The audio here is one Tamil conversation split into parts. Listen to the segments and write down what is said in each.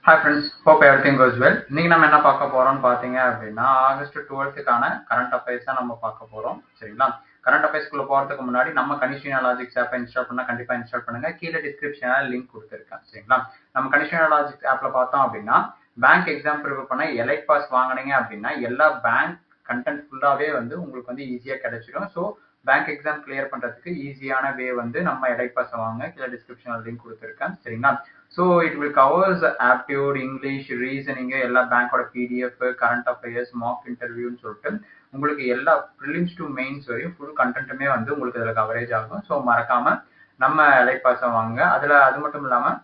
Hi friends, hope everything goes well. இன்னைக்கு நம்ம என்ன பார்க்க போறோம்னு பாத்தீங்க அப்படின்னா ஆகஸ்ட் 12க்கான கரண்ட் அஃபேர்ஸ் தான் நம்ம பார்க்க போறோம். சரிங்களா? கரண்ட் அஃபேர்ஸ்க்குள்ள போறதுக்கு முன்னாடி நம்ம கனிஷியா லாஜிக்ஸ் ஆப்பை இன்ஸ்டால் பண்ணா கண்டிப்பா இன்ஸ்டால் பண்ணுங்க. கீழே டிஸ்கிரிப்ஷன்ல லிங்க் கொடுத்துருக்கேன். சரிங்களா? நம்ம கனிஷியா லாஜிக்ஸ் ஆப்ல பார்த்தோம் அப்படின்னா பேங்க் எக்ஸாம் ப்ரிப்பேர் பண்ண எலைட் பாஸ் வாங்கினீங்க அப்படின்னா எல்லா பேங்க் கண்டென்ட் ஃபுல்லாவே வந்து உங்களுக்கு வந்து ஈஸியா கிடைச்சிடும். ஸோ பேங்க் எக்ஸாம் கிளியர் பண்றதுக்கு ஈஸியான வே வந்து நம்ம எலைட் பாஸ் வாங்க. கீழே டிஸ்கிரிப்ஷன்ல லிங்க் கொடுத்துருக்கேன். சரிங்களா? So it will covers aptitude, English, reasoning, எல்லா பேங்கோட PDF, கரண்ட் அஃபேர்ஸ், மாக் இன்டர்வியூன்னு சொல்லிட்டு உங்களுக்கு எல்லா ப்ரிலிம்ஸ் டு மெயின்ஸ் வரையும் ஃபுல் கண்டென்ட்டுமே வந்து உங்களுக்கு இதில் கவரேஜ் ஆகும். ஸோ மறக்காம நம்ம லைட் பாஸ் வாங்க. அதில் அது மட்டும் இல்லாமல்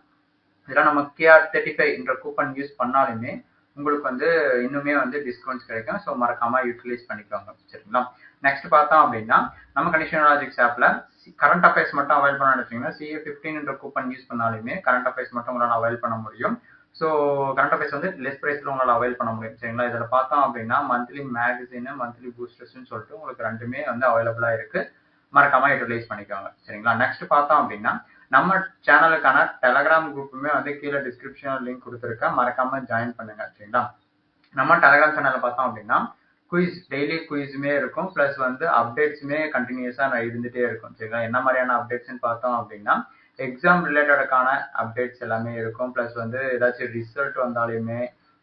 இதில் நம்ம KR35 என்ற கூப்பன் யூஸ் பண்ணாலுமே உங்களுக்கு வந்து இன்னுமே வந்து டிஸ்கவுண்ட்ஸ் கிடைக்கும். ஸோ மறக்காம யூட்டிலைஸ் பண்ணிக்கோங்க. சரிங்களா? நெக்ஸ்ட் பார்த்தோம் அப்படின்னா நம்ம கண்டிஷன் லாஜிக்ஸ் ஆப்ல கரண்ட் அஃபேர்ஸ் மட்டும் அவைல் பண்ண நினைச்சீங்கன்னா CA15 என்ற கூப்பன் யூஸ் பண்ணாலுமே கரண்ட் அஃபேர்ஸ் மட்டும் உங்களால் அவைல் பண்ண முடியும். ஸோ கரண்ட் அஃபேர்ஸ் வந்து லெஸ் பிரைஸ்ல உங்களால் அவைல் பண்ண முடியும். சரிங்களா? இதில் பார்த்தோம் அப்படின்னா மந்த்லி மேகசின், மந்த்லி பூஸ்டர்ஸ்ன்னு சொல்லிட்டு உங்களுக்கு ரெண்டுமே வந்து அவைலபிளா இருக்கு. மறக்காம யூட்டிலைஸ் பண்ணிக்கோங்க. சரிங்களா? நெக்ஸ்ட் பார்த்தோம் அப்படின்னா நம்ம சேனலுக்கான டெலகிராம் குரூப்புமே வந்து கீழே டிஸ்கிரிப்ஷன் லிங்க் கொடுத்துருக்கேன். மறக்காம ஜாயின் பண்ணுங்க. சரிங்களா? நம்ம டெலகிராம் சேனல்ல பார்த்தோம் அப்படின்னா குயிஸ் டெய்லி குயிஸுமே இருக்கும். ப்ளஸ் வந்து அப்டேட்ஸுமே கண்டினியூஸாக இருந்துகிட்டே இருக்கும். சரிங்களா? என்ன மாதிரியான அப்டேட்ஸ்ன்னு பார்த்தோம் அப்படின்னா எக்ஸாம் ரிலேட்டடுக்கான அப்டேட்ஸ் எல்லாமே இருக்கும். ப்ளஸ் வந்து ஏதாச்சும் ரிசல்ட் வந்தாலுமே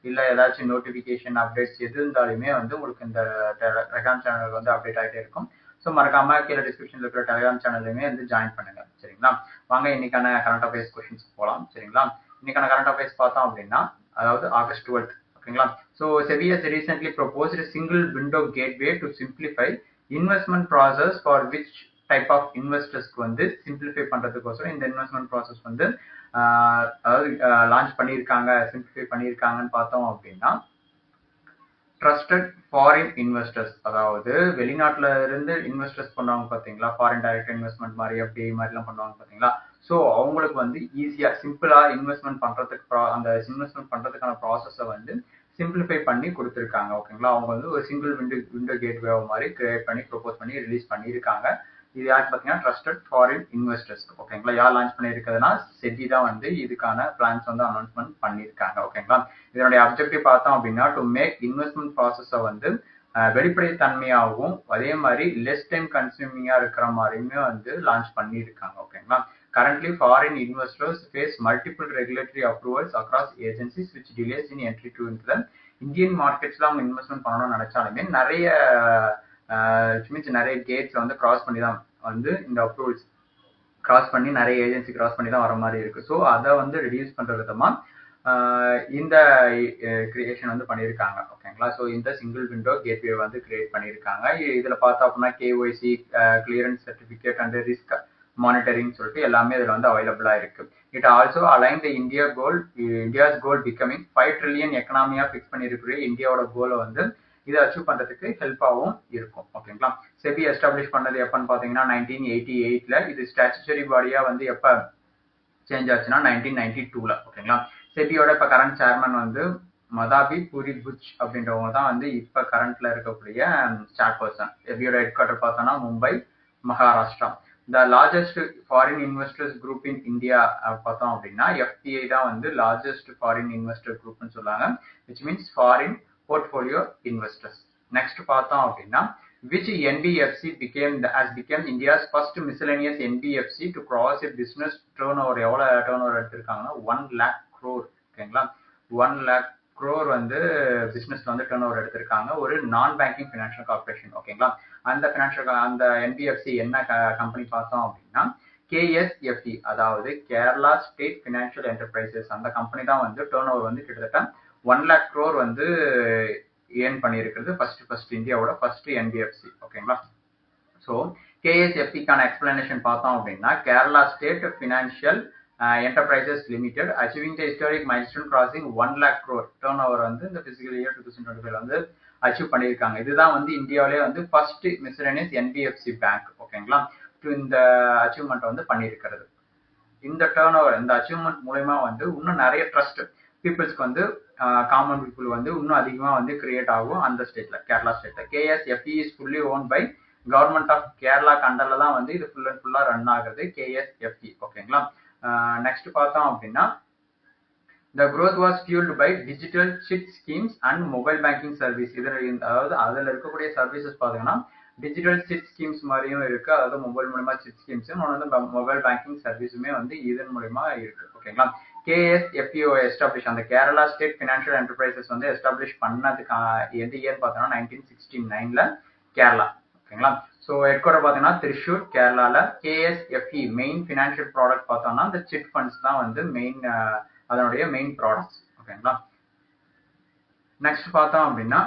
இல்லை ஏதாச்சும் நோட்டிஃபிகேஷன் அப்டேட்ஸ் எது இருந்தாலுமே வந்து உங்களுக்கு இந்த டெலகிராம் சேனல் வந்து அப்டேட் ஆகிட்டே இருக்கும். ஸோ மறக்காம கீழே டிஸ்கிரிப்ஷன்ல இருக்கிற டெலகிராம் சேனல்லையுமே வந்து ஜாயின் பண்ணுங்க. சரிங்களா? வாங்க இன்னைக்கான கரண்ட் அஃபேர்ஸ் கொஸ்டின்ஸ் போகலாம். சரிங்களா? இன்னைக்கான கரண்ட் அஃபேர்ஸ் பார்த்தோம் அப்படின்னா அதாவது ஆகஸ்ட் 12. ஓகேங்களா? So SEBI has recently proposed a single window gateway to simplify investment process for which type of investors வந்து சிம்பிளிஃபை பண்றதுக்கோசரம் இந்த இன்வெஸ்ட்மெண்ட் ப்ராசஸ் வந்து அதாவது லான்ச் பண்ணியிருக்காங்க, சிம்பிளிஃபை பண்ணியிருக்காங்கன்னு பார்த்தோம் அப்படின்னா ட்ரஸ்டட் ஃபாரின் இன்வெஸ்டர்ஸ், அதாவது வெளிநாட்டுல இருந்து இன்வெஸ்டர்ஸ் பண்ணுவாங்க பாத்தீங்களா, ஃபாரின் டைரக்ட் இன்வெஸ்ட்மெண்ட் மாதிரி அப்படி மாதிரிலாம் பண்ணுவாங்க பாத்தீங்களா. ஸோ அவங்களுக்கு வந்து ஈஸியா சிம்பிளா இன்வெஸ்ட்மெண்ட் பண்றதுக்கு அந்த இன்வெஸ்ட்மெண்ட் பண்றதுக்கான ப்ராசஸை வந்து சிம்பிளிஃபை பண்ணி கொடுத்துருக்காங்க. ஓகேங்களா? அவங்க வந்து ஒரு சிங்கிள் விண்டோ கேட்வே மாதிரி கிரியேட் பண்ணி ப்ரொபோஸ் பண்ணி ரிலீஸ் பண்ணியிருக்காங்க. இது யாருக்கு பார்த்தீங்கன்னா ட்ரஸ்டட் ஃபாரின் இன்வெஸ்டர்ஸ். ஓகேங்களா? யார் லான்ச் பண்ணியிருக்கிறதுனா செபி தான் வந்து இதுக்கான பிளான்ஸ் வந்து அனௌன்ஸ்மெண்ட் பண்ணியிருக்காங்க. ஓகேங்களா? இதனுடைய அப்ஜெக்டிவ் பார்த்தோம் அப்படின்னா டு மேக் இன்வெஸ்ட்மெண்ட் ப்ராசஸை வந்து வெளிப்படைத்தன்மையாகவும் அதே மாதிரி லெஸ் டைம் கன்சியூமிங்கா இருக்கிற மாதிரியுமே வந்து லான்ச் பண்ணியிருக்காங்க. ஓகேங்களா? Currently, foreign investors face multiple regulatory approvals across agencies which delays in entry to into the Indian markets. அவங்க இன்வெஸ்ட்மெண்ட் பண்ணணும்னு நினைச்சாலுமே நிறைய நிறைய கேட்ஸ் வந்து கிராஸ் பண்ணி தான் வந்து இந்த அப்ரூவல்ஸ் கிராஸ் பண்ணி நிறைய ஏஜென்சி கிராஸ் பண்ணி தான் வர மாதிரி இருக்கு. ஸோ அதை வந்து ரெடியூஸ் பண்ற விதமா இந்த கிரியேஷன் வந்து பண்ணியிருக்காங்க. ஓகேங்களா? ஸோ இந்த சிங்கிள் விண்டோ கேட்வே வந்து கிரியேட் பண்ணியிருக்காங்க. இதுல பார்த்தோம் அப்படின்னா KYC, clearance certificate and risk monitoring சொல்லிட்டு எல்லாமே இதுல வந்து அவைலபிளா இருக்கு. It also align the India's goal becoming 5 trillion எக்கனாமியா பிக்ஸ் பண்ணிருக்கிற இந்தியாவோட கோலை வந்து இதை அச்சீவ் பண்றதுக்கு ஹெல்ப்பாகவும் இருக்கும். ஓகேங்களா? செபி எஸ்டாப்ளிஷ் பண்ணது எப்பன்னு பாத்தீங்கன்னா 1988ல. இது ஸ்டாச்சுட்டரி பாடியா வந்து எப்ப சேஞ்ச் ஆச்சுன்னா 1992ல. ஓகேங்களா? செபியோட இப்ப கரண்ட் சேர்மன் வந்து மதாபி பூரி புச் அப்படின்றவங்க தான் வந்து இப்ப கரண்ட்ல இருக்கக்கூடிய சேர்பர்சன். செபியோட ஹெட் குவார்டர் பார்த்தோம்னா Mumbai, Maharashtra. The largest foreign investors group in India பார்த்தோம் அப்படின்னா FPI தான் வந்து லார்ஜஸ்ட் ஃபாரின் இன்வெஸ்டர் குரூப்னு சொல்லுவாங்க. Which means foreign portfolio investors. Next பார்த்தோம் அப்படின்னா which NBFC has become India's first miscellaneous NBFC to cross a business turnover. எவ்வளவு டர்ன் எடுத்திருக்காங்கன்னா 1 lakh crore. ஓகேங்களா? 1 lakh crore வந்து பிசினஸ்ல வந்து டர்ன் ஓவர் எடுத்திருக்காங்க. ஒரு நான் பேங்கிங் பினான்சியல் கார்பரேஷன். ஓகேங்களா? அந்த NBFC என்ன கம்பெனி பார்த்தோம் அப்படின்னா KSFE, அதாவது கேரளா ஸ்டேட் பினான்சியல் என்டர்பிரைசஸ். அந்த கம்பெனி தான் வந்து டர்ன் ஓவர் வந்து கிட்டத்தட்ட 1 lakh crore வந்து ஏர்ன் பண்ணியிருக்கிறது ஃபர்ஸ்ட் இந்தியாவோட ஃபர்ஸ்ட் NBFC. ஓகேங்களா? ஸோ KSFEக்கான எக்ஸ்பிளனேஷன் பார்த்தோம் அப்படின்னா Kerala state financial enterprises limited achieving the historic milestone crossing 1 lakh crore turn over வந்து இந்த பிசிக்கல் இயர் 2025 வந்து அச்சீவ் பண்ணியிருக்காங்க. இதுதான் வந்து இந்தியாவிலே வந்து ஃபர்ஸ்ட் மிஸ்லேனியஸ் NBFC பேங்க். ஓகேங்களா? இந்த அச்சீவ்மெண்ட் வந்து பண்ணியிருக்கிறது. இந்த டர்ன் ஓவர் இந்த அச்சீவ்மெண்ட் மூலமா வந்து இன்னும் நிறைய ட்ரஸ்ட் பீப்புள்ஸ்க்கு வந்து காமன் பீப்புள் வந்து இன்னும் அதிகமா வந்து கிரியேட் ஆகும் அந்த ஸ்டேட்ல, கேரளா ஸ்டேட்ல. KSFE is fully own by government of Kerala கண்டர்ல தான் வந்து இது ஃபுல் அண்ட் ஃபுல்லா ரன் ஆகுது KSFE. ஓகேங்களா? நெக்ஸ்ட் பார்த்தோம் அப்படின்னா The growth was fueled by digital chip schemes and mobile banking service. அதாவது அதுல இருக்கக்கூடிய சர்வீசஸ் பாத்தீங்கன்னா டிஜிட்டல் சிட் ஸ்கீம்ஸ் மாதிரியும் இருக்கு, அதாவது மொபைல் மூலமா சிட் ஸ்கீம்ஸ், வந்து மொபைல் பேங்கிங் சர்வீஸுமே வந்து இதன் மூலமா இருக்கு. ஓகேங்களா. KSFEO எஸ்டாப்ளிஷ், அந்த கேரளா ஸ்டேட் ஃபினான்ஷியல் என்டர்பிரைசஸ் வந்து எஸ்டாப்ளிஷ் பண்ணதுக்கு எந்த இயர் பார்த்தோம்னா 1969ல கேரளா. ஓகேங்களா. ஸோ ஹெட் குவார்டர் பார்த்தீங்கன்னா திருச்சூர் கேரளால. KSFE மெயின் ஃபினான்ஷியல் ப்ராடக்ட் பார்த்தோம்னா இந்த சிட் ஃபண்ட்ஸ் தான் வந்து மெயின், அதனுடைய மெயின் ப்ராடக்ட்ஸ். ஓகேங்களா. நெக்ஸ்ட் பார்த்தோம் அப்படின்னா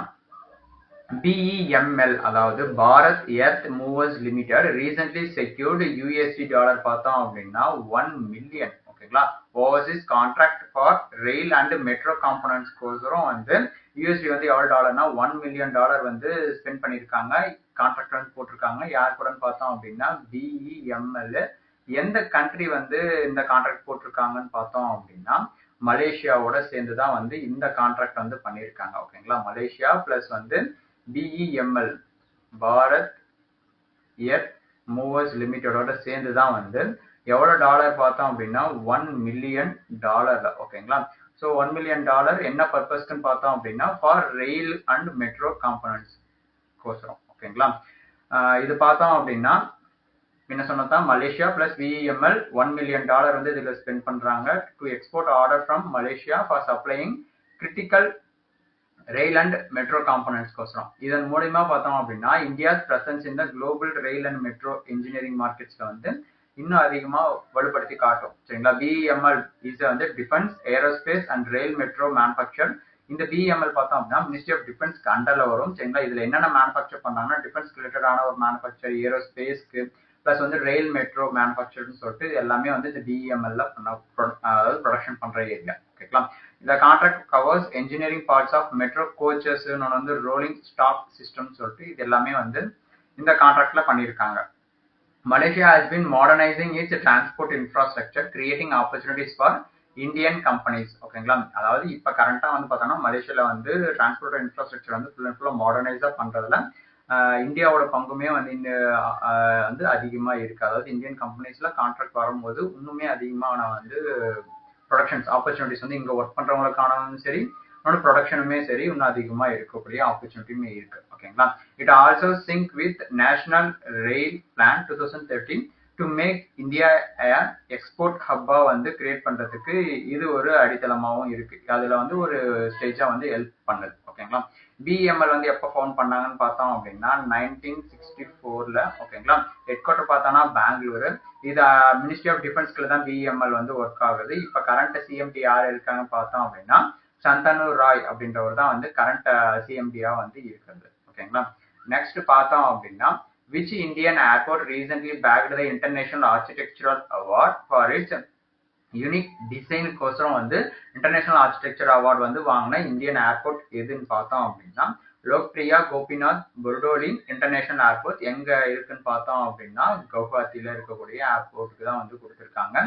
BEML, அதாவது Bharat earth movers limited recently secured USD dollar பார்த்தோம் அப்படின்னா 1 மில்லியன். ஓகேங்களா. Overseas contract for rail and metro components கோசரம் வந்து USD வந்து எவ்வளவு டாலர்னா $1 மில்லியன் வந்து ஸ்பெண்ட் பண்ணியிருக்காங்க, கான்ட்ராக்ட் வந்து போட்டிருக்காங்க. யார் கூட பார்த்தோம் அப்படின்னா BEML. எந்த கண்ட்ரி வந்து இந்த கான்ட்ராக்ட் போட்டிருக்காங்கன்னு பார்த்தோம் அப்படின்னா மலேசியாவோட சேர்ந்து தான் வந்து இந்த கான்ட்ராக்ட் வந்து பண்ணியிருக்காங்க. ஓகேங்களா. மலேசியா பிளஸ் வந்து BEML பாரத் எர்த் மூவர்ஸ் லிமிடெடோட சேர்ந்து தான் வந்து எவ்வளவு டாலர் பார்த்தோம் அப்படின்னா $1 மில்லியன். ஓகேங்களா. ஸோ $1 மில்லியன் என்ன பர்பஸ்க்குன்னு பார்த்தோம் அப்படின்னா for rail and metro components கோசரம். ஓகேங்களா. இது பார்த்தோம் அப்படின்னா என்ன சொன்னதான் மலேசியா பிளஸ் BEML $1 மில்லியன் வந்து இதுல ஸ்பெண்ட் பண்றாங்க to export order from Malaysia for supplying critical rail and metro components கோசரம். இதன் மூலமா பார்த்தோம் அப்படின்னா இந்தியாஸ் பிரசன்ஸ் இந்த global rail and metro engineering மார்க்கெட்ஸ்ல வந்து இன்னும் அதிகமா வலுப்படுத்தி காட்டும். சரிங்களா. BEML இஸ் வந்து defence aerospace and rail metro manufacture. இந்த BEML பார்த்தோம் அப்படின்னா மினிஸ்ட்ரி ஆஃப் டிஃபென்ஸ்க்கு அண்டர்ல வரும். சரிங்களா. இதுல என்னென்ன மேனுஃபேக்சர் பண்றாங்கன்னா டிஃபென்ஸ் ரிலேட்டடான ஒரு மேனுஃபேக்சர், ஏரோஸ்பேஸ்க்கு பிளஸ் வந்து ரயில் மெட்ரோ மேனுஃபேக்சர்னு சொல்லிட்டு எல்லாமே வந்து இந்த BEML அதாவது ப்ரொடக்ஷன் பண்ற ஏரியா. ஓகேங்களா. இந்த contract covers engineering parts of metro coaches, வந்து ரோலிங் ஸ்டாக் சிஸ்டம் சொல்லிட்டு இது எல்லாமே வந்து இந்த கான்ட்ராக்ட்ல பண்ணியிருக்காங்க. Malaysia has been modernizing its transport infrastructure, creating opportunities for Indian companies. ஓகேங்களா. அதாவது இப்ப கரண்டா வந்து பார்த்தோம்னா மலேசியால வந்து டிரான்ஸ்போர்ட் இன்ஃப்ராஸ்ட்ரக்சர் வந்து ஃபுல் அண்ட் ஃபுல்லா மாடர்னைஸா பண்றதுல இந்தியாவோட பங்குமே வந்து இந்த வந்து அதிகமா இருக்கு. அதாவது இந்தியன் கம்பெனிஸ்ல கான்ட்ராக்ட் வரும்போது இன்னுமே அதிகமா வந்து ப்ரொடக்ஷன்ஸ் ஆப்பர்ச்சுனிட்டிஸ் வந்து இங்க ஒர்க் பண்றவங்களுக்கானதும் சரி, ப்ரொடக்ஷனுமே சரி இன்னும் அதிகமா இருக்கக்கூடிய ஆப்பர்ச்சுனிட்டியுமே இருக்கு. ஓகேங்களா. It also sync with national rail plan 2013 to make India export ஹப்பா வந்து கிரியேட் பண்றதுக்கு இது ஒரு அடித்தளமாகவும் இருக்கு. அதுல வந்து ஒரு ஸ்டேஜா வந்து ஹெல்ப் பண்ணுது. ஓகேங்களா. BEML வந்து எப்போ ஃபவுண்ட் பண்ணாங்கன்னு பார்த்தோம் அப்படின்னா 1964ல. ஓகேங்களா. ஹெட் குவார்டர் பார்த்தோம்னா பெங்களூரு. இது மினிஸ்ட்ரி ஆஃப் டிஃபென்ஸ்ல தான் BEML வந்து ஒர்க் ஆகுது. இப்ப கரண்ட் CMD யார் இருக்காங்கன்னு பார்த்தோம் அப்படின்னா சந்தனு ராய் அப்படின்றவர் தான் வந்து கரண்ட் CMD-ஆ வந்து இருக்கிறது. ஓகேங்களா. நெக்ஸ்ட் பார்த்தோம் அப்படின்னா which Indian airport recently bagged the International Architectural Award for its unique design கோசரம் வந்து இன்டர்நேஷனல் ஆர்கிடெக்சர் அவார்டு வந்து வாங்கின இந்தியன் ஏர்போர்ட் எதுன்னு பார்த்தோம் அப்படின்னா லோக்பிரியா கோபிநாத் பர்டோலி இன்டர்நேஷனல் ஏர்போர்ட் எங்க இருக்குன்னு பார்த்தோம் அப்படின்னா கவுஹாத்தில இருக்கக்கூடிய ஏர்போர்ட்டுக்கு தான் வந்து கொடுத்துருக்காங்க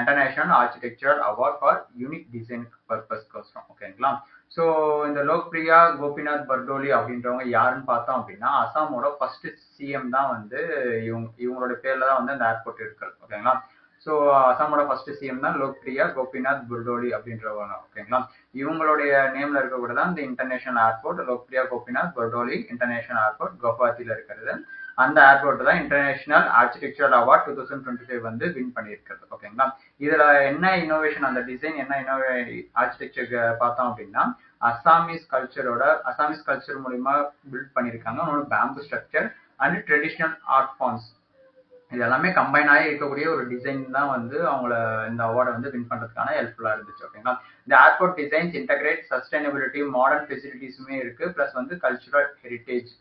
international architectural award for unique design purpose கோசரம். ஓகேங்களா. ஸோ இந்த லோக்பிரியா கோபிநாத் பர்டோலி அப்படின்றவங்க யாருன்னு பார்த்தோம் அப்படின்னா அசாமோட ஃபர்ஸ்ட் CM தான் வந்து இவங்களோட பேர்ல தான் வந்து அந்த ஏர்போர்ட் இருக்கு. ஓகேங்களா. ஸோ அசாமோட ஃபர்ஸ்ட் CM தான் லோக்பிரியா கோபிநாத் பர்டோலி அப்படின்றவங்க. ஓகேங்களா. இவங்களுடைய நேம்ல இருக்கக்கூட தான் இந்த international airport Lokpriya Gopinath Bardoloi international airport கவுஹாத்தில இருக்கிறது. அந்த ஏர்போர்ட் தான் இன்டர்நேஷனல் ஆர்கிடெக்சரல் அவார்ட் 2025 வந்து வின் பண்ணியிருக்கிறது. ஓகேங்களா. இதுல என்ன இனோவேஷன், அந்த டிசைன் என்ன ஆர்கிடெக்சர் பார்த்தோம் அப்படின்னா அசாமீஸ் கல்ச்சர் மூலியமா பில்ட் பண்ணியிருக்காங்க. Bamboo structure and traditional art forms இது எல்லாமே கம்பைன் ஆகி இருக்கக்கூடிய ஒரு டிசைன் தான் வந்து அவங்கள இந்த அவார்டை வந்து வின் பண்றதுக்கான ஹெல்ப்ஃபுல்லா இருந்துச்சு. ஓகேங்களா. இந்த airport designs integrate sustainability modern ஃபெசிலிட்டிஸுமே இருக்கு பிளஸ் வந்து கல்ச்சுரல் ஹெரிட்டேஜ்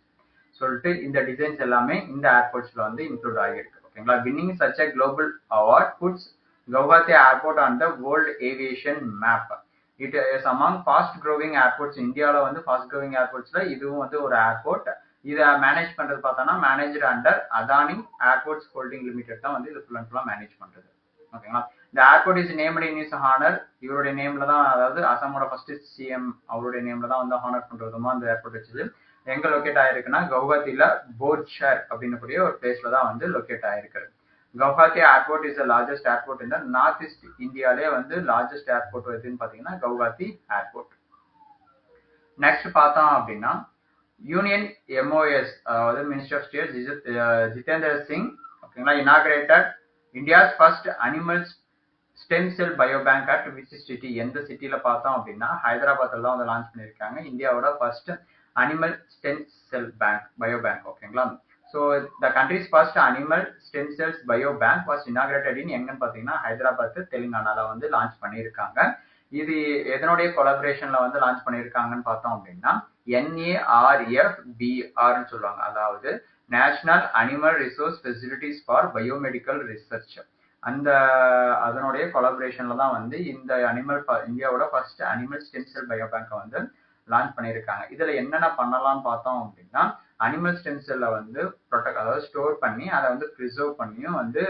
சொல்லிட்டு இந்த டிசைன்ஸ் எல்லாமே இந்த ஏர்போர்ட்ஸ்ல வந்து இன்க்ளூட் ஆகியிருக்கு. ஓகேங்களா. Winning such a global award puts Guwahati airport on the world aviation map. It is among fast growing airports. இந்தியாவில் வந்து ஃபாஸ்ட் க்ரோவிங் ஏர்போர்ட்ஸ்ல இதுவும் வந்து ஒரு ஏர்போர்ட். இதை மேனேஜ் பண்றது பார்த்தோம்னா manager under Adani airports holding limited தான் வந்து இது ஃபுல் அண்ட் ஃபுல்லா மேனேஜ் பண்றது. ஓகேங்களா. இந்த airport is named in his honour. இவருடைய நேம்ல தான், அதாவது அசாமோட ஃபர்ஸ்ட் CM அவருடைய நேம்ல தான் வந்து ஹானர் பண்றதுமா அந்த ஏர்போர்ட் வச்சது. எங்க லொக்கேட் ஆயிருக்குன்னா கவுஹாத்தில போர்ட்ஷர் அப்படின்னு கூடிய ஒரு பிளேஸ்ல தான் வந்து லொக்கேட் ஆயிருக்குது. Guwahati airport is the largest airport இந்த நார்த் ஈஸ்ட் இந்தியாலே வந்து லார்ஜஸ்ட் ஏர்போர்ட் எதுன்னு பார்த்தீங்கன்னா கவுஹாத்தி ஏர்போர்ட். நெக்ஸ்ட் பார்த்தோம் அப்படின்னா யூனியன் எம்ஓஎஸ் அதாவது minister of state Jitendra Singh ஓகேங்களா inaugurated India's first animal stem cell biobank at which city, எந்த சிட்டியில பார்த்தோம் அப்படின்னா ஹைதராபாத்ல தான் வந்து லான்ச் பண்ணியிருக்காங்க இந்தியாவோட first animal stem cell bank biobank ஓகேங்களா. So the country's first animal stem cells biobank was inaugurated in எங்கன்னு பார்த்தீங்கன்னா ஹைதராபாத் தெலுங்கானால வந்து லான்ச் பண்ணியிருக்காங்க. இது எதனுடைய கொலாபரேஷன்ல வந்து லான்ச் பண்ணியிருக்காங்கன்னு பார்த்தோம் அப்படின்னா NARFBRன்னு சொல்லுவாங்க, அதாவது national animal resource facilities for biomedical research. அந்த அதனுடைய கொலாபரேஷன்ல தான் வந்து இந்த இந்தியாவோட ஃபர்ஸ்ட் அனிமல் ஸ்டெம் செல் பயோபேங்கை வந்து லான்ச் பண்ணியிருக்காங்க. இதுல என்னென்ன பண்ணலாம்னு பார்த்தோம் அப்படின்னா அனிமல் ஸ்டெம் செல்லை வந்து ப்ரொடெக்ட் அதாவது ஸ்டோர் பண்ணி அதை வந்து ப்ரிசர்வ் பண்ணியும் வந்து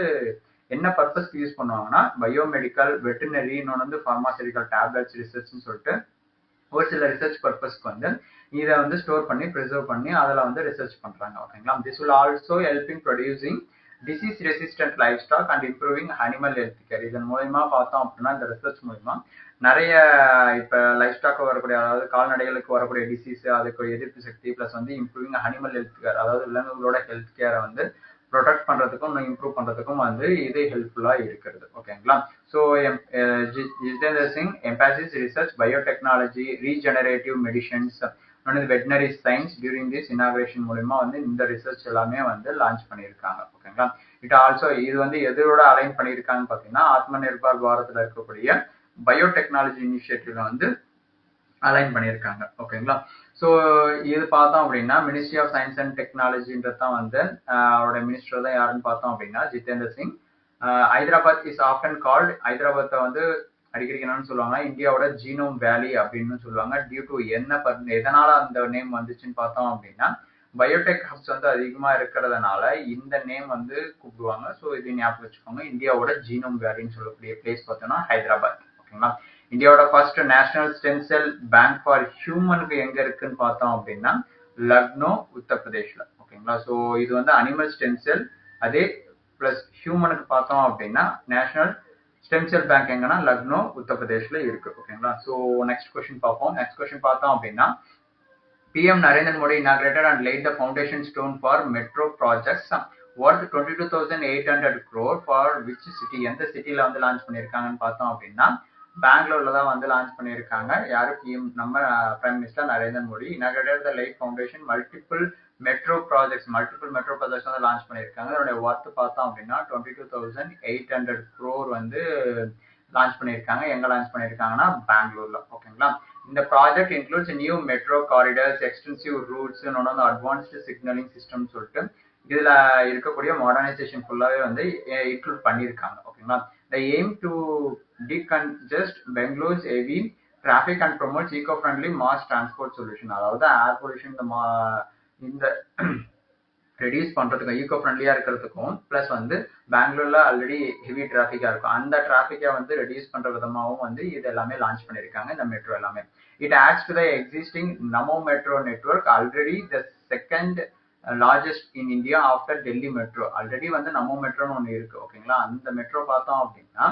என்ன பர்பஸ்க்கு யூஸ் பண்ணுவாங்கன்னா பயோமெடிக்கல் வெட்டினரி இன்னொன்று வந்து ஃபார்மாசூட்டிக்கல் டேப்லெட்ஸ் ரிசர்ச்னு சொல்லிட்டு ஒரு சில ரிசர்ச் பர்பஸ்க்கு வந்து இதை வந்து ஸ்டோர் பண்ணி ப்ரிசர்வ் பண்ணி அதில் வந்து ரிசர்ச் பண்ணுறாங்க ஓகேங்களா. This will also helping producing disease resistant livestock and improving animal health care. இதன் மூலயமா பார்த்தோம் அப்படின்னா இந்த ரிசர்ச் மூலமா நிறைய இப்போ லைஃப் ஸ்டாக் வரக்கூடிய அதாவது கால்நடைகளுக்கு வரக்கூடிய டிசீஸ் அதுக்கு எதிர்ப்பு சக்தி ப்ளஸ் வந்து இம்ப்ரூவிங் அனிமல் ஹெல்த் கேர் அதாவது விலங்குகளோட ஹெல்த் கேரை வந்து ப்ரொடெக்ட் பண்றதுக்கும் இம்ப்ரூவ் பண்றதுக்கும் வந்து இது ஹெல்ப்ஃபுல்லா இருக்கிறது ஓகேங்களா. So Jitendra Singh emphasis research biotechnology regenerative medicines veterinary science during this inauguration மூலமா வந்து இந்த ரிசர்ச் எல்லாமே வந்து லான்ச் பண்ணியிருக்காங்க ஓகேங்களா. இட் ஆல்சோ இது வந்து எதோட அலைன் பண்ணியிருக்காங்கன்னு பார்த்தீங்கன்னா ஆத்ம நிர்பார் பாரத்ல இருக்கக்கூடிய பயோடெக்னாலஜி இனிஷியேட்டிவ்ல வந்து அலைன் பண்ணியிருக்காங்க ஓகேங்களா. ஸோ இது பார்த்தோம் அப்படின்னா மினிஸ்ட்ரி ஆஃப் சயின்ஸ் அண்ட் டெக்னாலஜின்றது தான் வந்து அவரோட மினிஸ்டர் தான் யாருன்னு பார்த்தோம் அப்படின்னா Jitendra Singh. Hyderabad is often called ஹைதராபாத்தை வந்து அடிக்கடி என்னன்னு சொல்லுவாங்க இந்தியாவோட ஜீனோம் வேலி அப்படின்னு சொல்லுவாங்க. டியூ டு எதனால அந்த நேம் வந்துச்சுன்னு பார்த்தோம் அப்படின்னா பயோடெக் ஹப்ஸ் வந்து அதிகமாக இருக்கிறதுனால இந்த நேம் வந்து கூப்பிடுவாங்க. ஸோ இது ஞாபகம் வச்சுக்கோங்க இந்தியாவோட ஜீனோம் வேலின்னு சொல்லக்கூடிய பிளேஸ் பார்த்தோம்னா ஹைதராபாத் ஓகேங்களா. இந்தியாவோட first national stem cell bank for ஹியூமனுக்கு எங்க இருக்குன்னு பார்த்தோம் அப்படின்னா லக்னோ உத்தரப்பிரதேஷ்ல ஓகேங்களா. ஸோ இது வந்து அனிமல் ஸ்டெம் செல் அதே பிளஸ் ஹியூமனுக்கு பார்த்தோம் அப்படின்னா நேஷனல் ஸ்டெம் செல் பேங்க் எங்கன்னா லக்னோ உத்தரப்பிரதேஷ்ல இருக்கு ஓகேங்களா. ஸோ நெக்ஸ்ட் கொஸ்டின் பார்ப்போம். நெக்ஸ்ட் கொஸ்டின் பார்த்தோம் அப்படின்னா PM Narendra Modi inaugurated and laid the foundation stone for metro projects worth 22,800 crore for which city, எந்த சிட்டில வந்து லான்ச் பண்ணியிருக்காங்கன்னு பார்த்தோம் அப்படின்னா பெங்களூர்ல தான் வந்து லான்ச் பண்ணியிருக்காங்க. யாரு PM நம்ம prime minister Narendra Modi inaugurated the laid foundation multiple metro projects வந்து லான்ச் பண்ணியிருக்காங்க. அதோட ஒர்த் பார்த்தோம் அப்படின்னா 22,800 crore வந்து லான்ச் பண்ணியிருக்காங்க. எங்க லான்ச் பண்ணியிருக்காங்கன்னா பெங்களூர்ல ஓகேங்களா. இந்த project includes new metro corridors extensive routes இன்னொன்று அட்வான்ஸ்டு சிக்னலிங் சிஸ்டம் சொல்லிட்டு இதுல இருக்கக்கூடிய மாடர்னைசேஷன் ஃபுல்லாவே வந்து இன்க்ளூட் பண்ணியிருக்காங்க ஓகேங்களா. The aim to decongest Bangalore's heavy traffic and promotes eco friendly mass transport solution, அதாவது ஏர் பொல்யூஷன் இந்த ரெடியூஸ் பண்றதுக்கும் ஈகோ ஃப்ரெண்ட்லியா இருக்கிறதுக்கும் பிளஸ் வந்து பெங்களூர்ல ஆல்ரெடி ஹெவி டிராஃபிக்கா இருக்கும் அந்த டிராஃபிக்கை வந்து ரெடியூஸ் பண்ற விதமாகவும் வந்து இது எல்லாமே லான்ச் பண்ணியிருக்காங்க இந்த மெட்ரோ எல்லாமே. It adds to the existing Namo metro network already the second largest in India after Delhi metro. Already வந்து நமோ மெட்ரோன்னு ஒன்று இருக்கு ஓகேங்களா. அந்த மெட்ரோ பார்த்தோம் அப்படின்னா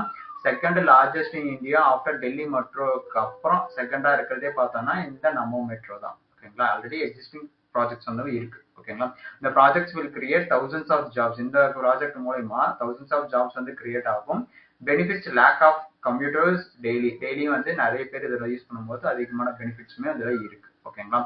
second largest in India after Delhi மெட்ரோக்கு அப்புறம் செகண்டா இருக்கிறதே பார்த்தோம்னா இந்த நமோ மெட்ரோ தான் ஓகேங்களா. ஆல்ரெடி எக்ஸிஸ்டிங் ப்ராஜெக்ட்ஸ் வந்து இருக்கு ஓகேங்களா. இந்த projects will create thousands of jobs. இந்த ப்ராஜெக்ட் மூலமா தௌசண்ட்ஸ் ஆஃப் ஜாப்ஸ் வந்து கிரியேட் ஆகும். Benefits lakh of commuters daily வந்து நிறைய பேர் இதில் யூஸ் பண்ணும்போது அதிகமான பெனிஃபிட்ஸுமே அதில் இருக்கு ஓகேங்களா.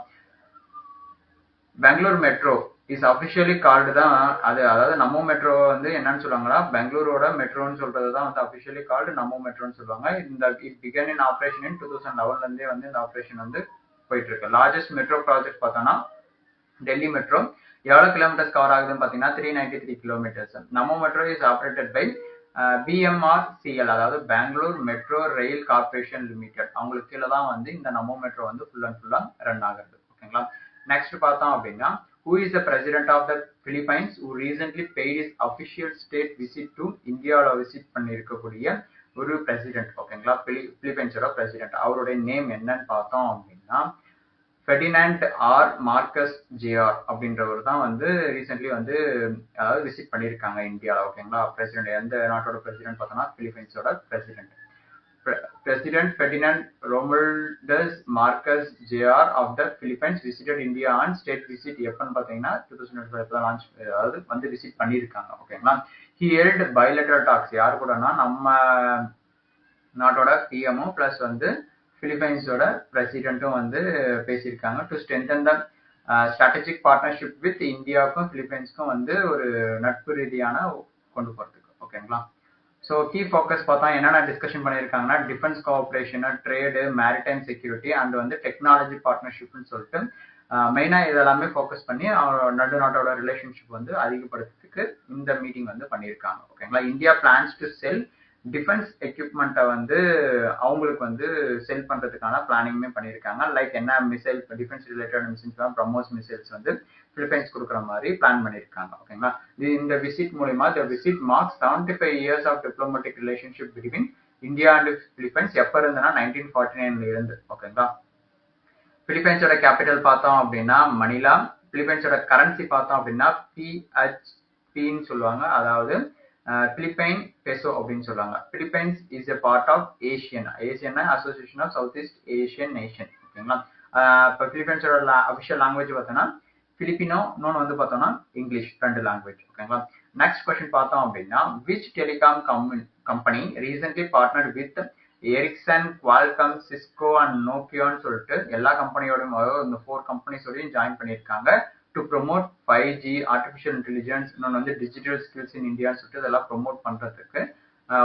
Bangalore metro is officially called தான் அதாவது நமோ மெட்ரோ வந்து என்னன்னு சொல்லுவாங்கன்னா பெங்களூரோட மெட்ரோன்னு சொல்றது தான் வந்து அஃபிஷியலி கால்டு நமோ மெட்ரோன்னு சொல்லுவாங்க. இந்த இட் பிகன் இன் ஆப்ரேஷன் இன் 2011 இருந்தே வந்து இந்த ஆப்ரேஷன் வந்து போயிட்டு இருக்கு. லார்ஜஸ்ட் மெட்ரோ ப்ராஜெக்ட் பார்த்தோம்னா டெல்லி மெட்ரோ எவ்வளவு கிலோமீட்டர்ஸ் கவர் ஆகுதுன்னு பார்த்தீங்கன்னா 393 kilometres. Namo metro is operated by BMRCL அதாவது Bangalore metro rail corporation limited. அவங்களுக்கு கீழே தான் வந்து இந்த நமோ மெட்ரோ வந்து ஃபுல் அண்ட் ஃபுல்லா ரன் ஆகுது ஓகேங்களா. நெக்ஸ்ட் பார்த்தோம் அப்படின்னா who is the president of the Philippines who recently paid his official state visit to இந்தியாவோட விசிட் பண்ணியிருக்கக்கூடிய ஒரு பிரசிடென்ட் ஓகேங்களா. பிலிப்பைன்ஸோட பிரசிடென்ட் அவருடைய நேம் என்னன்னு பார்த்தோம் அப்படின்னா ஃபெர்டினாண்ட் ஆர் மார்க்கஸ் ஜேஆர் அப்படின்றவர் தான் வந்து ரீசென்ட்லி வந்து அதாவது விசிட் பண்ணியிருக்காங்க இந்தியாவில். ஓகேங்களா, பிரசிடென்ட் எந்த நாட்டோட பிரசிடென்ட் பார்த்தோம்னா பிலிப்பைன்ஸோட president. President Ferdinand Romualdez Marcos Jr. of the Philippines visited India on state visit. எப்பன்னு பார்த்தீங்கன்னா 2025 லான்ச் அதாவது வந்து விசிட் பண்ணியிருக்காங்க. ஓகேங்களா, he held bilateral talks யார் கூடனா நம்ம நாட்டோட பிஎம்ஓ பிளஸ் வந்து பிலிப்பைன்ஸோட பிரசிடென்ட்டும் வந்து பேசியிருக்காங்க. To strengthen the strategic partnership with இந்தியாவுக்கும் பிலிப்பைன்ஸ்க்கும் வந்து ஒரு நட்பு ரீதியான கொண்டு போறதுக்கு. ஓகேங்களா, ஸோ கீ ஃபோக்கஸ் பார்த்தா என்னென்ன டிஸ்கஷன் பண்ணியிருக்காங்கன்னா defence cooperation, trade, maritime security and வந்து டெக்னாலஜி பார்ட்னர்ஷிப்னு சொல்லிட்டு மெயினாக இதெல்லாமே ஃபோக்கஸ் பண்ணி நடு நாட்டோட ரிலேஷன்ஷிப் வந்து அதிகப்படுத்துறதுக்கு இந்த மீட்டிங் வந்து பண்ணியிருக்காங்க. ஓகேங்களா, India plans to sell defence எக்யூப்மெண்ட்டை வந்து அவங்களுக்கு வந்து செல் பண்ணுறதுக்கான பிளானிங்குமே பண்ணியிருக்காங்க. லைக் என்ன missile defence related missiles BrahMos missiles வந்து பிலிப்பைன்ஸ் கொடுக்குற மாதிரி பிளான் பண்ணியிருக்காங்க. ஓகேங்களா, இந்த விசிட் மூலிமா the visit marks 75 years of diplomatic relationship between India and Philippines. எப்போ இருந்துன்னா 1949 இருந்து. ஓகேங்களா, பிலிப்பைன்ஸோட கேபிட்டல் பார்த்தோம் அப்படின்னா மணிலா. பிலிப்பைன்ஸோட கரன்சி பார்த்தோம் அப்படின்னா பிஹெச்பின்னு சொல்லுவாங்க, அதாவது பிலிப்பைன் பெசோ அப்படின்னு சொல்லுவாங்க. Philippines is a part of Asian association of south east Asian nation. ஓகேங்களா, இப்போ பிலிப்பைன்ஸோட அஃபிஷியல் லாங்குவேஜ் பார்த்தோன்னா பிலிப்பினோ, இன்னொன்று வந்து பார்த்தோம்னா இங்கிலீஷ், 2 லாங்குவேஜ். ஓகேங்களா, நெக்ஸ்ட் கொஸ்டின் பார்த்தோம் அப்படின்னா which telecom company recently partnered with Ericsson, Qualcomm, Cisco and நோக்கியோன்னு சொல்லிட்டு எல்லா கம்பெனியோடையும் இந்த 4 கம்பெனிஸோடையும் ஜாயின் பண்ணியிருக்காங்க to promote 5G, artificial intelligence, இன்னொன்று வந்து டிஜிட்டல் ஸ்கில்ஸ் இன் இந்தியான்னு சொல்லிட்டு இதெல்லாம் ப்ரொமோட் பண்ணுறதுக்கு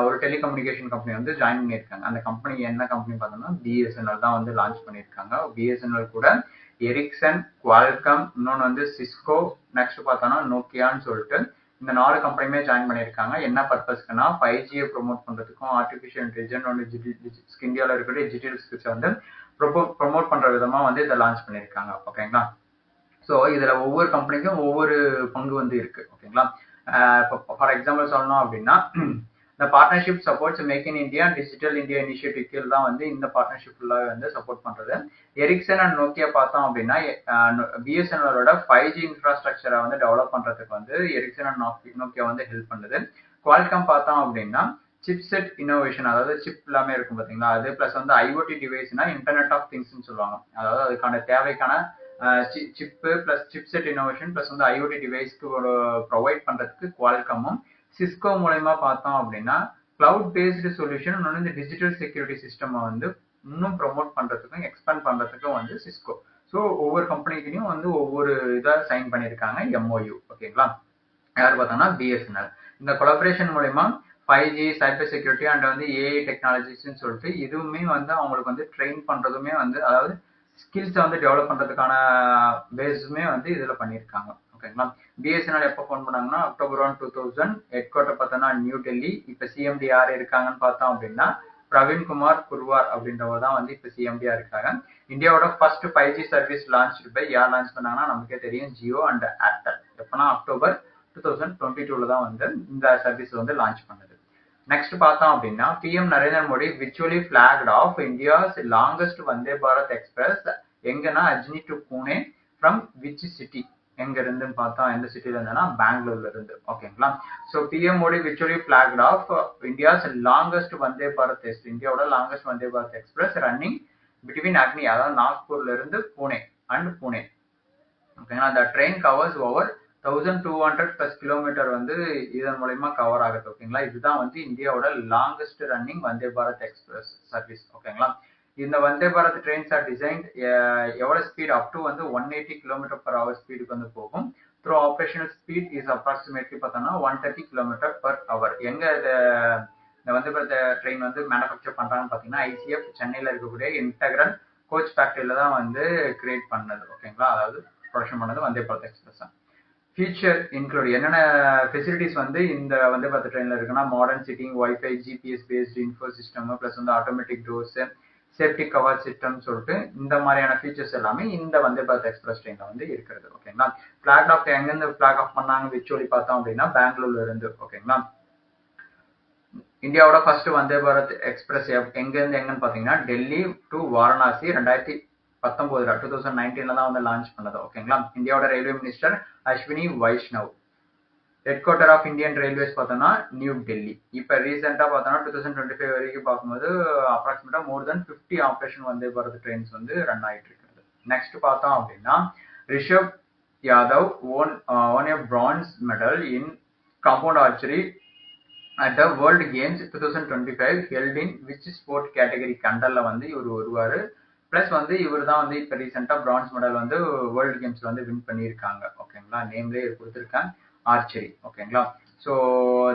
ஒரு டெலிகம்யூனிகேஷன் கம்பெனி வந்து ஜாயின் பண்ணியிருக்காங்க. அந்த கம்பெனி என்ன கம்பெனி பார்த்தோம்னா பிஎஸ்என்எல் தான் வந்து லான்ச் பண்ணியிருக்காங்க. பிஎஸ்என்எல் கூட எரிக்சன், குவால்காம், இன்னொன்று வந்து சிஸ்கோ, நெக்ஸ்ட் பார்த்தோம்னா நோக்கியான்னு சொல்லிட்டு இந்த 4 கம்பெனியுமே ஜாயின் பண்ணியிருக்காங்க. என்ன பர்பஸ்க்குன்னா 5G ப்ரொமோட் பண்ணுறதுக்கும் ஆர்டிஃபிஷியல் இன்டெலிஜென்ஸ் இந்தியாவில் இருக்கிற டிஜிட்டல் ஸ்கில்ஸை வந்து ப்ரொமோட் பண்ணுற விதமாக வந்து இதை லான்ச் பண்ணியிருக்காங்க. ஓகேங்களா, ஸோ இதில் ஒவ்வொரு கம்பெனிக்கும் ஒவ்வொரு பங்கு வந்து இருக்கு. ஓகேங்களா, இப்போ ஃபார் எக்ஸாம்பிள் சொல்லணும் அப்படின்னா இந்த partnership supports make in India digital India initiative கீழ் தான் வந்து இந்த பார்ட்னர்ஷிப் ஃபுல்லாக வந்து சப்போர்ட் பண்ணுறது. எரிக்சன் அண்ட் நோக்கியா பார்த்தோம் அப்படின்னா பிஎஸ்என்எலோட 5G இன்ஃப்ராஸ்ட்ரக்சரை வந்து டெவலப் பண்ணுறதுக்கு வந்து எரிக்சன் அண்ட் நோக்கியா வந்து ஹெல்ப் பண்ணுது. குவால்காம் பார்த்தோம் அப்படின்னா சிப்செட் இன்னோவேஷன், அதாவது சிப் எல்லாமே இருக்கும் பார்த்தீங்களா, அது ப்ளஸ் வந்து ஐஓடி டிவைஸ்னா இன்டர்நெட் ஆஃப் திங்ஸ்ன்னு சொல்லுவாங்க, அதாவது அதுக்கான தேவைக்கான சிப்பு பிளஸ் சிப்செட் இன்னோவேஷன் பிளஸ் வந்து ஐஓடி டிவைஸ்க்கு ப்ரொவைட் பண்ணுறதுக்கு குவால்காமும், சிஸ்கோ மூலயமா பார்த்தோம் அப்படின்னா கிளவுட் பேஸ்டு சொல்யூஷன், இன்னொன்று இந்த டிஜிட்டல் செக்யூரிட்டி சிஸ்டமை வந்து இன்னும் ப்ரொமோட் பண்ணுறதுக்கும் எக்ஸ்பேண்ட் பண்ணுறதுக்கும் வந்து சிஸ்கோ. ஸோ ஒவ்வொரு கம்பெனிக்கும் வந்து ஒவ்வொரு இதாக சைன் பண்ணியிருக்காங்க எம்ஓயு. ஓகேங்களா, யார் பார்த்தோம்னா பிஎஸ்என்எல். இந்த கொலாபரேஷன் மூலயமா 5G, சைபர் செக்யூரிட்டி அண்ட் வந்து ஏஐ டெக்னாலஜிஸ்ன்னு சொல்லிட்டு இதுவுமே வந்து அவங்களுக்கு வந்து ட்ரெயின் பண்ணுறதுமே வந்து அதாவது ஸ்கில்ஸை வந்து டெவலப் பண்ணுறதுக்கான பேஸுமே வந்து இதில் பண்ணியிருக்காங்க. ஓகேங்களா, பிஎஸ்என்எல் எப்போ ஃபோன் பண்ணாங்கன்னா October 1, 2000. ஹெட் குவார்ட்டர் பார்த்தோன்னா நியூ டெல்லி. இப்போ சிஎம்டி யார் இருக்காங்கன்னு பார்த்தோம் அப்படின்னா பிரவீன்குமார் குர்வார் அப்படின்றவர் தான் வந்து இப்போ சிஎம்டியா இருக்காங்க. இந்தியாவோட first 5G service launch by யார் லான்ச் பண்ணாங்கன்னா நமக்கே தெரியும், ஜியோ அண்ட் ஏர்டெல். எப்போனா October 2022 தான் வந்து இந்த சர்வீஸ் வந்து லான்ச் பண்ணுது. நெக்ஸ்ட் பார்த்தோம் அப்படின்னா PM Narendra Modi virtually flagged off India's longest Vande Bharat express எங்கன்னா Ajni to Pune from which city, எங்க இருந்துன்னு பார்த்தோம், எந்த சிட்டில இருந்ததுன்னா பெங்களூர்ல இருந்து. ஓகேங்களா, so PM Modi virtually flagged off India's longest Vande Bharat இந்தியாவோட longest Vande Bharat express running between Ajni, அதாவது நாக்பூர்ல இருந்து புனே அண்ட் புனே. ஓகேங்களா, அந்த ட்ரெயின் கவர்ஸ் ஓவர் 1200+ கிலோமீட்டர் வந்து இதன் மூலயமா கவர் ஆகுது. ஓகேங்களா, இதுதான் வந்து இந்தியாவோட லாங்கஸ்ட் ரன்னிங் வந்தே பாரத் எக்ஸ்பிரஸ் சர்வீஸ். ஓகேங்களா, இந்த Vande Bharat trains R design எவ்வளோ ஸ்பீட் அப் டு வந்து 180 km/h ஸ்பீடுக்கு வந்து போகும். Through operational speed is approximately பார்த்தோம்னா 130 km/h. எங்க இந்த வந்தே பாரத் ட்ரெயின் வந்து மேனுஃபேக்சர் பண்றாங்கன்னு பார்த்தீங்கன்னா ஐசிஎஃப் சென்னையில் இருக்கக்கூடிய இன்டெக்ரல் கோச் ஃபேக்டரியில தான் வந்து கிரியேட் பண்ணது. ஓகேங்களா, அதாவது ப்ரொடக்ஷன் பண்ணது வந்தே பாரத் எக்ஸ்பிரஸ் தான். ஃபீச்சர் இன்க்ளூட் என்னென்ன ஃபெசிலிட்டிஸ் வந்து இந்த வந்தே பாரத் ட்ரெயினில் இருக்குன்னா modern seating, wifi, GPS based info system plus வந்து automatic doors, safety cover system சொல்லிட்டு இந்த மாதிரியான ஃபீச்சர்ஸ் எல்லாமே இந்த வந்தே பாரத் எக்ஸ்பிரஸ் ட்ரெயினில் வந்து இருக்கிறது. ஓகேங்களா, ஃபிளாக் ஆஃப் எங்கேருந்து ஃபிளாக் ஆஃப் பண்ணாங்க விர்ச்சுவலி பார்த்தோம் அப்படின்னா பெங்களூர்ல இருந்து. ஓகேங்களா, இந்தியாவோட ஃபர்ஸ்ட் வந்தே பாரத் எக்ஸ்பிரஸ் எங்கேருந்து எங்கன்னு பார்த்தீங்கன்னா டெல்லி டு வாரணாசி 2019 தான் வந்து லான்ச் பண்ணது. ஓகேங்களா. இந்தியாவோட railway minister Ashwini Vaishnaw. Headquarter of Indian railways பார்த்தோம்னா நியூ டெல்லி. இப்போ ரீசெண்டாக பார்த்தோம்னா 2025 வரைக்கும் பார்க்கும்போது அப்ராக்சிமேட்டாக more than 50 operation Vande Bharat trains வந்து ரன் ஆகிட்டு இருக்குது. நெக்ஸ்ட் பார்த்தோம் அப்படின்னா Rishabh Yadav won a bronze medal in compound archery at the World Games 2025 held in which sport category கண்டல்ல வந்து இவர் வருவாரு. பிளஸ் வந்து இவர் தான் வந்து இப்போ ரீசெண்டாக பிரான்ஸ் மெடல் வந்து வேர்ல்டு கேம்ஸ்ல வந்து வின் பண்ணியிருக்காங்க. ஓகேங்களா. நேம்லேயே கொடுத்துருக்கேன் ஆர்ச்சரி. ஓகேங்களா. So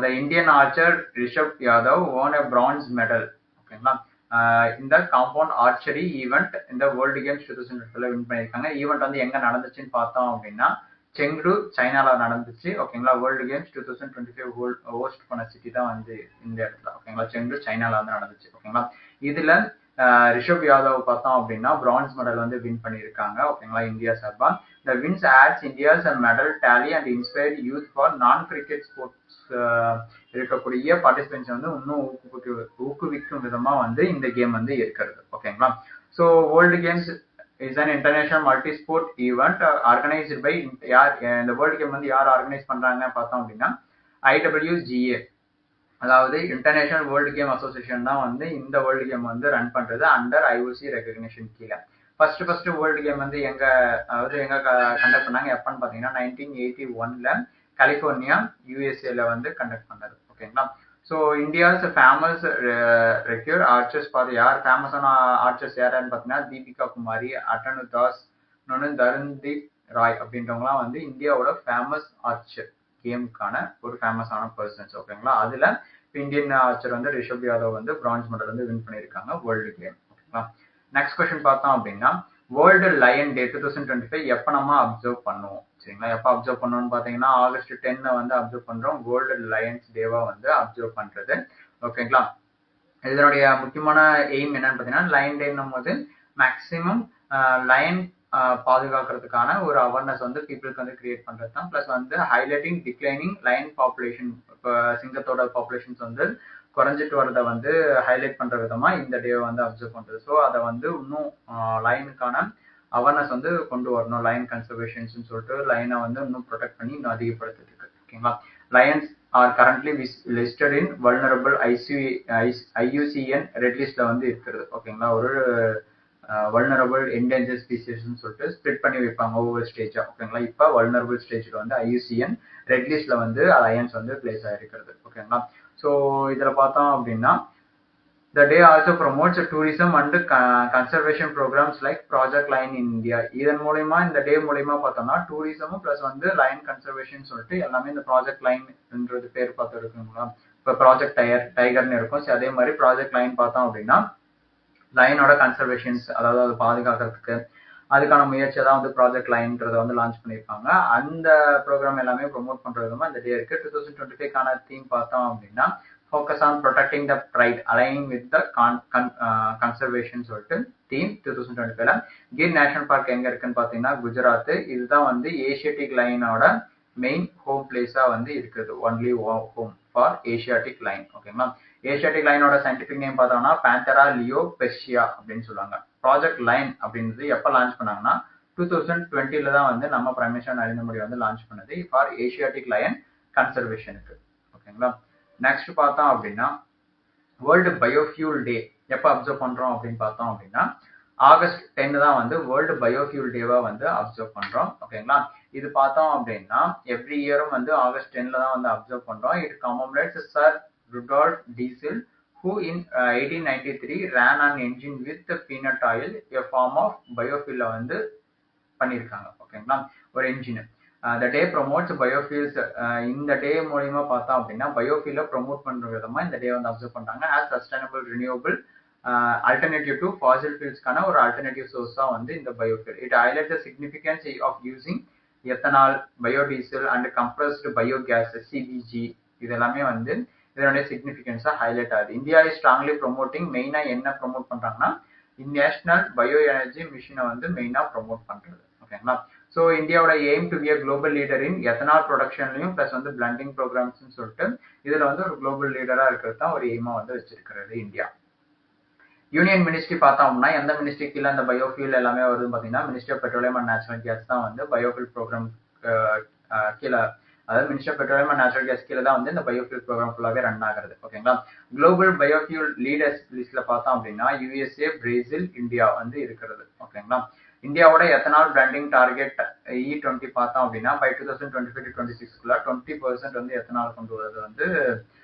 the Indian Archer Rishabh Yadav won a bronze medal. ஓகேங்களா. இந்த காம்பவுண்ட் ஆர்ச்சரி ஈவெண்ட் இந்த வேர்ல்டு கேம்ஸ் 2025 வின் பண்ணியிருக்காங்க. ஈவெண்ட் வந்து எங்க நடந்துச்சுன்னு பார்த்தோம் அப்படின்னா செங்டு சைனால நடந்துச்சு. ஓகேங்களா. வேர்ல்டு கேம்ஸ் 2025 ஹோஸ்ட் பண்ண சிட்டி தான் வந்து இந்த இடத்துல. ஓகேங்களா. செங்டு சைனால வந்து நடந்துச்சு. ஓகேங்களா. இதுல ரிஷப் யாதவ் பார்த்தோம் அப்படின்னா பிரான்ஸ் மெடல் வந்து வின் பண்ணியிருக்காங்க. ஓகேங்களா. இந்தியா சார்பா the wins adds India's medal tally and inspired youth for non-cricket sports இருக்கக்கூடிய பார்ட்டிசிபென்ட்ஸ் வந்து இன்னும் ஊக்குவிக்கும் விதமா வந்து இந்த கேம் வந்து இருக்கிறது. ஓகேங்களா. So world games is an international multi sport event organised by யார் இந்த வேர்ல்டு கேம் வந்து யார் ஆர்கனைஸ் பண்றாங்க பார்த்தோம் அப்படின்னா IWGA, அதாவது இன்டர்நேஷனல் வேர்ல்டு கேம் அசோசியேஷன் தான் வந்து இந்த வேர்ல்டு கேம் வந்து ரன் பண்றது அண்டர் IOC ரெகக்னிஷன் கீழே. ஃபர்ஸ்ட் வேர்ல்டு கேம் வந்து எங்க கண்டக்ட் பண்ணாங்க எப்பன்னு பாத்தீங்கன்னா 1981ல கலிபோர்னியா USA வந்து கண்டக்ட் பண்ணது. ஓகேங்களா. So India's famous require archers பார்த்து யார் ஃபேமஸான ஆர்ச்சர்ஸ் யாருன்னு பார்த்தீங்கன்னா தீபிகா குமாரி, அட்டனு தாஸ், தருண்தீப் ராய் அப்படின்றவங்களாம் வந்து இந்தியாவோட ஃபேமஸ் ஆர்ச்சர் கேமுக்கான ஒரு ஃபேமஸான பர்சன்ஸ். ஓகேங்களா. அதுல இந்தியன் ஆர்ச்சர் வந்து ரிஷப் யாதவ் வந்து பிரான்ஸ் மெடல் வந்து வின் பண்ணியிருக்காங்க வேர்ல்டு கேம். ஓகேங்களா. நெக்ஸ்ட் கொஸ்டின் பார்த்தோம் அப்படின்னா வேர்ல்டு லயன் டே 2025 எப்போ நம்ம அப்சர்வ் பண்ணுவோம்? சரிங்களா. எப்போ அப்சர்வ் பண்ணுவோம்னு பார்த்தீங்கன்னா August 10 வந்து அப்சர்வ் பண்றோம். வேர்ல்டு லயன்ஸ் டேவா வந்து அப்சர்வ் பண்றது. ஓகேங்களா. இதனுடைய முக்கியமான எய்ம் என்னன்னு பார்த்தீங்கன்னா லயன் டேன்னும் போது மேக்சிமம் லயன் பாதுகாக்கிறதுக்கான ஒரு அவேர்னஸ் வந்து பீப்புளுக்கு வந்து கிரியேட் பண்றது தான். பிளஸ் வந்து ஹைலைட்டிங் டிக்ளைனிங் லயன் பாப்புலேஷன், இப்போ சிங்கத்தோட பாப்புலேஷன்ஸ் வந்து குறைஞ்சிட்டு வரதை வந்து ஹைலைட் பண்ற விதமா இந்த டே வந்து அப்சர்வ் பண்றது. ஸோ அதை வந்து இன்னும் லைனுக்கான அவேர்னஸ் வந்து கொண்டு வரணும். லைன் கன்சர்வேஷன்ஸ் சொல்லிட்டு லைனை வந்து இன்னும் ப்ரொடெக்ட் பண்ணி இன்னும் அதிகப்படுத்துறதுக்கு. ஓகேங்களா. லயன்ஸ் ஆர் கரண்ட்லி லிஸ்டட் இன் வல்னரபிள் IUCN ரெட் லிஸ்ட்ல வந்து இருக்கிறது. ஓகேங்களா. ஒரு வல்னரபிள் என்டேஞ்சர் ஸ்பீசிஸ்ன்னு சொல்லிட்டு ஸ்ப்ளிட் பண்ணி வைப்பாங்க ஒவ்வொரு ஸ்டேஜா. ஓகேங்களா. இப்போ வல்னரபிள் ஸ்டேஜ்ல வந்து IUCN ரெட் லிஸ்ட்ல வந்து லயன்ஸ் வந்து பிளேஸ் ஆகிருக்கிறது. ஓகேங்களா. ஸோ இதில் பார்த்தோம் அப்படின்னா the day also promotes tourism and conservation programs like Project Line in India. இதன் மூலமா இந்த டே மூலமா பார்த்தோம்னா டூரிசமும் பிளஸ் வந்து லைன் கன்சர்வேஷன் சொல்லிட்டு எல்லாமே இந்த ப்ராஜெக்ட் லைன்ன்றது பேர் பார்த்து இருக்குங்களா. இப்போ ப்ராஜெக்ட் டைகர்னு இருக்கும். அதே மாதிரி ப்ராஜெக்ட் லைன் பார்த்தோம் அப்படின்னா லைனோட கன்சர்வேஷன்ஸ், அதாவது அதை பாதுகாக்கிறதுக்கு அதுக்கான முயற்சியை தான் வந்து ப்ராஜெக்ட் லைன்ன்றதை வந்து லான்ச் பண்ணியிருப்பாங்க. அந்த ப்ரோக்ராம் எல்லாமே ப்ரொமோட் பண்றது விதமா இந்த டே இருக்கு. 2025க்கான தீம் பார்த்தோம் அப்படின்னா focus on protecting the pride aligning with the conservation சொல்லிட்டு தீம் 2025ல. கிர் நேஷனல் பார்க் எங்க இருக்குன்னு பாத்தீங்கன்னா குஜராத். இதுதான் வந்து ஏசியாட்டிக் லைனோட மெயின் ஹோம் பிளேஸா வந்து இருக்குது. Only home for Asiatic line. ஓகேங்களா. ஏசியாட்டிக் லைனோட சயின்டிபிக் நேம் பார்த்தோம்னா பேந்தரா லியோ பெர்சியா அப்படின்னு சொல்லுவாங்க. ப்ராஜெக்ட் லைன் அப்படின்றது எப்போ லான்ச் பண்ணாங்கன்னா 2020ல தான் வந்து நம்ம பிரைம் மினிஸ்டர் நரேந்திர மோடி வந்து லான்ச் பண்ணது ஃபார் ஏசியாட்டிக் லைன் கன்சர்வேஷனுக்கு. ஓகேங்களா. நெக்ஸ்ட் பார்த்தோம் அப்படின்னா வேர்ல்டு பயோஃபியூல் டே எப்போ அப்சர்வ் பண்றோம் அப்படின்னு பார்த்தோம் அப்படின்னா August 10 தான் வந்து வேர்ல்டு பயோஃபியூல் டேவா வந்து அப்சர்வ் பண்றோம். ஓகேங்களா. இது பார்த்தோம் அப்படின்னா எவ்ரி இயரும் வந்து August 10 தான் வந்து அப்சர்வ் பண்றோம். It commemorates sir Rudolf Diesel who in 1893 ran an engine with peanut oil, a form of biofuel வந்து பண்ணியிருக்காங்க. ஓகேங்களா. ஒரு engine. the day promotes biofuels. இந்த டே மூலமா பார்த்தோம் அப்படின்னா பயோஃபியூலை ப்ரொமோட் பண்ற விதமா இந்த டே வந்து அப்சர்வ் பண்றாங்க. as sustainable renewable alternative to fossil fuelsக்கான ஒரு alternative source வந்து இந்த biofuel. it highlights the significance of using ethanol, biodiesel and compressed biogas CBG. இதெல்லாமே வந்து இதனுடைய சிக்னிஃபிகன்ஸா ஹைலைட் ஆகுது. India is strongly promoting. மெயினா என்ன ப்ரொமோட் பண்றாங்கன்னா நேஷனல் பயோ எனர்ஜி மிஷினை வந்து மெயினா ப்ரொமோட் பண்றது. ஓகேங்களா. ஸோ இந்தியாவோட aim to be a global leader in ethanol ப்ரொடக்ஷன்லையும் பிளஸ் வந்து பிளண்டிங் ப்ரோக்ராம்ஸ்னு சொல்லிட்டு இதுல வந்து ஒரு குளோபல் லீடரா இருக்கிறது தான் ஒரு எய்மா வந்து வச்சிருக்கிறது இந்தியா. யூனியன் மினிஸ்ட்ரி பார்த்தோம் அப்படின்னா எந்த மினிஸ்ட்ரி கீழே இந்த பயோஃபியூல் எல்லாமே வருதுன்னு பார்த்தீங்கன்னா ministry of petroleum and natural gas தான் வந்து பயோஃபியூல் ப்ரோக்ராம் கீழே, அதாவது ministry of petroleum and natural gas கீழே தான் வந்து இந்த பயோஃபியூல் ப்ரோக்ராம் ஃபுல்லாகவே ரன் ஆகுது. ஓகேங்களா. குளோபல் பயோஃபியூல் லீடர்ஸ் லிஸ்ட்ல பார்த்தோம் அப்படின்னா யுஎஸ்ஏ, பிரேசில், இந்தியா வந்து இருக்கிறது. ஓகேங்களா. இந்தியாவோட எத்தனால் பிராண்டிங் டார்கெட் E20 பார்த்தோம் அப்படின்னா பை 2025-26 20% வந்து எத்தனால் கொண்டு வரது வந்து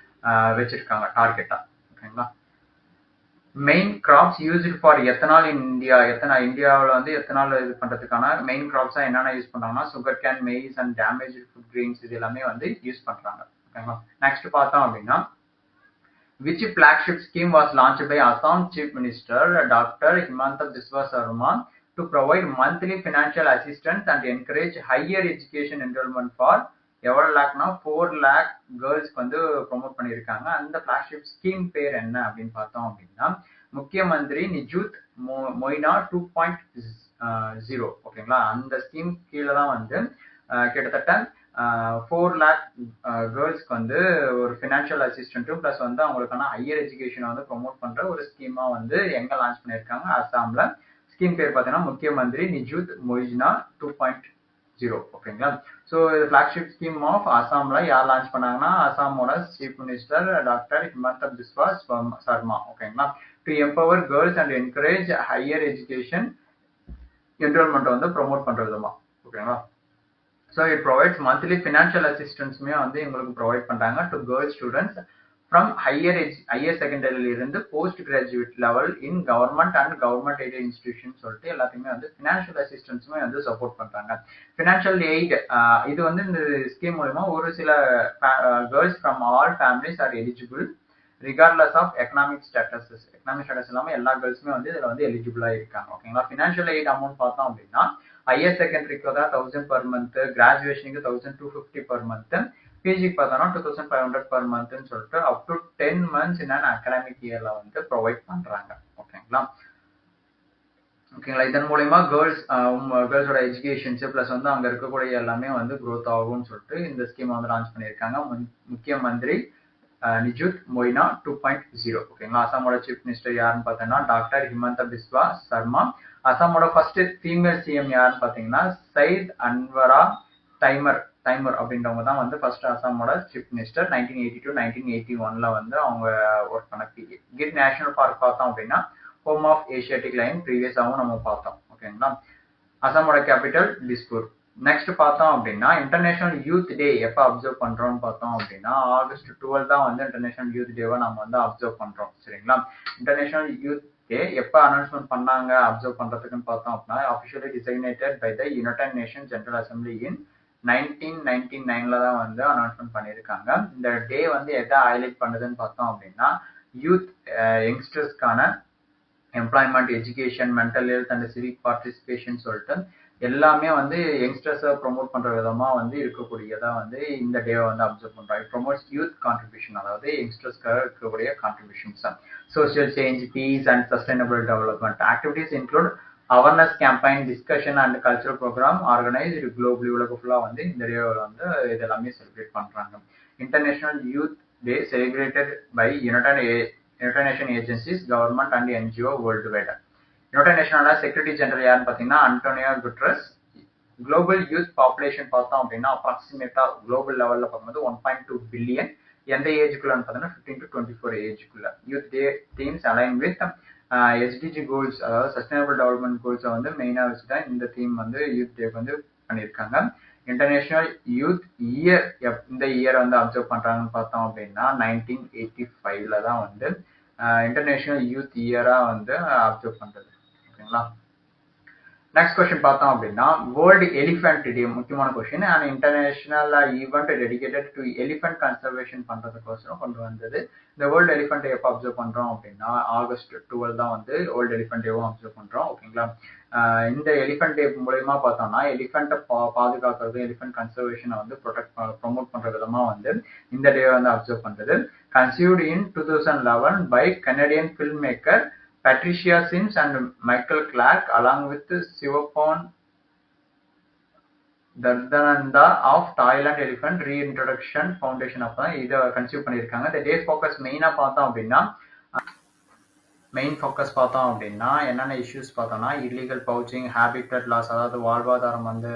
வச்சிருக்காங்க டார்கெட்டா. ஓகேங்களா. Main crops used for ethanol in India, இந்தியாவில் வந்து எத்தனால் இது பண்றதுக்கான மெயின் கிராப்ஸா என்னென்ன யூஸ் பண்றாங்கன்னா sugar cane, maize and damage food grains இது எல்லாமே வந்து யூஸ் பண்றாங்க. ஓகேங்களா. நெக்ஸ்ட் பார்த்தோம் அப்படின்னா which flagship scheme was launched by Assam Chief Minister Dr. Himanta Biswa Sarma to provide monthly financial assistance and encourage higher education enrollment for எவ்வளோ லேக்னா 4 lakh கேர்ள்ஸ்க்கு வந்து ப்ரொமோட் பண்ணியிருக்காங்க. அந்த ஃபிளாக்ஷிப் ஸ்கீம் பேர் என்ன அப்படின்னு பார்த்தோம் அப்படின்னா முக்கிய மந்திரி நிஜூத் மொய்னா 2.0. ஓகேங்களா. அந்த ஸ்கீம் கீழே தான் வந்து கிட்டத்தட்ட 4 lakh கேர்ள்ஸ்க்கு வந்து ஒரு ஃபினான்ஷியல் அசிஸ்டன்ட்டும் ப்ளஸ் வந்து அவங்களுக்கான ஹையர் எஜுகேஷனை வந்து ப்ரொமோட் பண்ற ஒரு ஸ்கீமா வந்து எங்க லான்ச் பண்ணியிருக்காங்க அசாம்ல. ஸ்கீம் பேர் பார்த்தீங்கன்னா முக்கிய மந்திரி நிஜூத் மொய்னா 2.0. ஓகேங்களா. ஸோ இது ஃபிளாக்ஷிப் ஸ்கீம் ஆஃப் அசாம்ல யார் லான்ச் பண்ணாங்கன்னா அசாமோட chief minister doctor Himanta Biswa Sarma. ஓகேங்களா. To empower girls and encourage higher education enrolment வந்து ப்ரொமோட் பண்ற விதமா. ஓகேங்களா. So it provides monthly financial அசிஸ்டன்ஸுமே வந்து எங்களுக்கு ப்ரொவைட் பண்றாங்க to girls students from higher செகண்டரியில இருந்து post graduate level in government and government aided institution சொல்லிட்டு எல்லாத்தையுமே வந்து ஃபினான்ஷியல் அசிஸ்டன்ஸுமே வந்து சப்போர்ட் பண்றாங்க. ஃபினான்ஷியல் எய்ட் இது வந்து இந்த ஸ்கீம் மூலமா ஒரு சில girls from all families are eligible regardless of economic status இல்லாமல் எல்லா கேர்ள்ஸுமே வந்து இதில் வந்து எலிஜிபிளா இருக்காங்க. ஓகேங்களா. ஃபினான்ஷியல் எய்ட் அமௌண்ட் பார்த்தோம் அப்படின்னா ஹையர் செகண்டரிக்கு தான் 1000 per month, கிராஜுவேஷனுக்கு 1250 per month, பிஜிக்கு பார்த்தோம்னா 2500 per month சொல்லிட்டு up to 10 months in academic இயர்ல வந்து ப்ரொவைட் பண்றாங்க. ஓகேங்களா. ஓகேங்களா. இதன் மூலமா கேர்ள்ஸோட எஜுகேஷன்ஸ் பிளஸ் வந்து அங்க இருக்கக்கூடிய எல்லாமே வந்து க்ரோத் ஆகும்னு சொல்லிட்டு இந்த ஸ்கீம் வந்து லான்ச் பண்ணியிருக்காங்க முக்கிய மந்திரி நிஜூத் மொய்னா 2.0. ஓகேங்களா. அசாமோட சீஃப் மினிஸ்டர் யாருன்னு பார்த்தோம்னா டாக்டர் ஹிமந்த பிஸ்வா சர்மா. அசாமோட ஃபர்ஸ்ட் ஃபீமேல் சிஎம் யாருன்னு பார்த்தீங்கன்னா சயித் அன்வரா டைமர் அப்படின்றவங்க தான் வந்து ஃபர்ஸ்ட் அசாமோட சீஃப் மினிஸ்டர். 1982-1981 வந்து அவங்க ஒர்க் பண்ண பீரியட். கிர் நேஷனல் பார்க் பார்த்தோம் அப்படின்னா ஹோம் ஆஃப் ஏசியாட்டிக் லைன் ப்ரீவியஸாகவும் நம்ம பார்த்தோம். ஓகேங்களா. அசாமோட கேபிட்டல் திஸ்பூர். நெக்ஸ்ட் பார்த்தோம் அப்படின்னா இன்டர்நேஷனல் யூத் டே எப்போ அப்சர்வ் பண்றோம்னு பார்த்தோம் அப்படின்னா August 12 தான் வந்து இன்டர்நேஷனல் யூத் டேவை நம்ம வந்து அப்சர்வ் பண்றோம். சரிங்களா. இன்டர்நேஷனல் யூத் டே எப்போ அனௌன்ஸ்மெண்ட் பண்ணாங்க அப்சர்வ் பண்றதுக்குன்னு பார்த்தோம் அப்படின்னா officially designated by the United Nation General Assembly in 1999 தான் வந்து அனௌன்ஸ்மெண்ட் பண்ணியிருக்காங்க. இந்த டே வந்து எதை ஹைலைட் பண்ணுதுன்னு பார்த்தோம் அப்படின்னா யூத் யங்ஸ்டர்ஸ்க்கான employment, education, mental health and civic participation சொல்லிட்டு எல்லாமே வந்து யங்ஸ்டர்ஸை ப்ரொமோட் பண்ற விதமா வந்து இருக்கக்கூடியதா வந்து இந்த டேவை வந்து அப்சர்வ் பண்றோம். இட் ப்ரொமோட்ஸ் யூத் கான்ட்ரிபியூஷன், அதாவது யங்ஸ்டர்ஸ்க்காக இருக்கக்கூடிய contributions. Social change, peace and sustainable development activities include awareness campaign, discussion and cultural programme organised globally. உலக ஃபுல்லா வந்து இந்த டேவில் வந்து இது எல்லாமே செலிப்ரேட் பண்றாங்க. International youth day celebrated by United Nation agencies, government and NGO worldwide. யுனைடெட் நேஷனோட செக்ரட்டரி ஜெனரல் யாருன்னு பார்த்தீங்கன்னா Antonio Guterres. Global youth population பார்த்தோம் அப்படின்னா அப்ராக்சிமேட்டா குளோபல் லெவல்ல பார்க்கும்போது 1.2 பில்லியன். எந்த ஏஜுக்குள்ளன்னு பார்த்தீங்கன்னா 15 to 24 ஏஜுக்குள்ள. Youth day themes align with SDG goals, அதாவது சஸ்டைனபிள் டெவலப்மெண்ட் கோல்ஸை வந்து மெயினா வச்சுதான் இந்த தீம் வந்து யூத் டே வந்து பண்ணியிருக்காங்க. இன்டர்நேஷனல் யூத் இயர் இந்த இயர் வந்து அப்சர்வ் பண்றாங்கன்னு பார்த்தோம் அப்படின்னா 1985 தான் வந்து இன்டர்நேஷனல் யூத் இயரா வந்து அப்சர்வ் பண்றது. ஓகேங்களா. நெக்ஸ்ட் கொஸ்டின் பார்த்தோம் அப்படின்னா வேர்ல்டு எலிஃபென்ட் டே, முக்கியமான question. And international event dedicated to elephant conservation பண்றதுக்கோசரம் கொண்டு வந்தது. இந்த வேர்ல்டு எலிஃபென்ட் டே எப்போ அப்சர்வ் பண்றோம் அப்படின்னா August 12 தான் வந்து வேர்ல்டு எலிஃபென்ட் டேவும் அப்சர்வ் பண்றோம். ஓகேங்களா. இந்த எலிஃபென்ட் டே மூலயமா பார்த்தோம்னா எலிஃபென்ட்டை பாதுகாக்கிறது, எலிஃபென்ட் கன்சர்வேஷனை வந்து ப்ரொமோட் பண்ற விதமா வந்து இந்த டே வந்து அப்சர்வ் பண்றது. Conceived in 2011 by Canadian film maker Patricia Sims and Michael Clark along with Sivapon Dardananda of Thailand Elephant Reintroduction Foundation of இதை கன்சியூவ் பண்ணியிருக்காங்க. இந்த டே ஃபோக்கஸ் மெயினா பார்த்தோம் அப்படின்னா மெயின் ஃபோக்கஸ் பார்த்தோம் அப்படின்னா என்னென்ன இஷ்யூஸ் பார்த்தோம்னா இல்லீகல் பவுச்சிங், ஹேபிட்டட் லாஸ், அதாவது வாழ்வாதாரம் வந்து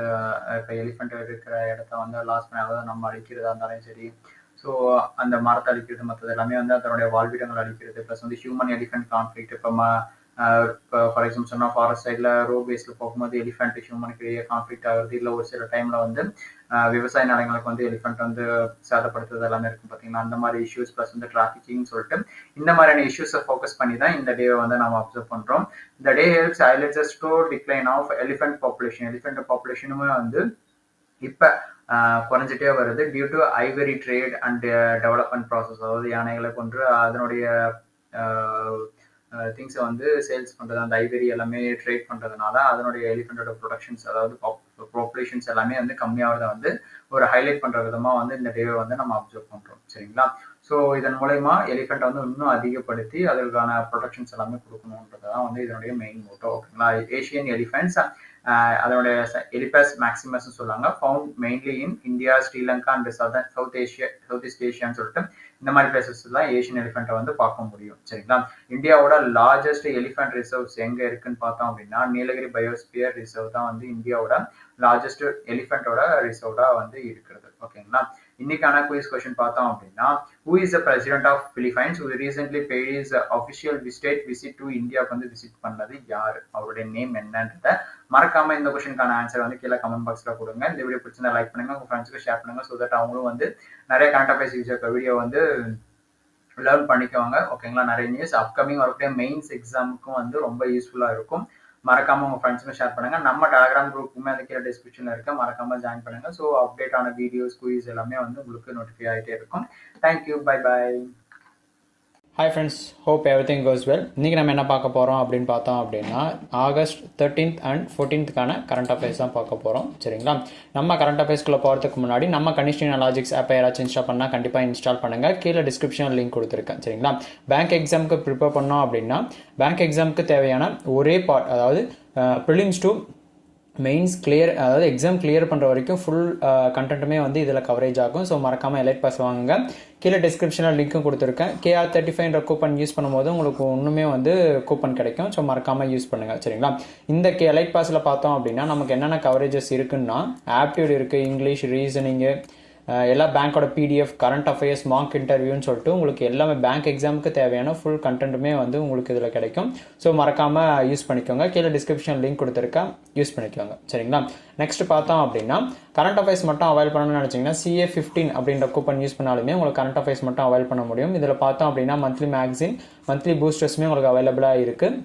இப்போ எலிஃபெண்ட் இருக்கிற இடத்த வந்து லாஸ் பண்ணி அதாவது நம்ம அழிக்கிறதா இருந்தாலும் சரி, ஸோ அந்த மரத்தை அழிக்கிறது மற்றது எல்லாமே வந்து அதனுடைய வாழ்விடங்கள் அழிக்கிறது, ப்ளஸ் வந்து ஹியூமன் எலிஃபென்ட் கான்ஃப்ளிக்ட். இப்போ இப்போ ஃபார் எக்ஸாம்பிள் சொன்னால் ஃபாரஸ்ட் சைடில் ரோட் பேஸில் போகும்போது எலிஃபென்ட் ஹியூமனுக்கு இடையே கான்ஃப்ளிக்ட் ஆகுறது, இல்லை ஒரு சில டைமில் வந்து விவசாய நிலங்களுக்கு வந்து எலிஃபென்ட் வந்து சேதப்படுத்துறது எல்லாமே இருக்கும் பார்த்தீங்கன்னா, அந்த மாதிரி இஷ்யூஸ் ப்ளஸ் வந்து டிராஃபிக்கிங் சொல்லிட்டு இந்த மாதிரியான இஷ்யூஸை ஃபோக்கஸ் பண்ணி தான் இந்த டேவை வந்து நம்ம அப்சர்வ் பண்ணுறோம். இந்த day helps highlights the slow decline of elephant population. Elephant பாப்புலேஷனுமே வந்து இப்போ குறைஞ்சிட்டே வருது due to ivory trade and development process. அதாவது யானைகளை கொண்டு அதனுடைய திங்ஸை வந்து சேல்ஸ் பண்ணுறது, அந்த ஐவரி எல்லாமே ட்ரேட் பண்ணுறதுனால அதனுடைய எலிஃபெண்டோட ப்ரொடக்ஷன்ஸ் அதாவது பாப்புலேஷன்ஸ் எல்லாமே வந்து கம்மியாகிறத வந்து ஒரு ஹைலைட் பண்ணுற விதமாக வந்து இந்த டேவை வந்து நம்ம அப்சர்வ் பண்ணுறோம். சரிங்களா? ஸோ இதன் மூலயமா எலிஃபெண்ட் வந்து இன்னும் அதிகப்படுத்தி அதற்கான ப்ரொடக்ஷன்ஸ் எல்லாமே கொடுக்கணுன்றது தான் வந்து இதனுடைய மெயின் மோட்டோ. ஓகேங்களா? ஏஷியன் எலிஃபென்ட்ஸ் அதனுடைய எலிபஸ் மேக்சிமஸ் சொல்லுவாங்க, found mainly in India, Sri Lanka and south east ஏஷியான்னு சொல்லிட்டு இந்த மாதிரி பிளேசஸ் தான் ஏஷியன் எலிஃபெண்ட்டை வந்து பார்க்க முடியும். சரிங்களா? இந்தியாவோட லார்ஜஸ்ட் எலிஃபென்ட் ரிசர்வ்ஸ் எங்க இருக்குன்னு பார்த்தோம் அப்படின்னா நீலகிரி பயோஸ்பியர் ரிசர்வ் தான் வந்து இந்தியாவோட லார்ஜஸ்ட் எலிஃபென்ட்டோட ரிசர்வ்டா வந்து இருக்கிறது. ஓகேங்களா? இன்னைக்கான குயிஸ் கொஸ்டின் பார்த்தோம் அப்படின்னா who is the president of Philippines who recently paid his official visit to இந்தியாவுக்கு வந்து விசிட் பண்ணது யாரு, அவருடைய நேம் என்னன்றத மறக்காம இந்த கொஸ்டினுக்கான ஆன்சர் வந்து கீழே கமெண்ட் பாக்ஸ்ல கொடுங்க. இந்த வீடியோ பிடிச்சிருந்தா லைக் பண்ணுங்க, உங்க ஃப்ரெண்ட்ஸ்க்கு ஷேர் பண்ணுங்க, ஸோ தட் அவங்களும் வந்து நிறைய கரண்ட் அஃபேர்ஸ் யூஸ் இருக்க வீடியோ வந்து லேர்ன் பண்ணிக்குவாங்க. ஓகேங்களா? நிறைய நியூஸ் அப்கமிங் வரக்கூடிய மெயின்ஸ் எக்ஸாமுக்கும் வந்து ரொம்ப யூஸ்ஃபுல்லா இருக்கும். மறக்காம உங்க ஃப்ரெண்ட்ஸுமே ஷேர் பண்ணுங்க. நம்ம டெலிகிராம் குரூப்புமே அது கீழே டிஸ்கிரிப்ஷன்ல இருக்கு, மறக்காம ஜாயின் பண்ணுங்க. ஸோ அப்டேட் ஆன வீடியோஸ் குயிஸ் எல்லாமே வந்து உங்களுக்கு நோட்டிஃபை ஆகிட்டே இருக்கும். Thank you, bye bye. Hi friends, hope everything goes well. இன்றைக்கி நம்ம என்ன பார்க்க போகிறோம் அப்படின்னு பார்த்தோம் அப்படின்னா August 13th and 14th current affairs தான் பார்க்க போகிறோம். சரிங்களா? நம்ம கரண்ட் அஃபேர்ஸ்க்குள்ளே போகிறதுக்கு முன்னாடி நம்ம கனிஷ்டின் லாஜிக்ஸ் ஆப்பை யாராச்சும் இன்ஸ்டால் பண்ணால் கண்டிப்பாக இன்ஸ்டால் பண்ணுங்கள். கீழே டிஸ்கிரிப்ஷன் லிங்க் கொடுத்துருக்கேன். சரிங்களா? பேங்க் எக்ஸாமுக்கு ப்ரிப்பேர் பண்ணோம் அப்படின்னா பேங்க் எக்ஸாமுக்கு தேவையான ஒரே பார்ட், அதாவது ப்ரிலிம்ஸ் டு மெயின்ஸ் கிளியர், அதாவது எக்ஸாம் கிளியர் பண்ணுற வரைக்கும் ஃபுல் கண்டென்ட்டுமே வந்து இதில் கவரேஜ் ஆகும். ஸோ மறக்காமல் எலைட் பாஸ் வாங்குங்க. கீழே டிஸ்கிரிப்ஷனில் லிங்க்கும் கொடுத்துருக்கேன். KR35 கூப்பன் யூஸ் பண்ணும்போது உங்களுக்கு ஒன்றுமே வந்து கூப்பன் கிடைக்கும். ஸோ மறக்காமல் யூஸ் பண்ணுங்கள். சரிங்களா? இந்த எலைட் பாஸில் பார்த்தோம் அப்படின்னா நமக்கு என்னென்ன கவரேஜஸ் இருக்குன்னா ஆப்டியூட் இருக்குது, இங்கிலீஷ், ரீசனிங்கு, எல்லா பேங்க்கோட PDF, கரண்ட் அஃபேர்ஸ், மார்க் இன்டர்வியூன்னு சொல்லிட்டு உங்களுக்கு எல்லாமே பேங்க் எக்ஸாமுக்கு தேவையான ஃபுல் கண்டென்ட்டுமே வந்து உங்களுக்கு இதில் கிடைக்கும். ஸோ மறக்காமல் யூஸ் பண்ணிக்கோங்க. கீழே டிஸ்கிரிப்ஷன் லிங்க் கொடுத்துருக்கேன், யூஸ் பண்ணிக்கோங்க. சரிங்களா? நெக்ஸ்ட் பார்த்தோம் அப்படின்னா கரண்ட் அஃபேர்ஸ் மட்டும் அவைல் பண்ணணும்னு நினச்சிங்கன்னா CA15 அப்படின்ற கூப்பன் யூஸ் பண்ணாலுமே உங்களுக்கு கரண்ட் அஃபேர்ஸ் மட்டும் அவைல் பண்ண முடியும். இதில் பார்த்தோம் அப்படின்னா மந்த்லி மேக்சின், மந்த்லி பூஸ்டர்ஸுமே உங்களுக்கு அவைலபிளாக இருக்குது.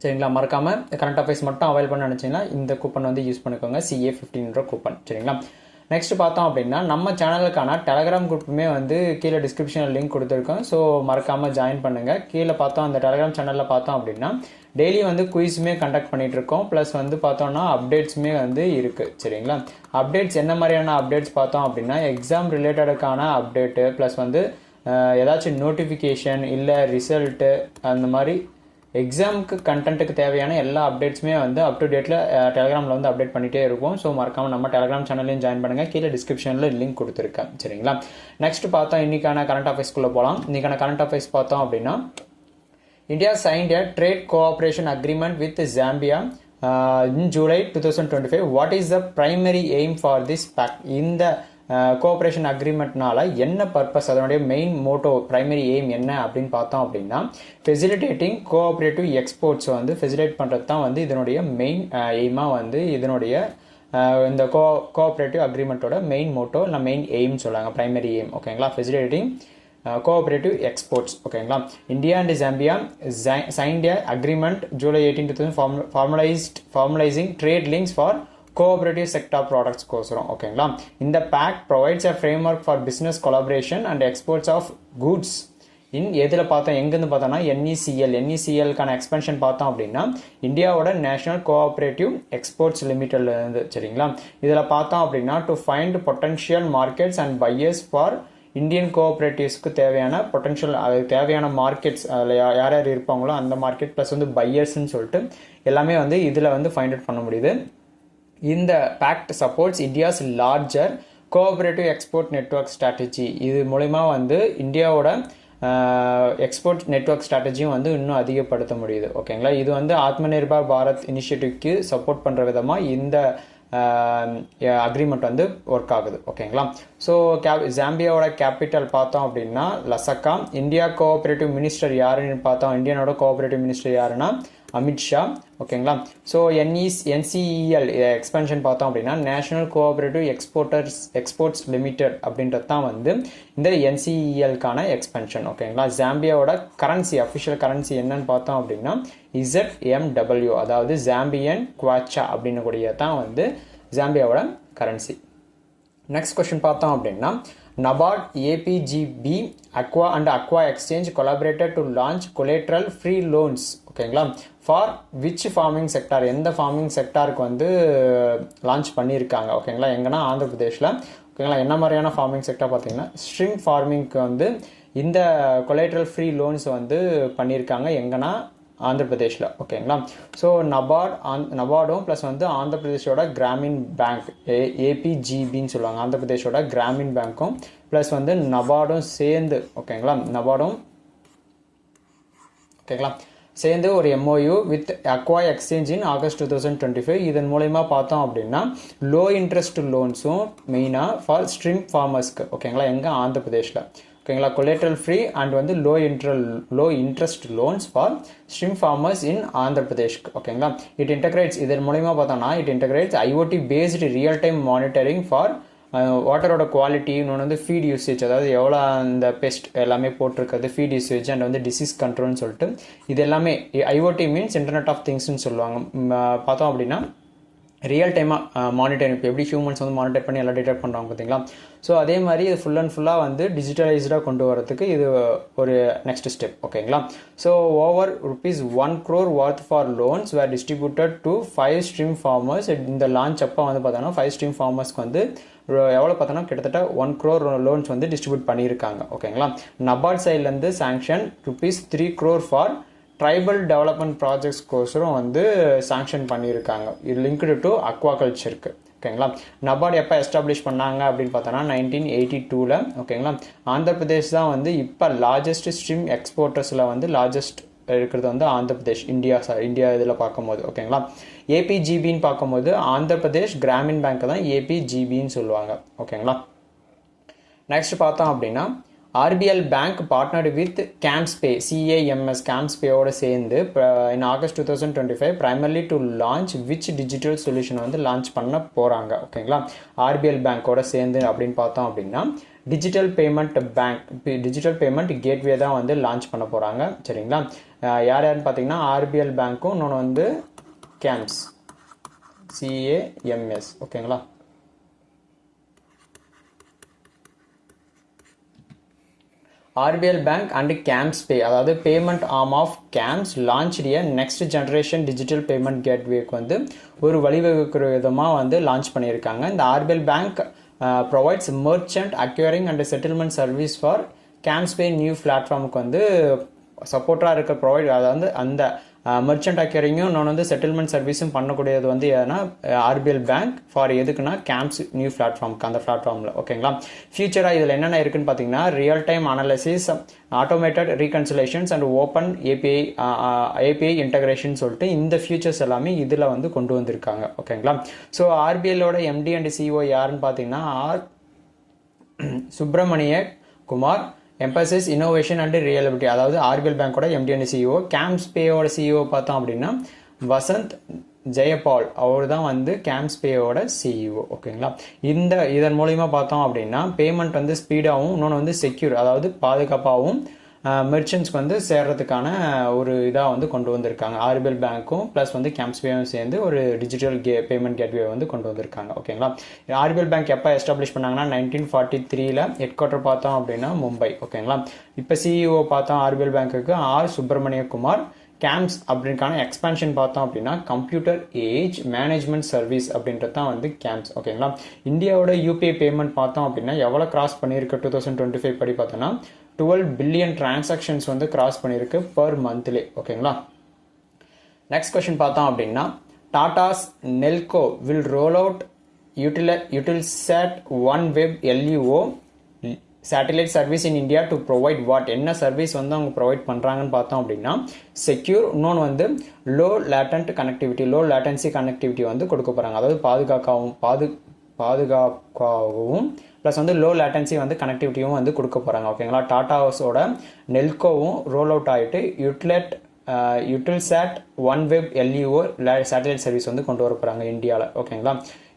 சரிங்களா? மறக்காமல் கரண்ட் அஃபேர்ஸ் மட்டும் அவைல் பண்ண நினச்சிங்கன்னா இந்த கூப்பன் வந்து யூஸ் பண்ணிக்கோங்க, CA15 கூப்பன். சரிங்களா? நெக்ஸ்ட் பார்த்தோம் அப்படின்னா நம்ம சேனலுக்கான டெலகிராம் குரூப்புமே வந்து கீழே டிஸ்கிரிப்ஷனில் லிங்க் கொடுத்துருக்கோம். ஸோ மறக்காமல் ஜாயின் பண்ணுங்கள். கீழே பார்த்தோம் அந்த டெலகிராம் சேனலில் பார்த்தோம் அப்படின்னா டெய்லி வந்து குயிஸுமே கண்டக்ட் பண்ணிகிட்டு இருக்கோம். ப்ளஸ் வந்து பார்த்தோம்னா அப்டேட்ஸுமே வந்து இருக்குது. சரிங்களா? அப்டேட்ஸ் என்ன மாதிரியான அப்டேட்ஸ் பார்த்தோம் அப்படின்னா எக்ஸாம் ரிலேட்டடுக்கான அப்டேட்டு, ப்ளஸ் வந்து ஏதாச்சும் நோட்டிஃபிகேஷன் இல்லை ரிசல்ட்டு, அந்த மாதிரி எக்ஸாமுக்கு கண்டென்ட்டுக்கு தேவையான எல்லா அப்டேட்ஸுமே வந்து அப் டு டேட்டில் டெலிகிராமில் வந்து அப்டேட் பண்ணிகிட்டே இருக்கும். ஸோ மறக்காமல் நம்ம டெலிகிராம் சேனல்லையும் ஜாயின் பண்ணுங்கள். கீழே டிஸ்கிரிப்ஷனில் லிங்க் கொடுத்துருக்கேன். சரிங்களா? நெக்ஸ்ட் பார்த்தோம் இன்றைக்கான கரண்ட் அஃபேர்ஸ்க்குள்ளே போகலாம். இன்றைக்கான கரண்ட் அஃபேர்ஸ் பார்த்தோம் அப்படின்னா India signed a trade cooperation agreement with Zambia in July 2025. What is the primary aim for this pact? இந்த கோஆப்ரேஷன் அக்ரிமெண்ட்னால என்ன பர்பஸ், அதனுடைய மெயின் மோட்டோ, பிரைமரி எய்ம் என்ன அப்படின்னு பார்த்தோம் அப்படின்னா ஃபெசிலிட்டேட்டிங் கோஆப்ரேட்டிவ் எக்ஸ்போர்ட்ஸ் வந்து ஃபெசிலிட்டேட் பண்ணுறது தான் வந்து இதனுடைய மெயின் எய்மாக வந்து இதனுடைய இந்த கோஆப்ரேட்டிவ் அக்ரிமெண்ட்டோட மெயின் மோட்டோ இல்லை மெயின் எய்ம் சொல்லுவாங்க, பிரைமரி எய்ம். ஓகேங்களா? Facilitating cooperative exports. ஓகேங்களா? India and Zambia signed a agreement July 18, 2000 formalizing trade links for cooperative sector products கோசரம். ஓகேங்களா? இந்த pact provides a framework for business collaboration and exports of goods in எதில் பார்த்தோம், எங்கேருந்து பார்த்தோம்னா NECLக்கான எக்ஸ்பென்ஷன் பார்த்தோம் அப்படின்னா இந்தியாவோட நேஷனல் கோஆப்ரேட்டிவ் எக்ஸ்போர்ட்ஸ் லிமிட்டட்லேருந்து. சரிங்களா? இதில் பார்த்தோம் அப்படின்னா to find potential markets and buyers for Indian கோஆப்ரேட்டிவ்ஸ்க்கு தேவையான பொட்டன்ஷியல், அதுக்கு தேவையான மார்க்கெட்ஸ், அதில் யார் யார் இருப்பாங்களோ அந்த மார்க்கெட், ப்ளஸ் வந்து பையர்ஸ்ன்னு சொல்லிட்டு எல்லாமே வந்து இதில் வந்து ஃபைண்ட் அவுட் பண்ண முடியுது. இந்த pact supports India's larger cooperative export network strategy. இது மூலிமா வந்து இந்தியாவோட எக்ஸ்போர்ட் நெட்வொர்க் ஸ்ட்ராட்டஜியும் வந்து இன்னும் அதிகப்படுத்த முடியுது. ஓகேங்களா, இது வந்து ஆத்ம நிர்பார் பாரத் இனிஷியேட்டிவ்க்கு சப்போர்ட் பண்ணுற விதமாக இந்த அக்ரிமெண்ட் வந்து ஒர்க் ஆகுது. ஓகேங்களா, ஸோ ஜாம்பியாவோட கேபிட்டல் பார்த்தோம் அப்படின்னா லசக்கா. இந்தியா கோஆபரேட்டிவ் மினிஸ்டர் யாருன்னு பார்த்தோம், இந்தியனோட கோஆபரேட்டிவ் மினிஸ்டர் யாருன்னா அமித்ஷா. ஓகேங்களா, ஸோ என்சிஇஎல் எக்ஸ்பென்ஷன் பார்த்தோம் அப்படின்னா நேஷனல் கோஆபரேட்டிவ் எக்ஸ்போர்ட்ஸ் லிமிடெட் அப்படின்றது தான் வந்து இந்த என்சிஇஎல்கான எக்ஸ்பென்ஷன். ஓகேங்களா, ஜாம்பியாவோட கரன்சி அஃபிஷியல் கரன்சி என்னன்னு பார்த்தோம் அப்படின்னா ZMW, அதாவது ஜாம்பியன் குவாச்சா அப்படின்னு கூடிய தான் வந்து ஜாம்பியாவோட கரன்சி. நெக்ஸ்ட் கொஸ்டின் பார்த்தோம் அப்படின்னா NABARD, APGB, Aqua and Aqua Exchange collaborated to launch collateral free loans. ஓகேங்களா, ஃபார் விச் ஃபார்மிங் செக்டார், எந்த ஃபார்மிங் செக்டாருக்கு வந்து லான்ச் பண்ணியிருக்காங்க. ஓகேங்களா, எங்கன்னா ஆந்திர பிரதேஷில். ஓகேங்களா, என்ன மாதிரியான ஃபார்மிங் செக்டார் பார்த்தீங்கன்னா ஸ்ட்ரிம் ஃபார்மிங்க்கு வந்து இந்த கொலேட்ரல் ஃப்ரீ லோன்ஸ் வந்து பண்ணியிருக்காங்க எங்கன்னா ஆந்திர பிரதேஷில். ஓகேங்களா, ஸோ நபார்டும் ப்ளஸ் வந்து ஆந்திர பிரதேஷோட கிராமின் பேங்க் APGBன்னு சொல்லுவாங்க, ஆந்திர பிரதேஷோட கிராமின் பேங்க்கும் ப்ளஸ் வந்து நபார்டும் சேர்ந்து, ஓகேங்களா, நபார்டும் ஓகேங்களா சேர்ந்து ஒரு MOU with Aqua exchange in August 2025. இதன் மூலயமா பார்த்தோம் அப்படின்னா லோ இன்ட்ரெஸ்ட் லோன்ஸும் மெயினாக ஃபார் ஸ்ட்ரிம் ஃபார்மர்ஸ்க்கு. ஓகேங்களா, எங்கே ஆந்திர பிரதேஷில். ஓகேங்களா, கொலேட்ரல் ஃப்ரீ அண்ட் வந்து low interest loans for shrimp farmers in Andhra பிரதேஷ்க்கு. ஓகேங்களா, இட் இன்டகிரேட்ஸ், இதன் மூலயமா பார்த்தோம்னா it integrates IoT based real time monitoring for வாட்டரோட குவாலிட்டி, இன்னொன்று வந்து ஃபீட் யூசேஜ், அதாவது எவ்வளோ அந்த பெஸ்ட் எல்லாமே போட்டிருக்கிறது, ஃபீட் யூசேஜ் அண்ட் வந்து டிசீஸ் கண்ட்ரோல்னு சொல்லிட்டு இது எல்லாமே IoT மீன்ஸ் இன்டர்நெட் ஆஃப் திங்ஸ்ன்னு சொல்லுவாங்க. பார்த்தோம் அப்படின்னா ரியல் டைமாக மானிட்டரிங், இப்போ எப்படி ஹியூமன்ஸ் வந்து மானிட்டர் பண்ணி எல்லாம் டிடெக்ட் பண்ணுறாங்க பார்த்தீங்களா. ஸோ அதே மாதிரி இது ஃபுல் அண்ட் ஃபுல்லாக வந்து டிஜிட்டலைஸ்டாக கொண்டு வரதுக்கு இது ஒரு நெக்ஸ்ட் ஸ்டெப். ஓகேங்களா, so over ₹1 crore worth for loans were distributed to 5 stream farmers. இந்த லான்ச் அப்போ வந்து பார்த்தோன்னா 5 ஸ்ட்ரீம் ஃபார்மர்ஸ்க்கு வந்து எவ்வளோ பார்த்தோன்னா கிட்டத்தட்ட 1 crore லோன்ஸ் வந்து டிஸ்ட்ரிபியூட் பண்ணியிருக்காங்க. ஓகேங்களா, நபார்ட் சைட்லேருந்து sanction ₹3 crore for tribal development projects கோசரம் வந்து சாங்ஷன் பண்ணியிருக்காங்க. இது லிங்க்டு டு அக்வாகல்ச்சருக்கு. ஓகேங்களா, நபார்டு எப்போ எஸ்டாப்ளிஷ் பண்ணாங்க அப்படின்னு பார்த்தோன்னா 1982. ஓகேங்களா, ஆந்திர பிரதேஷ் தான் வந்து இப்போ லார்ஜஸ்ட் ஸ்ட்ரீம் எக்ஸ்போர்ட்டர்ஸில் வந்து லார்ஜஸ்ட் இருக்கிறது வந்து ஆந்திர பிரதேஷ், இந்தியா இதில் பார்க்கும்போது. ஓகேங்களா, APGBன்னு பார்க்கும்போது ஆந்திர பிரதேஷ் கிராமின் பேங்க் தான் APGBன்னு சொல்லுவாங்க. ஓகேங்களா, நெக்ஸ்ட் பார்த்தோம் அப்படின்னா RBL Bank partnered with CAMSPay, CAMSPayயோட சேர்ந்து in August 2025 primarily to launch which digital solution வந்து லான்ச் பண்ண போகிறாங்க. ஓகேங்களா, RBL பேங்கோட சேர்ந்து அப்படின்னு பார்த்தோம் அப்படின்னா டிஜிட்டல் பேமெண்ட் கேட்வே தான் வந்து லான்ச் பண்ண போகிறாங்க. சரிங்களா, யாருன்னு பார்த்தீங்கன்னா RBL பேங்க்கும் இன்னொன்று வந்து CAMS. ஓகேங்களா, RBL Bank and CAMSPay, அதாவது payment arm of CAMS launched a next generation digital payment gatewayக்கு வந்து ஒரு வழிவகுக்கிற விதமாக வந்து லான்ச் பண்ணியிருக்காங்க. இந்த RBL Bank provides merchant acquiring and settlement service for CAMSPay new பிளாட்ஃபார்முக்கு வந்து சப்போர்ட்டாக இருக்க ப்ரொவைட், அதாவது அந்த மெர்ச்சன்ட் அக்யூரிங்கும் இன்னொன்று வந்து செட்டில்மெண்ட் சர்வீஸும் பண்ணக்கூடியது வந்து எதுனா RBL பேங்க் ஃபார் எதுக்குன்னா கேம்ஸ் நியூ பிளாட்ஃபார்முக்கு, அந்த பிளாட்ஃபார்மில். ஓகேங்களா, ஃபியூச்சராக இதில் என்னென்ன இருக்குன்னு பார்த்தீங்கன்னா real time analysis, automated reconciliations and open API integration சொல்லிட்டு இந்த ஃபியூச்சர்ஸ் எல்லாமே இதில் வந்து கொண்டு வந்திருக்காங்க. ஓகேங்களா, ஸோ RBLோட MD and CEO யாருன்னு பார்த்தீங்கன்னா Subramaniam Kumar, emphasis innovation and reliability, அதாவது RBL பேங்கோட MD and CEO. CAMSPayயோட CEO பார்த்தோம் அப்படின்னா வசந்த் ஜெயபால், அவர் தான் வந்து CAMSPayயோட CEO. ஓகேங்களா, இதன் மூலிமா பார்த்தோம் அப்படின்னா பேமெண்ட் வந்து ஸ்பீடாகவும் இன்னொன்று வந்து செக்யூர், அதாவது பாதுகாப்பாகவும் மெர்ச்சன்ட்ஸ்க்கு வந்து சேர்றதுக்கான ஒரு இதாக வந்து கொண்டு வந்திருக்காங்க. RBL பேங்க்கும் ப்ளஸ் வந்து CAMSPayயும் சேர்ந்து ஒரு டிஜிட்டல் பேமெண்ட் கேட்வே வந்து கொண்டு வந்திருக்காங்க. ஓகேங்களா, RBL பேங்க் எப்போ எஸ்டாப்ளிஷ் பண்ணாங்கன்னா 1943. ஹெட் குவார்ட்டர் பார்த்தோம் அப்படின்னா மும்பை. ஓகேங்களா, இப்போ CEO பார்த்தோம் RBL பேங்க்குக்கு சுப்பிரமணிய குமார். கேம்ஸ் அப்படின்கான எக்ஸ்பான்ஷன் பார்த்தோம் அப்படின்னா கம்ப்யூட்டர் ஏஜ் மேனேஜ்மெண்ட் சர்வீஸ் அப்படின்றது தான் வந்து கேம்ஸ். ஓகேங்களா, இந்தியாவோட UPI பேமெண்ட் பார்த்தோம் அப்படின்னா எவ்வளோ கிராஸ் பண்ணியிருக்கு 2025 படி பார்த்தோன்னா 12 பில்லியன் டிரான்சாக்ஷன்ஸ் வந்து கிராஸ் பண்ணியிருக்கு பர் மந்த்லே. ஓகேங்களா, நெக்ஸ்ட் கொஸ்டின் பார்த்தோம் அப்படின்னா Tata's Nelco will roll out Eutelsat OneWeb LEO satellite service in India to provide what, என்ன சர்வீஸ் வந்து அவங்க ப்ரொவைட் பண்ணுறாங்கன்னு பார்த்தோம் அப்படின்னா செக்யூர், இன்னொன்று வந்து low latent connectivity, low latency connectivity வந்து கொடுக்க போகிறாங்க. அதாவது பாதுகாக்கவும் ப்ளஸ் வந்து லோ லேட்டன்சி வந்து கனெக்டிவிட்டியும் வந்து கொடுக்க போகிறாங்க. ஓகேங்களா. டாடாஸோட நெல்கோவும் ரோல் அவுட் ஆகிட்டு யூட்டில்சாட் ஒன்வெப் எல்இஓ சேட்டலைட் சர்வீஸ் வந்து கொண்டு வர போகிறாங்க இந்தியாவில். ஓகேங்களா.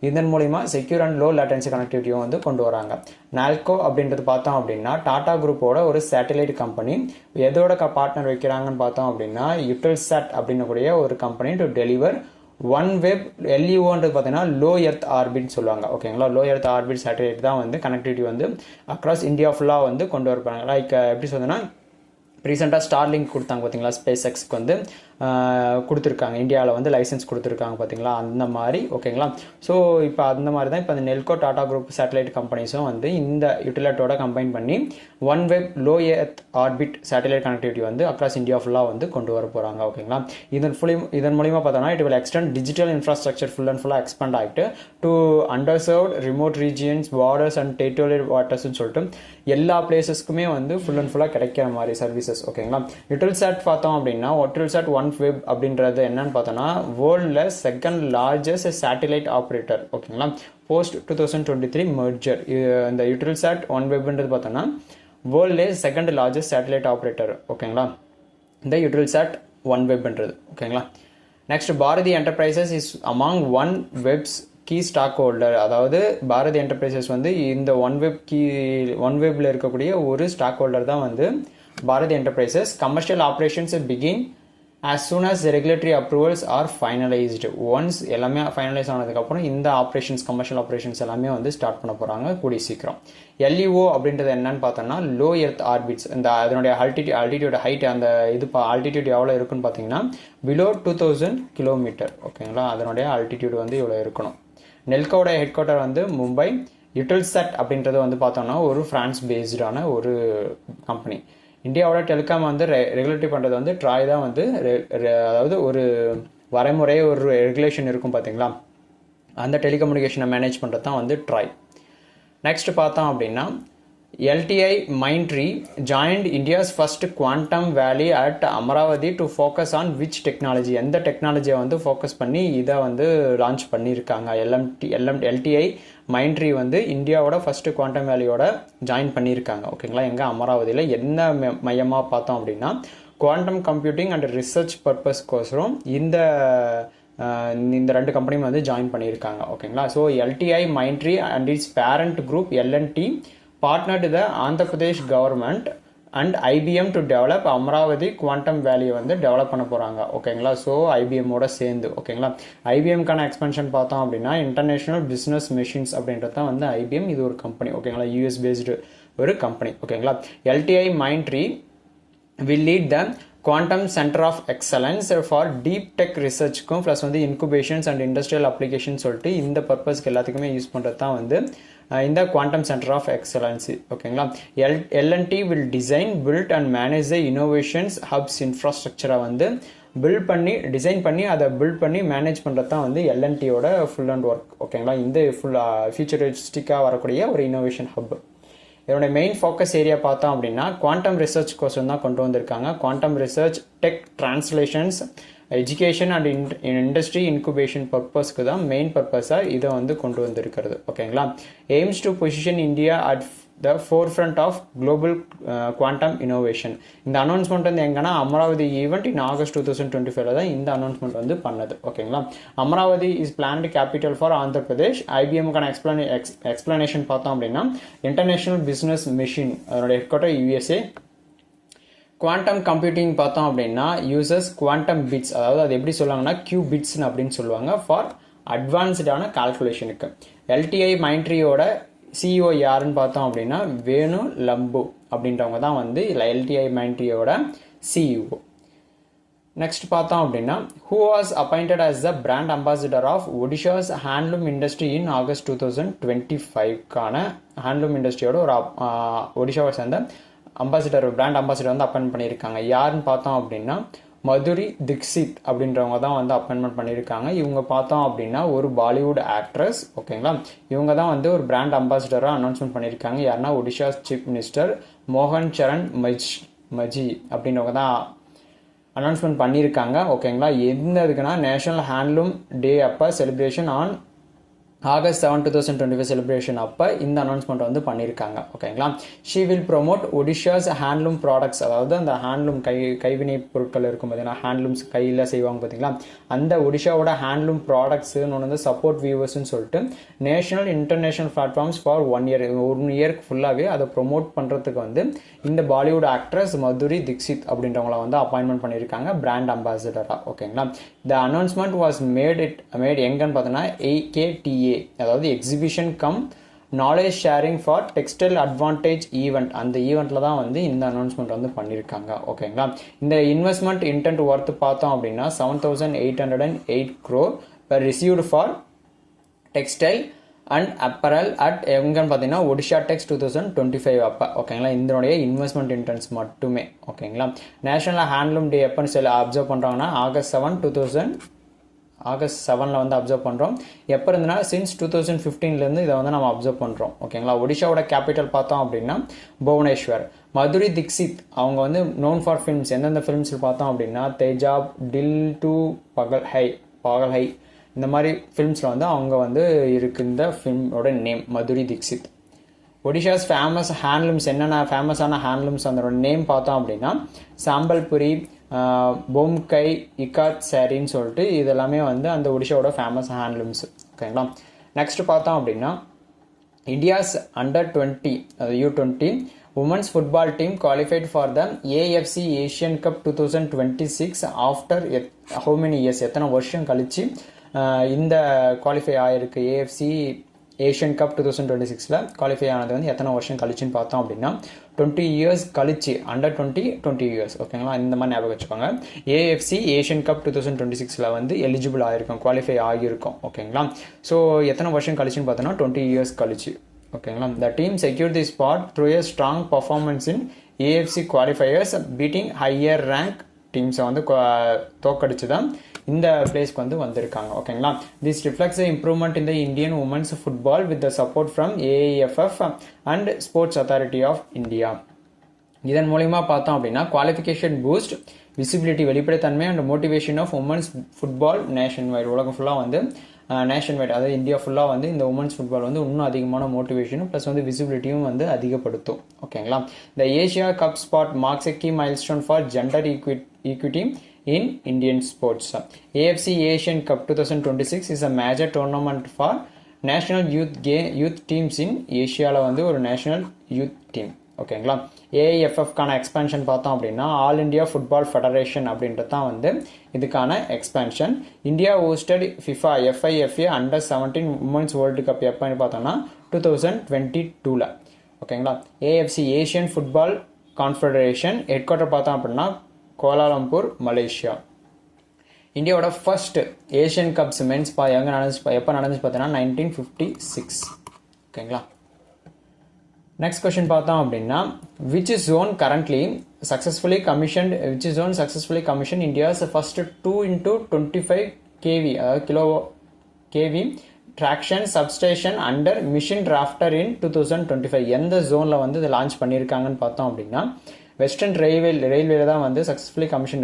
இதன் மூலிமா செக்யூர் அண்ட் லோ லேட்டன்சி கனெக்டிவிட்டியும் வந்து கொண்டு வராங்க. நால்கோ அப்படின்றது பார்த்தோம் அப்படின்னா டாடா குரூப்போட ஒரு சேட்டலைட் கம்பெனி. எதோட பார்ட்னர் வைக்கிறாங்கன்னு பார்த்தோம் அப்படின்னா யூட்டில்சாட் அப்படின்னக்கூடிய ஒரு company to deliver OneWeb எல்இஓன்றது பார்த்தீங்கன்னா லோ எர்த் ஆர்பிட் சொல்லுவாங்க. ஓகேங்களா. லோ எர்த் ஆர்பிட் சேட்டலைட் தான் வந்து கனெக்டிவிட்டி வந்து அக்ராஸ் இந்தியா ஃபுல்லாக வந்து கொண்டு வரப்பாங்க. லைக் எப்படி சொன்னோன்னா ரீசெண்டாக ஸ்டார்லிங்க் கொடுத்தாங்க பார்த்தீங்களா, ஸ்பேஸ் எக்ஸ்க்கு வந்து கொடுத்துருக்காங்க, இந்தியாவில் வந்து லைசன்ஸ் கொடுத்துருக்காங்க பார்த்தீங்களா, அந்த மாதிரி. ஓகேங்களா. ஸோ இப்போ அந்த மாதிரி தான் இப்போ அந்த நெல்கோ டாடா குரூப் சேட்டலைட் கம்பெனிஸும் வந்து இந்த யூட்டிலைட்டோட கம்பைன் பண்ணி OneWeb low earth orbit satellite connectivity வந்து அக்ராஸ் இந்தியா ஃபுல்லாக வந்து கொண்டு வர போகிறாங்க. ஓகேங்களா. இதன் மூலிமா பார்த்தோன்னா it will extend digital infrastructure full and ஃபுல்லாக எக்ஸ்பேண்ட் ஆகிட்டு to underserved remote regions, borders and territorial வாட்டர்ஸ்ன்னு சொல்லிட்டு எல்லா பிளேசஸ்க்குமே வந்து ஃபுல் அண்ட் ஃபுல்லாக கிடைக்கிற மாதிரி சர்வீசஸ். ஓகேங்களா. யூட்டில்சாட் பார்த்தோம் அப்படின்னா யூட்டில்சாட் ஒன் வெப் அப்படின்றது என்னன்னு பார்த்தோன்னா வேர்ல்டில் செகண்ட் லார்ஜஸ்ட் சேட்டலைட் ஆப்ரேட்டர். ஓகேங்களா. போஸ்ட் 2023 மெர்ஜர் இந்த யூட்டில்சாட் ஒன் வெப்ன்றது பார்த்தோன்னா வேர்ல்ட்லே செகண்ட் லார்ஜஸ்ட் சேட்டலைட் ஆப்ரேட்டர். ஓகேங்களா. இந்த யூட்டில்சாட் ஒன் வெப்ன்றது. ஓகேங்களா. Next Bharti Enterprises is among OneWeb's key stockholder. அதாவது பாரதி என்டர்பிரைசஸ் வந்து இந்த ஒன் வெப்பில் இருக்கக்கூடிய ஒரு ஸ்டாக் ஹோல்டர் தான் வந்து Bharti Enterprises. Commercial operations begin as soon as the regulatory approvals are finalized. Once எல்லாமே ஃபைனலைஸ் ஆனதுக்கப்புறம் இந்த ஆப்ரேஷன்ஸ், கமர்ஷியல் ஆப்ரேஷன்ஸ் எல்லாமே வந்து ஸ்டார்ட் பண்ண போகிறாங்க கூடிய சீக்கிரம். எல்இஓ அப்படின்றது என்னன்னு பார்த்தோம்னா லோ எர்த் ஆர்பிட்ஸ். இந்த அதனுடைய ஆல்டிடியூட் ஹைட், அந்த இது ஆல்டிடியூட் எவ்வளோ இருக்குன்னு பார்த்தீங்கன்னா பிலோ 2000 கிலோமீட்டர். ஓகேங்களா. அதனுடைய ஆல்டிடியூட் வந்து இவ்வளோ இருக்கணும். நெல்கோட ஹெட் குவார்ட்டர் வந்து மும்பை. யூட்டில்சாட் அப்படின்றது வந்து பார்த்தோம்னா ஒரு ஃப்ரான்ஸ் பேஸ்டான ஒரு கம்பெனி. இந்தியாவோட டெலிகாம் வந்து ரெகுலேட்டரி பண்ணுறது வந்து ட்ராய் தான் வந்து அதாவது ஒரு வரைமுறை, ஒரு ரெகுலேஷன் இருக்கும் பார்த்தீங்களா, அந்த டெலிகம்யூனிகேஷனை மேனேஜ் பண்ணுறது தான் வந்து ட்ராய். நெக்ஸ்ட் பார்த்தோம் அப்படின்னா LTI Mindtree joined India's first quantum valley at Amaravati to focus on which technology, எந்த டெக்னாலஜியை வந்து ஃபோக்கஸ் பண்ணி இதை வந்து லான்ச் பண்ணியிருக்காங்க. LTI Mindtree வந்து இந்தியாவோட ஃபர்ஸ்ட் குவாண்டம் வேலியோட ஜாயின் பண்ணியிருக்காங்க. ஓகேங்களா. எங்கே அமராவதியில் என்ன மையமாக பார்த்தோம் அப்படின்னா குவாண்டம் கம்ப்யூட்டிங் அண்ட் ரிசர்ச் பர்பஸ்க்கோசரம் இந்த ரெண்டு கம்பெனியும் வந்து ஜாயின் பண்ணியிருக்காங்க. ஓகேங்களா. So LTI Mindtree and it's parent group L&T partnered the Andhra Pradesh government and IBM to develop Amaravati quantum வேலியை வந்து டெவலப் பண்ண போகிறாங்க. ஓகேங்களா. ஸோ ஐபிஎம்மோட சேர்ந்து. ஓகேங்களா. ஐபிஎம்கான எக்ஸ்பென்ஷன் பார்த்தோம் அப்படின்னா இன்டர்நேஷனல் பிஸ்னஸ் மெஷின்ஸ் அப்படின்றது தான் வந்து ஐபிஎம். இது ஒரு கம்பெனி. ஓகேங்களா. யூஎஸ் பேஸ்டு ஒரு கம்பெனி. ஓகேங்களா. LTI Mindtree will lead the quantum centre of excellence for deep tech ரிசர்ச்சுக்கும் ப்ளஸ் வந்து இன்குபேஷன்ஸ் அண்ட் இண்டஸ்ட்ரியல் அப்ளிகேஷன் சொல்லிட்டு இந்த பர்பஸ்க்கு எல்லாத்துக்குமே யூஸ் பண்ணுறது தான் வந்து இந்த குவாண்டம் சென்டர் ஆஃப் எக்ஸலன்ஸ். ஓகேங்களா. L&T will design, build and manage the innovations hubs இன்ஃப்ராஸ்ட்ரக்சரை வந்து டிசைன் பண்ணி அதை பில்ட் பண்ணி மேனேஜ் பண்ணுறது தான் வந்து L&Tயோட ஃபுல் அண்ட் ஒர்க். ஓகேங்களா. இந்த ஃபியூச்சரிஸ்டிக்காக வரக்கூடிய ஒரு இன்னோவேஷன் ஹப். இதனுடைய மெயின் ஃபோக்கஸ் ஏரியா பார்த்தோம் அப்படின்னா குவாண்டம் ரிசர்ச் கோர்ஸ் தான் கொண்டு வந்திருக்காங்க. Quantum research, tech translations, education and industry incubation பர்பஸ்க்கு தான் மெயின் பர்பஸாக இதை வந்து கொண்டு வந்திருக்கிறது. ஓகேங்களா. Aims to position India at the forefront of global quantum innovation. இந்த அனௌன்ஸ்மெண்ட் வந்து எங்கன்னா அமராவதி ஈவெண்ட் இன் ஆகஸ்ட் 2025 தான் இந்த அனௌன்ஸ்மெண்ட் வந்து பண்ணது. ஓகேங்களா. Amaravati is planned capital for Andhra Pradesh. ஐபிஎம்கான எக்ஸ்பிளனேஷன் பார்த்தோம் அப்படின்னா இன்டர்நேஷனல் பிஸ்னஸ் மெஷின், அதனுடைய headquarter USA. Quantum computing பார்த்தோம் அப்படின்னா யூசஸ் குவாண்டம் பிட்ஸ், அதாவது அது எப்படி சொல்லுவாங்கன்னா கியூ பிட்ஸ்னு அப்படின்னு சொல்லுவாங்க, ஃபார் அட்வான்ஸ்டான கால்குலேஷனுக்கு. LTI Mindtreeயோட CEO யாருன்னு பார்த்தோம் அப்படின்னா வேணு லம்பு அப்படின்றவங்க தான் வந்து LTI Mindtreeயோட CEO. நெக்ஸ்ட் பார்த்தோம் அப்படின்னா who was appointed as the brand ambassador of Odisha's handloom industry in August 2025க்கான ஹேண்ட்லூம் இண்டஸ்ட்ரியோட ஒரு ஒடிஷாவை சேர்ந்த பிராண்ட் அம்பாசிடர் வந்து அப்பாயின்ட் பண்ணியிருக்காங்க. யாருன்னு பார்த்தோம் அப்படின்னா மதுரி திக்ஷித் அப்படின்றவங்க தான் வந்து அப்பாயின்மெண்ட் பண்ணியிருக்காங்க. இவங்க பார்த்தோம் அப்படின்னா ஒரு பாலிவுட் ஆக்ட்ரஸ். ஓகேங்களா, இவங்க தான் வந்து ஒரு பிராண்ட் அம்பாசிடராக அனௌன்ஸ்மெண்ட் பண்ணியிருக்காங்க. யாருன்னா ஒடிஷா சீஃப் மினிஸ்டர் மோகன் சரண் மஜி அப்படின்றவங்க தான் அனௌன்ஸ்மெண்ட் பண்ணியிருக்காங்க. ஓகேங்களா, எந்த இதுக்குன்னா நேஷனல் ஹேண்ட்லூம் டே அப்போ செலிப்ரேஷன் ஆன் August 7, 2025 செலிப்ரேஷன் அப்போ இந்த அனௌன்ஸ்மெண்ட் வந்து பண்ணியிருக்காங்க. ஓகேங்களா, she will promote Odisha's handloom products, அதாவது அந்த ஹேண்ட்லூம் கைவினை பொருட்கள் இருக்கும் பார்த்தீங்கன்னா, ஹேண்ட்லூம்ஸ் கையில் செய்வாங்க பார்த்தீங்களா, அந்த ஒடிஷாவோட ஹேண்ட்லூம் ப்ராடக்ட்ஸ்னு ஒன்று வந்து சப்போர்ட் வியூவர்ஸ்ன்னு சொல்லிட்டு national international platforms for 1 year, 1 yearக்கு ஃபுல்லாகவே அதை ப்ரொமோட் பண்ணுறதுக்கு வந்து இந்த பாலிவுட் ஆக்ட்ரஸ் மதுரி திக்ஷித் அப்படின்றவங்கள வந்து அப்பாயின்மெண்ட் பண்ணியிருக்காங்க பிராண்ட் அம்பாசிடராக. ஓகேங்களா, த அனௌன்ஸ்மெண்ட் வாஸ் மேட் எங்கன்னு பார்த்தோன்னா AKTA, அதாவது exhibition come knowledge sharing for textile advantage event, அந்த ஈவெண்ட்டில் தான் வந்து இந்த அனௌன்ஸ்மெண்ட் வந்து பண்ணியிருக்காங்க. ஓகேங்களா, இந்த இன்வெஸ்ட்மெண்ட் இன்டென்ட் ஒர்த் பார்த்தோம் அப்படின்னா 7,808 crore received for textile and apparel at எங்கன்னு பார்த்தீங்கன்னா ஒடிஷா டெக்ஸ் 2025 அப்போ. ஓகேங்களா, இதனுடைய இன்வெஸ்ட்மெண்ட் இன்டென்ஸ் மட்டுமே. ஓகேங்களா, நேஷனல் ஹேண்ட்லூம் டே எப்போன்னு அப்சர்வ் பண்ணுறாங்கன்னா August 7 வந்து அப்சர்வ் பண்ணுறோம். எப்போ இருந்துன்னா சின்ஸ் 2015 இதை வந்து நம்ம அப்சர்வ் பண்ணுறோம். ஓகேங்களா, ஒடிஷாவோட கேபிட்டல் பார்த்தோம் அப்படின்னா புவனேஸ்வர். மதுரி திக்ஷித் அவங்க வந்து நோன் ஃபார் ஃபிலிம்ஸ், எந்தெந்த ஃபிலிம்ஸில் பார்த்தோம் அப்படின்னா தேஜாப், டில் டு பாகல் ஹை இந்த மாதிரி ஃபிலிம்ஸில் வந்து அவங்க வந்து இருக்கு. இந்த ஃபிலிமோட நேம் மதுரி திக்ஷித். ஒடிஷாஸ் ஃபேமஸ் ஹேண்ட்லூம்ஸ், என்னென்ன ஃபேமஸான ஹேண்ட்லூம்ஸ் அதோட நேம் பார்த்தோம் அப்படின்னா சாம்பல்புரி, பொம்கை, இக்காத் சாரின்னு சொல்லிட்டு இதெல்லாமே வந்து அந்த ஒடிஷாவோட ஃபேமஸ் ஹேண்ட்லூம்ஸ். ஓகேங்களா, நெக்ஸ்ட் பார்த்தோம் அப்படின்னா India's under 20 U20 women's football team qualified for the AFC Asian cup 2026 after how many years, எத்தனை வருஷம் கழிச்சு இந்த குவாலிஃபை ஆகிருக்கு AFC ஏஷியன் கப் 2026 குவாலிஃபை ஆனது வந்து எத்தனை வருஷம் கழிச்சுன்னு பார்த்தோம் அப்படின்னா 20 years கழிச்சு, அண்டர் 20 years. ஓகேங்களா, இந்த மாதிரி ஞாபகம் வச்சுக்கோங்க. AFC ஏஷியன் கப் 2026 வந்து எலிஜிபிள் ஆகிருக்கும், குவாலிஃபை ஆகியிருக்கும். ஓகேங்களா, ஸோ எத்தனை வருஷம் கழிச்சுன்னு பார்த்தோன்னா 20 years கழிச்சு. ஓகேங்களா, the team secure the spot through a strong performance in AFC qualifiers beating higher rank டீம்ஸை வந்து தோக்கடிச்சு தான் இந்த பிளேஸ்க்கு வந்து வந்திருக்காங்க. ஓகேங்களா, this reflects improvement in the Indian women's football with the support from AIFF and sports authority of India. இதன் மூலிமா பார்த்தோம் அப்படின்னா குவாலிஃபிகேஷன் பூஸ்ட், விசிபிலிட்டி வெளிப்படைத்தன்மை and motivation of women's football nationwide, உலகம் ஃபுல்லாக வந்து நேஷன் வைட், அதாவது இந்தியா ஃபுல்லாக வந்து இந்த உமன்ஸ் ஃபுட்பால் வந்து இன்னும் அதிகமான மோட்டிவேஷனும் ப்ளஸ் வந்து விசிபிலிட்டியும் வந்து அதிகப்படுத்தும். ஓகேங்களா, the Asia cup spot marks a key milestone for gender equity in Indian sports. AFC Asian Cup 2026 is a major tournament for national youth teams in Asia வந்து ஒரு national youth team. ஓகேங்களா, AIFF கான எக்ஸ்பேன்ஷன் பார்த்தோம் அப்படின்னா ஆல் இண்டியா ஃபுட்பால் ஃபெடரேஷன் அப்படின்றது தான் வந்து இதுக்கான expansion. India hosted FIFA under 17 women's world cup எப்போன்னு பார்த்தோம்னா 2022. ஓகேங்களா, AFC Asian football confederation head quarter பார்த்தோம் அப்படின்னா கோலாலம்பூர், மலேசியா. இந்தியாவோட ஃபர்ஸ்ட் ஏஷியன் கப்ஸ் மென்ஸ் எப்போ நடந்துச்சு பார்த்தீங்கன்னா 1956. ஓகேங்களா, நெக்ஸ்ட் கொஸ்டின் பார்த்தோம் அப்படின்னா which zone successfully commission India's first 2x25 kV அதாவது kilo KV traction substation under mission Raftaar in 2025. எந்த ஜோனில் வந்து இதை லான்ச் பண்ணியிருக்காங்கன்னு பார்த்தோம் அப்படின்னா வெஸ்டர்ன் ரயில்வேல தான் வந்து சக்ஸஸ்ஃபுல்லி கமிஷன்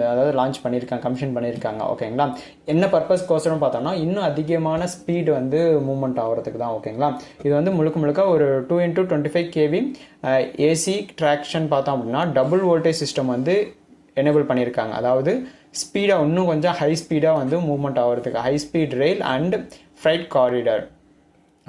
பண்ணியிருக்காங்க. ஓகேங்களா, என்ன பர்பஸ்க்கோசரம் பார்த்தோம்னா இன்னும் அதிகமான ஸ்பீடு வந்து மூவ்மெண்ட் ஆகிறதுக்கு தான். ஓகேங்களா, இது வந்து முழுக்க ஒரு 2x25 kV ஏசி ட்ராக்ஷன் பார்த்தோம் அப்படின்னா டபுள் வோல்டேஜ் சிஸ்டம் வந்து எனேபிள் பண்ணியிருக்காங்க. அதாவது ஸ்பீடாக இன்னும் கொஞ்சம் ஹை ஸ்பீடாக வந்து மூவ்மெண்ட் ஆகிறதுக்கு high speed rail and freight corridor.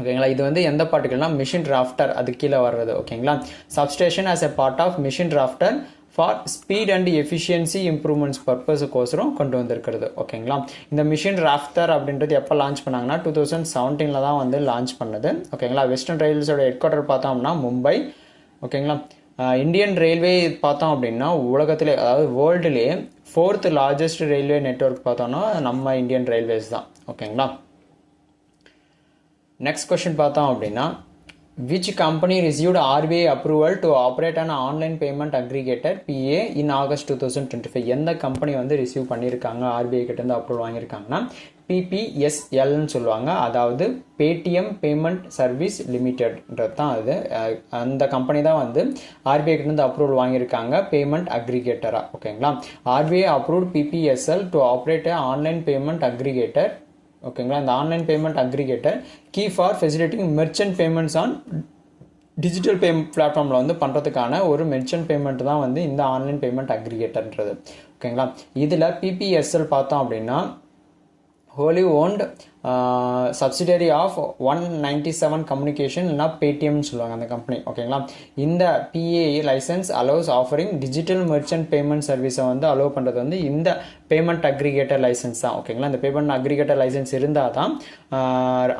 ஓகேங்களா, இது வந்து எந்த பார்ட்டுக்குன்னா மிஷின் ராஃப்டர் அது கீழே வர்றது. ஓகேங்களா, substation as a part of mission Raftaar for speed and efficiency improvements பர்பஸுக்கோசரம் கொண்டு வந்திருக்கிறது. ஓகேங்களா, இந்த மிஷின் ராஃப்டர் அப்படின்றது எப்போ லான்ச் பண்ணாங்கன்னா 2017 தான் வந்து லான்ச் பண்ணது. ஓகேங்களா, வெஸ்டர்ன் ரயில்வேஸோட ஹெட் குவார்ட்டர் பார்த்தோம்னா மும்பை. ஓகேங்களா, இந்தியன் ரயில்வே பார்த்தோம் அப்படின்னா உலகத்திலே அதாவது வேர்ல்டுலேயே 4th லார்ஜஸ்ட் ரயில்வே நெட்வொர்க் பார்த்தோம்னா நம்ம இந்தியன் ரயில்வேஸ் தான். ஓகேங்களா, நெக்ஸ்ட் கொஸ்டின் பார்த்தோம் அப்படின்னா which company received RBI approval to operate an online payment aggregator PA in August 2025? எந்த கம்பெனி வந்து ரிசீவ் பண்ணியிருக்காங்க ஆர்பிஐ கிட்டேருந்து அப்ரூவல் வாங்கியிருக்காங்கன்னா பிபிஎஸ்எல்னு சொல்லுவாங்க, அதாவது பேடிஎம் பேமெண்ட் சர்வீஸ் லிமிடெட்ன்றது தான் அது. அந்த கம்பெனி தான் வந்து ஆர்பிஐ கிட்டேருந்து அப்ரூவல் வாங்கியிருக்காங்க பேமெண்ட் அக்ரிகேட்டராக. ஓகேங்களா, RBI approved PBSL to operate online payment aggregator. ஓகேங்களா, இந்த online payment aggregator key for facilitating merchant payments on digital payment பிளாட்ஃபார்மில் வந்து பண்ணுறதுக்கான ஒரு மெர்ச்சன்ட் பேமெண்ட் தான் வந்து இந்த ஆன்லைன் பேமெண்ட் அக்ரிகேட்டர்ன்றது. ஓகேங்களா, இதில் பிபிஎஸ்எல் பார்த்தோம் அப்படின்னா wholly owned subsidiary of 197 communication இல்லைனா பேடிஎம்னு சொல்லுவாங்க அந்த கம்பெனி. ஓகேங்களா, இந்த PA licence allows offering digital merchant payment சர்வீஸை வந்து அலோவ் பண்ணுறது வந்து இந்த பேமெண்ட் அக்ரிகேட்டர் லைசன்ஸ் தான். ஓகேங்களா, இந்த பேமெண்ட் அக்ரிகேட்டர் லைசன்ஸ் இருந்தால் தான்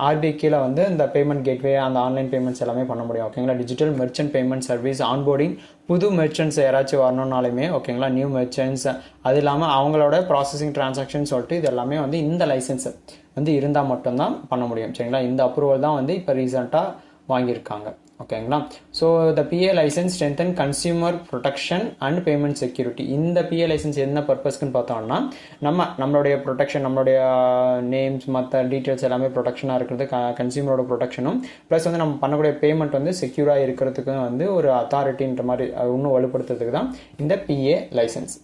ஆர்பிஐ கீழே வந்து இந்த பேமெண்ட் கேட்வே அந்த ஆன்லைன் பேமெண்ட்ஸ் எல்லாமே பண்ண முடியும். ஓகேங்களா, digital merchant payment service onboarding புது மெர்ச்சன்ட்ஸ் யாராச்சும் வரணுன்னாலுமே, ஓகேங்களா, நியூ மெர்ச்சன்ட்ஸ், அது இல்லாமல் அவங்களோட ப்ராசஸிங் டிரான்சாக்ஷன் சொல்லிட்டு இது எல்லாமே வந்து இந்த லைசன்ஸ் வந்து இருந்தால் மட்டும்தான் பண்ண முடியும். சரிங்களா, இந்த அப்ரூவல் தான் வந்து இப்போ ரீசெண்டாக வாங்கியிருக்காங்க. ஓகேங்களா, so the PA licence strengthen consumer protection and payment security. இந்த பிஏ லைசன்ஸ் என்ன பர்பஸ்க்குன்னு பார்த்தோம்னா நம்மளுடைய ப்ரொடெக்ஷன், நம்மளுடைய நேம்ஸ் மற்ற டீட்டெயில்ஸ் எல்லாமே ப்ரொடெக்ஷனாக இருக்கிறது, கன்சியூமரோட ப்ரொடெக்ஷனும் ப்ளஸ் வந்து நம்ம பண்ணக்கூடிய பேமெண்ட் வந்து செக்யூராக இருக்கிறதுக்கும் வந்து ஒரு அத்தாரிட்டின்ற மாதிரி இன்னும் வலுப்படுத்துறதுக்கு தான் இந்த பிஏ லைசன்ஸ்.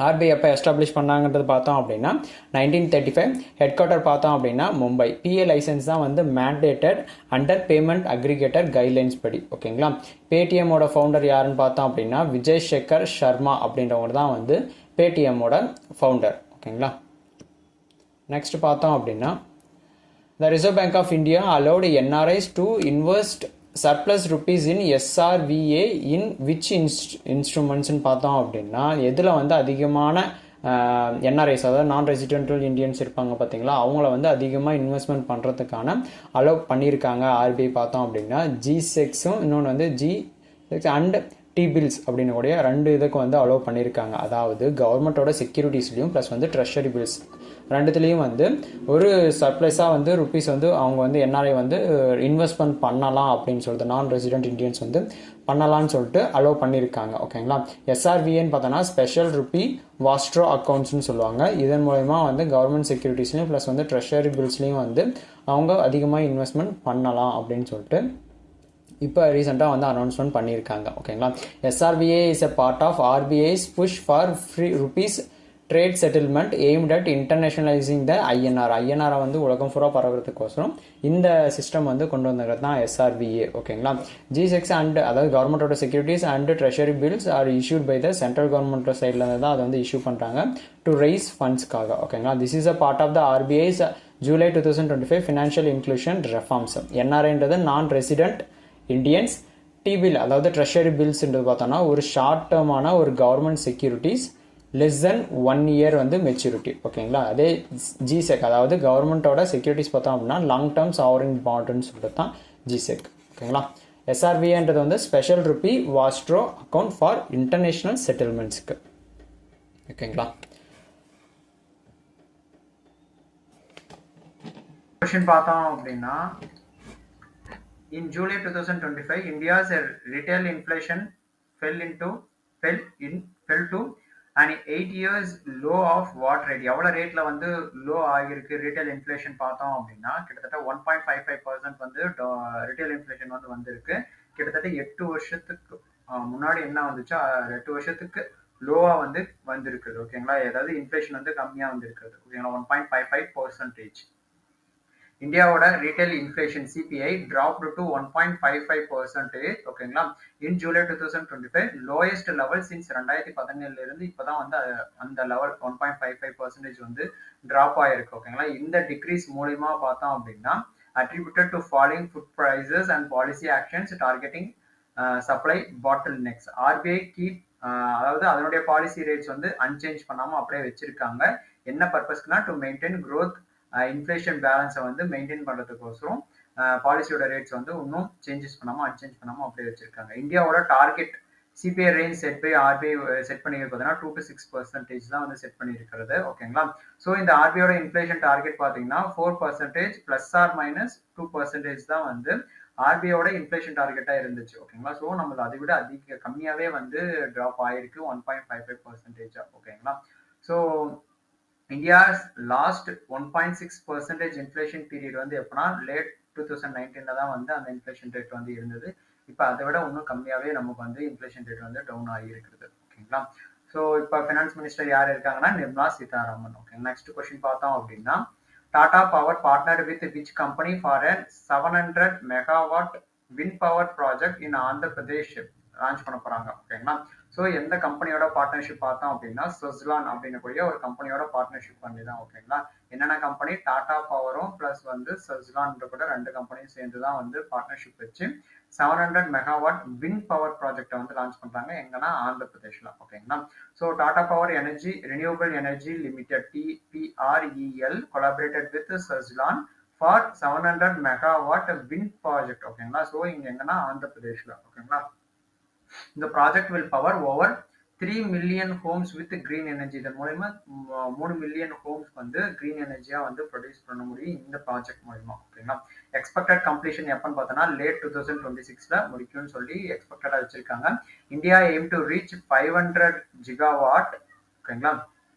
ஆர்பிஐ எப்போ எஸ்டாப்ளிஷ் பண்ணாங்கன்றது பார்த்தோம் அப்படின்னா 1935. ஹெட் குவார்ட்டர் பார்த்தோம் அப்படின்னா மும்பை. பிஏ லைசன்ஸ் தான் வந்து mandated under payment aggregator guidelines படி. ஓகேங்களா, பேடிஎம்மோட ஃபவுண்டர் யாருன்னு பார்த்தோம் அப்படின்னா விஜய் சேகர் சர்மா அப்படின்றவங்க தான் வந்து பேடிஎம்மோட ஃபவுண்டர். ஓகேங்களா, நெக்ஸ்ட் பார்த்தோம் அப்படின்னா the Reserve Bank of India allowed NRIs to invest surplus rupees in SRVA in which instruments பார்த்தோம் அப்படின்னா எதில் வந்து அதிகமான என்ஆர்ஐஸ், அதாவது நான் ரெசிடென்டல் இந்தியன்ஸ் இருப்பாங்க பார்த்தீங்களா, அவங்கள வந்து அதிகமாக இன்வெஸ்ட்மெண்ட் பண்ணுறதுக்கான அலோவ் பண்ணியிருக்காங்க ஆர்பிஐ. பார்த்தோம் அப்படின்னா G6ம் இன்னொன்று வந்து G6 அண்ட் T-bills அப்படின்னு கூடிய ரெண்டு இதுக்கு வந்து அலோவ் பண்ணியிருக்காங்க. அதாவது கவர்மெண்ட்டோட செக்யூரிட்டிஸ்லையும் ப்ளஸ் வந்து ட்ரெஷரி பில்ஸ் ரெண்டுத்துலேயும் வந்து ஒரு சர்ப்ளைஸாக வந்து ருப்பீஸ் வந்து அவங்க வந்து என்ஆர்ஐ வந்து இன்வெஸ்ட்மெண்ட் பண்ணலாம் அப்படின்னு சொல்லிட்டு நான் ரெசிடென்ட் இந்தியன்ஸ் வந்து பண்ணலான்னு சொல்லிட்டு அலோவ் பண்ணியிருக்காங்க. ஓகேங்களா, எஸ்ஆர்விஏன்னு பார்த்தோன்னா ஸ்பெஷல் ருப்பி வாஸ்ட்ரோ அக்கௌண்ட்ஸ்னு சொல்லுவாங்க. இதன் மூலயமா வந்து கவர்மெண்ட் செக்யூரிட்டிஸ்லையும் ப்ளஸ் வந்து ட்ரெஷரி பில்ஸ்லையும் வந்து அவங்க அதிகமாக இன்வெஸ்ட்மெண்ட் பண்ணலாம் அப்படின்னு சொல்லிட்டு இப்போ ரீசெண்டாக வந்து அனௌன்ஸ்மெண்ட் பண்ணியிருக்காங்க. ஓகேங்களா, SRPA is a part of RBI's push for free rupees trade settlement aimed at internationalising the ஐஎன்ஆரை வந்து உலகம் பூரா பரவுறதுக்கோசரம் இந்த சிஸ்டம் வந்து கொண்டு வந்தது தான் எஸ்ஆர்பிஏ. ஓகேங்களா, G6 அண்ட் அதாவது கவர்மெண்ட்டோட securities and treasury bills are issued by the central government சைடில் இருந்து தான் அதை வந்து இஷ்யூ பண்ணுறாங்க டு ரைஸ் ஃபண்ட்ஸ்க்காக. ஓகேங்களா, this is a part of the RBI's July 2025 financial inclusion reforms. என்ஆர்ஐன்றது நான் ரெசிடென்ட் இண்டியன்ஸ். T-bill அதாவது ட்ரெஷரி பில்ஸ்ன்றது பார்த்தோன்னா ஒரு ஷார்ட் டேர்மான ஒரு government securities less than 1 year வந்து மெச்சூரிட்டி. ஓகேங்களா, அதே ஜிசெக் அதாவது கவர்மெண்ட்டோட செக்யூரிட்டிஸ் பார்த்தோம் அப்படின்னா லாங் டேர்ம் சாவரின் பாண்டுன்னு சொல்லிட்டு தான் ஜிசெக். ஓகேங்களா, எஸ்ஆர்பிஏன்றது வந்து special rupee vostro account for international செட்டில்மெண்ட்ஸ்க்கு. ஓகேங்களா, கொஸ்டின் பார்த்தோம் அப்படின்னா in July 2025 India's retail inflation fell to an 8 years low of what rate? எவ்வளவு ரேட்ல வந்து லோ ஆகிருக்கு ரீட்டைல் இன்ஃப்ளேஷன் பார்த்தோம் அப்படின்னா கிட்டத்தட்ட 1.55% வந்து ரீட்டைல் இன்ஃப்ளேஷன் வந்து வந்திருக்கு. கிட்டத்தட்ட 8 வருஷத்துக்கு முன்னாடி என்ன வந்துச்சோ 8 வருஷத்துக்கு லோவா வந்து வந்திருக்குது. ஓகேங்களா, ஏதாவது இன்ஃப்ளேஷன் வந்து கம்மியா வந்திருக்குது. ஓகேங்களா, 1.55%. இந்தியாவோட retail inflation CBI dropped to 1.55%. ஓகேங்களா, இன் ஜூலை 2025 லோயஸ்ட் லெவல் சின்ஸ் 2017 இருந்து இப்போதான் வந்து அந்த லெவல் 1.55% வந்து டிராப் ஆயிருக்கு. ஓகேங்களா, இந்த டிக்ரீஸ் மூலியமா பார்த்தோம் அப்படின்னா attributed to falling food prices and policy actions targeting supply bottlenecks. RBI keep அதாவது அதனுடைய பாலிசி ரேட்ஸ் வந்து அன்சேஞ்ச் பண்ணாம அப்படியே வச்சிருக்காங்க. என்ன பர்பஸ்க்குனா டு மெயின்டைன் growth இன்ஃப்ளேஷன் பேலன்ஸை வந்து மெயின்டைன் பண்ணுறதுக்கோசரம் பாலிசியோட ரேட்ஸ் வந்து இன்னும் சேஞ்சஸ் பண்ணாமல் அன்சேஞ்ச் பண்ணாமல் அப்படியே வச்சிருக்காங்க. இந்தியாவோட target CPI range set by RBI set பண்ணியிருக்கிறதுனா 2 to 6% தான் வந்து செட் பண்ணியிருக்கிறது. ஓகேங்களா, ஸோ இந்த ஆர்பிஐயோட இன்ஃப்ளேஷன் டார்கெட் பார்த்தீங்கன்னா 4% +or -2% தான் வந்து ஆர்பிஐயோட இன்ஃபிளேஷன் டார்கெட்டா இருந்துச்சு. ஓகேங்களா. ஸோ நம்மளது அதை விட கம்மியாவே வந்து டிராப் ஆயிருக்கு 1.55%. ஓகேங்களா. So India's last 1.6% inflation period வந்து எப்படின்னா லேட் 2019 தான் வந்து அந்த இன்ஃபிளேஷன் ரேட் வந்து இருந்தது. இப்போ அதை விட இன்னும் கம்மியாவே நமக்கு வந்து இன்ஃபிளேஷன் ரேட் வந்து டவுன் ஆகி இருக்குது. ஓகேங்களா. ஸோ இப்போ ஃபினான்ஸ் மினிஸ்டர் யார் இருக்காங்கன்னா Nirmala Sitharaman. Okay, next question பார்த்தோம் அப்படின்னா Tata power partner with which company for a 700 megawatt wind power project in Andhra Pradesh launch பண்ண போறாங்க. ஓகேங்களா. ஸோ எந்த கம்பெனியோட பார்ட்னர்ஷிப் பார்த்தோம் அப்படின்னா சுஸ்லான் அப்படின்னக்கூடிய ஒரு கம்பெனியோட பார்ட்னர்ஷிப் பண்ணி தான். ஓகேங்களா. என்னென்ன கம்பெனி? டாடா பவரும் பிளஸ் வந்து சுஸ்லான் கூட 2 கம்பெனியும் சேர்ந்து தான் வந்து பார்ட்னர்ஷிப் வச்சு 700 மெகாவாட் விண்ட் பவர் ப்ராஜெக்டை வந்து லான்ச் பண்றாங்க. எங்கன்னா ஆந்திர பிரதேஷ்ல. ஓகேங்களா. So Tata Power Energy Renewable Energy Limited TPREL collaborated with Suzlon for 700 megawatt wind project. ஓகேங்களா. ஸோ இங்க எங்கன்னா ஆந்திர பிரதேஷ்ல. ஓகேங்களா. இந்த project will power over 3 million homes with green energy. இதன் மூலமா 3 மில்லியன் ஹோம்ஸ் வந்து கிரீன் எனர்ஜியா வந்து ப்ரொடியூஸ் பண்ண முடியும் இந்த ப்ராஜெக்ட் மூலமா. ஓகேங்களா. எக்ஸ்பெக்டட் கம்ப்ளீஷன் எப்பன்னு பார்த்தோன்னா லேட் 2026ல முடிக்கும்னு சொல்லி எக்ஸ்பெக்டடா வச்சிருக்காங்க. India aim to reach 500 gigawatt. ஓகேங்களா.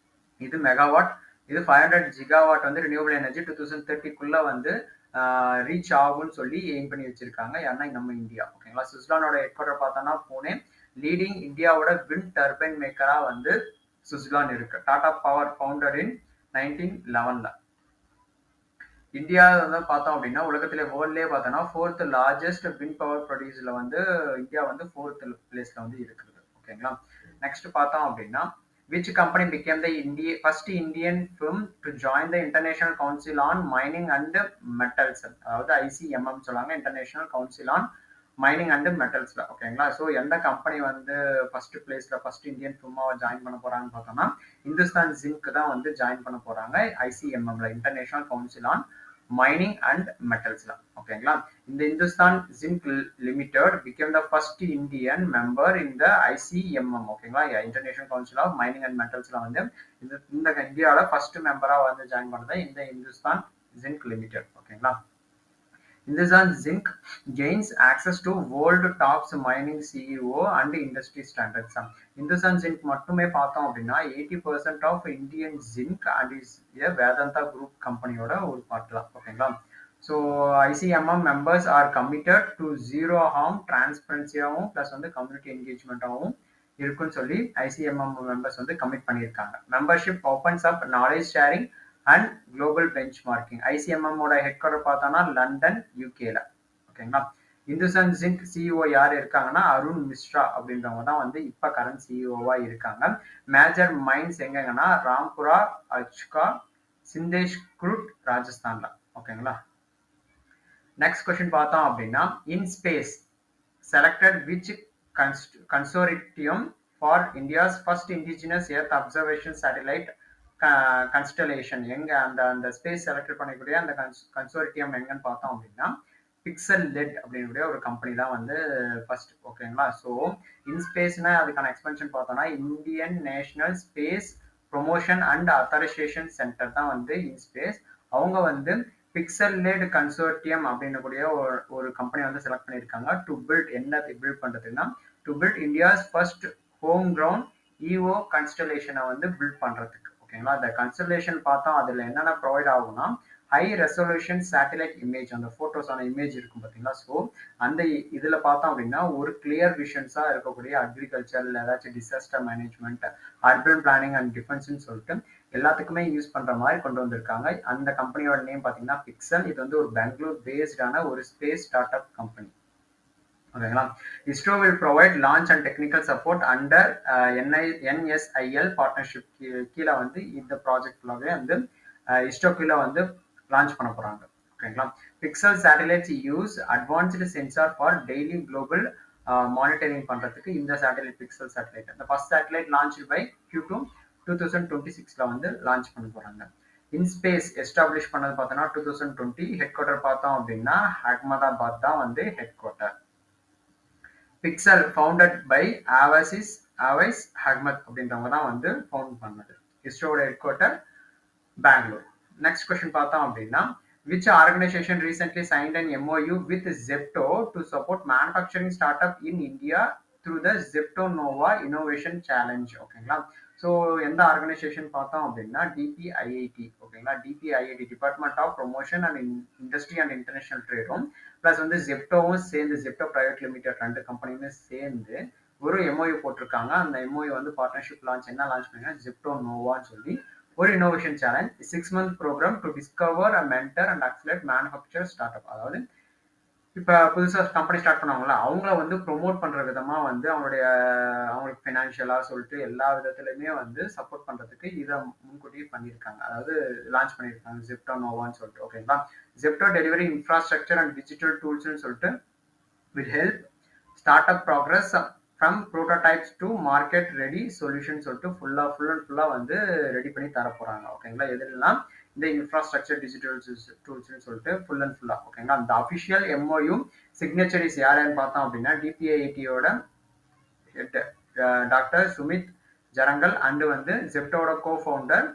இது மெகாவாட், இது 500 ஜிகாவாட் வந்து ரினியூவபிள் எனர்ஜி 2030க்குள்ள வந்து ரீச் ஆகும்னு சொல்லி எய்ம் பண்ணி வச்சிருக்காங்க. ஏன்னா நம்ம இந்தியா. ஓகேங்களா. சுஸ்லானோட ஹெட் குவார்டர் பார்த்தோம்னா பூனே. லீடிங் இந்தியாவோட விண்ட் டர்பைன் மேக்கரா வந்து சுஸ்லான் இருக்கு. டாடா பவர் ஃபவுண்டட் இன் 1911. இந்தியா வந்து பார்த்தோம் அப்படின்னா உலகத்திலே வேர்ல்ட்லேயே பார்த்தோம்னா 4th லார்ஜஸ்ட் விண்ட் பவர் ப்ரொடியூஸ்ல வந்து இந்தியா வந்து 4th பிளேஸ்ல வந்து இருக்குது. ஓகேங்களா. நெக்ஸ்ட் பார்த்தோம் அப்படின்னா which company became the first Indian firm to join the International Council on Mining and Metals, அதாவது ICMM சொல்லுவாங்க, international council on mining and மெட்டல்ஸ்ல. ஓகேங்களா. ஸோ எந்த கம்பெனி வந்து ஃபர்ஸ்ட் பிளேஸ்ல ஃபர்ஸ்ட் இந்தியன் ஃபிர்மாவை ஜாயின் பண்ண போறாங்கன்னு பார்த்தோம்னா இந்துஸ்தான் ஜிங்க் தான் வந்து ஜாயின் பண்ண போறாங்க ICMMல, international council on mining and மெட்டல்ஸ்ல. ஓகேங்களா. இந்த Hindustan zinc limited became the first Indian member in the ICMM. ஓகேங்களா. International council of mining and மெட்டல்ஸ்ல வந்து இந்த இந்தியாவோட ஃபர்ஸ்ட் மெம்பரா வந்து ஜாயின் பண்ணது இந்த இந்துஸ்தான் ஜிங்க் லிமிடெட். ஓகேங்களா. Hindustan Zinc gains access to world tops mining CEO and industry standards. Hindustan Zinc மட்டுமே பார்த்தோம் அப்படின்னா 80% of Indian zinc and is Vedanta group கம்பெனியோட ஒரு பார்ட் தான். ஓகேங்களா. So ICMM members are committed to zero harm டிரான்ஸ்பரன்சியாகவும் பிளஸ் வந்து கம்யூனிட்டி என்கேஜ்மெண்ட்டாகவும் இருக்குன்னு சொல்லி ICMM மெம்பர்ஸ் வந்து கமிட் பண்ணியிருக்காங்க. Membership opens up knowledge sharing and global benchmarking. ICMM ஓட ஹெட் குவார்டர் பார்த்தோம்னா லண்டன் UKல. ஓகேங்களா. இந்துஸ்தான் ஜிங்க் CEO யார் இருக்காங்கன்னா அருண் மிஸ்ரா அப்படின்றவங்க தான் வந்து இப்ப கரண்ட் CEOவா இருக்காங்க. மேஜர் மைன்ஸ் எங்கன்னா ராம்புரா, அச்கா, சிந்தேஷ் குரூட் ராஜஸ்தான்ல. ஓகேங்களா. நெக்ஸ்ட் கொஸ்டின் பார்த்தோம் அப்படின்னா in space selected which consortium for India's first indigenous earth observation satellite constellation. எங்க அந்த ஸ்பேஸ் செலக்ட் பண்ணக்கூடிய அந்த கன்சோரிட்டியம் எங்கன்னு பார்த்தோம் அப்படின்னா பிக்சல் லெட் அப்படின்னுடைய ஒரு கம்பெனி தான் வந்து ஃபர்ஸ்ட். ஓகேங்களா. ஸோ இன்ஸ்பேஸ்னா அதுக்கான எக்ஸ்பென்ஷன் பார்த்தோம்னா Indian national space promotion and authorisation centre தான் வந்து இன்ஸ்பேஸ். அவங்க வந்து பிக்சல் லெட் கன்சோர்டியம் அப்படின்னக்கூடிய ஒரு கம்பெனி வந்து செலக்ட் பண்ணியிருக்காங்க. டு பில்ட் என்ன பில்ட் பண்றதுன்னா to build India's first home ground EO கன்ஸ்டலேஷனை வந்து பில்ட் பண்றதுக்கு. ஓகேங்களா. இந்த கன்ஸ்டலேஷன் பார்த்தோம் அதுல என்னென்ன ப்ரொவைட் ஆகும்னா ஹை ரெசல்யூஷன் சேட்டலைட் இமேஜ், அந்த போட்டோஸான இமேஜ் இருக்கும் பார்த்தீங்களா. ஸோ அந்த இதுல பார்த்தோம் அப்படின்னா ஒரு கிளியர் விஷன்ஸா இருக்கக்கூடிய அக்ரிகல்ச்சர், ஏதாச்சும் disaster management, urban planning and டிஃபென்ஸ்ன்னு சொல்லிட்டு எல்லாத்துக்குமே யூஸ் பண்ற மாதிரி கொண்டு வந்திருக்காங்க. அந்த கம்பெனியோட நேம் பார்த்தீங்கன்னா பிக்சல். இது வந்து ஒரு பெங்களூர் பேஸ்டான ஒரு ஸ்பேஸ் ஸ்டார்ட் அப் கம்பெனி. ஓகேங்களா. ISRO will provide launch and technical support under NSIL partnership கீழே வந்து இந்த ப்ராஜெக்ட் ஃபுல்லாவே வந்து ISRO கீழே வந்து லான்ச் பண்ண போறாங்க. ஓகேங்களா. Pixxel satellites use advanced sensor for daily global monitoring பண்றதுக்கு இந்த சேட்டலைட் பிக்சல் சேட்டலைட் இந்த first satellite launch by Q2 2026ல வந்து லான்ச் பண்ண போறாங்க. இன்ஸ்பேஸ் எஸ்டாப்ளிஷ் பண்ணது பார்த்தோம்னா 2020. ஹெட் குவார்டர் பார்த்தோம் அப்படின்னா அகமதாபாத் தான் வந்து head quarter. Pixel founded by Awais Ahmed அப்படின்றவங்க தான் வந்து ஃபவுண்ட் பண்ணது. இஸ்ரோட head quarter Bengaluru. Next question பார்த்தோம் அப்படின்னா which organization recently signed an MOU with Zepto to support manufacturing startup in India through the Zepto Nova Innovation Challenge. ஓகேங்களா. ஸோ எந்த ஆர்கனைசேஷன் பார்த்தோம் அப்படின்னா டிபிஐஐடி. ஓகேங்களா. DPIIT department of promotion and industry and international ட்ரேடும் ப்ளஸ் வந்து ஜெப்டோவும் சேர்ந்து ஜெப்டோ பிரைவேட் லிமிடெட் 2 கம்பெனியுமே சேர்ந்து ஒரு எம்ஓயு போட்டிருக்காங்க. அந்த எம்ஓயு வந்து பார்ட்னர்ஷிப் லான்ச் என்ன லான்ச் பண்ணீங்கன்னா ஜெப்டோ நோவான்னு சொல்லி ஒரு innovation challenge 6 month programme to discover a mentor and accelerate manufacture start up. அதாவது இப்போ புதுசாக கம்பெனி ஸ்டார்ட் பண்ணாங்களா அவங்கள வந்து ப்ரொமோட் பண்ணுற விதமாக வந்து அவங்களுக்கு ஃபினான்ஷியலாக சொல்லிட்டு எல்லா விதத்துலையுமே வந்து சப்போர்ட் பண்ணுறதுக்கு இதை முன்கூட்டியே பண்ணியிருக்காங்க. அதாவது லான்ச் பண்ணியிருக்காங்க ஜெப்டோ நோவான்னு சொல்லிட்டு. ஓகேங்களா. Zepto delivery infrastructure and digital டூல்ஸ்னு சொல்லிட்டு will help startup progress from prototypes to market ready solutions சொல்லிட்டு full and full வந்து ரெடி பண்ணி தர போறாங்க. ஓகேங்களா. எதுலாம் இந்த இன்ஃப்ராஸ்ட்ரக்சர் டிஜிட்டல் டூல்ஸ்னு சொல்லிட்டு full and full. ஓகேங்களா. அந்த அஃபிஷியல் எம்ஓயு சிக்னேச்சரிஸ் யாருன்னு பார்த்தோம் அப்படின்னா டிபிஐடியோட ஹெட் டாக்டர் சுமித் ஜரங்கல் அண்ட் வந்து ஜெப்டோட கோ ஃபவுண்டர்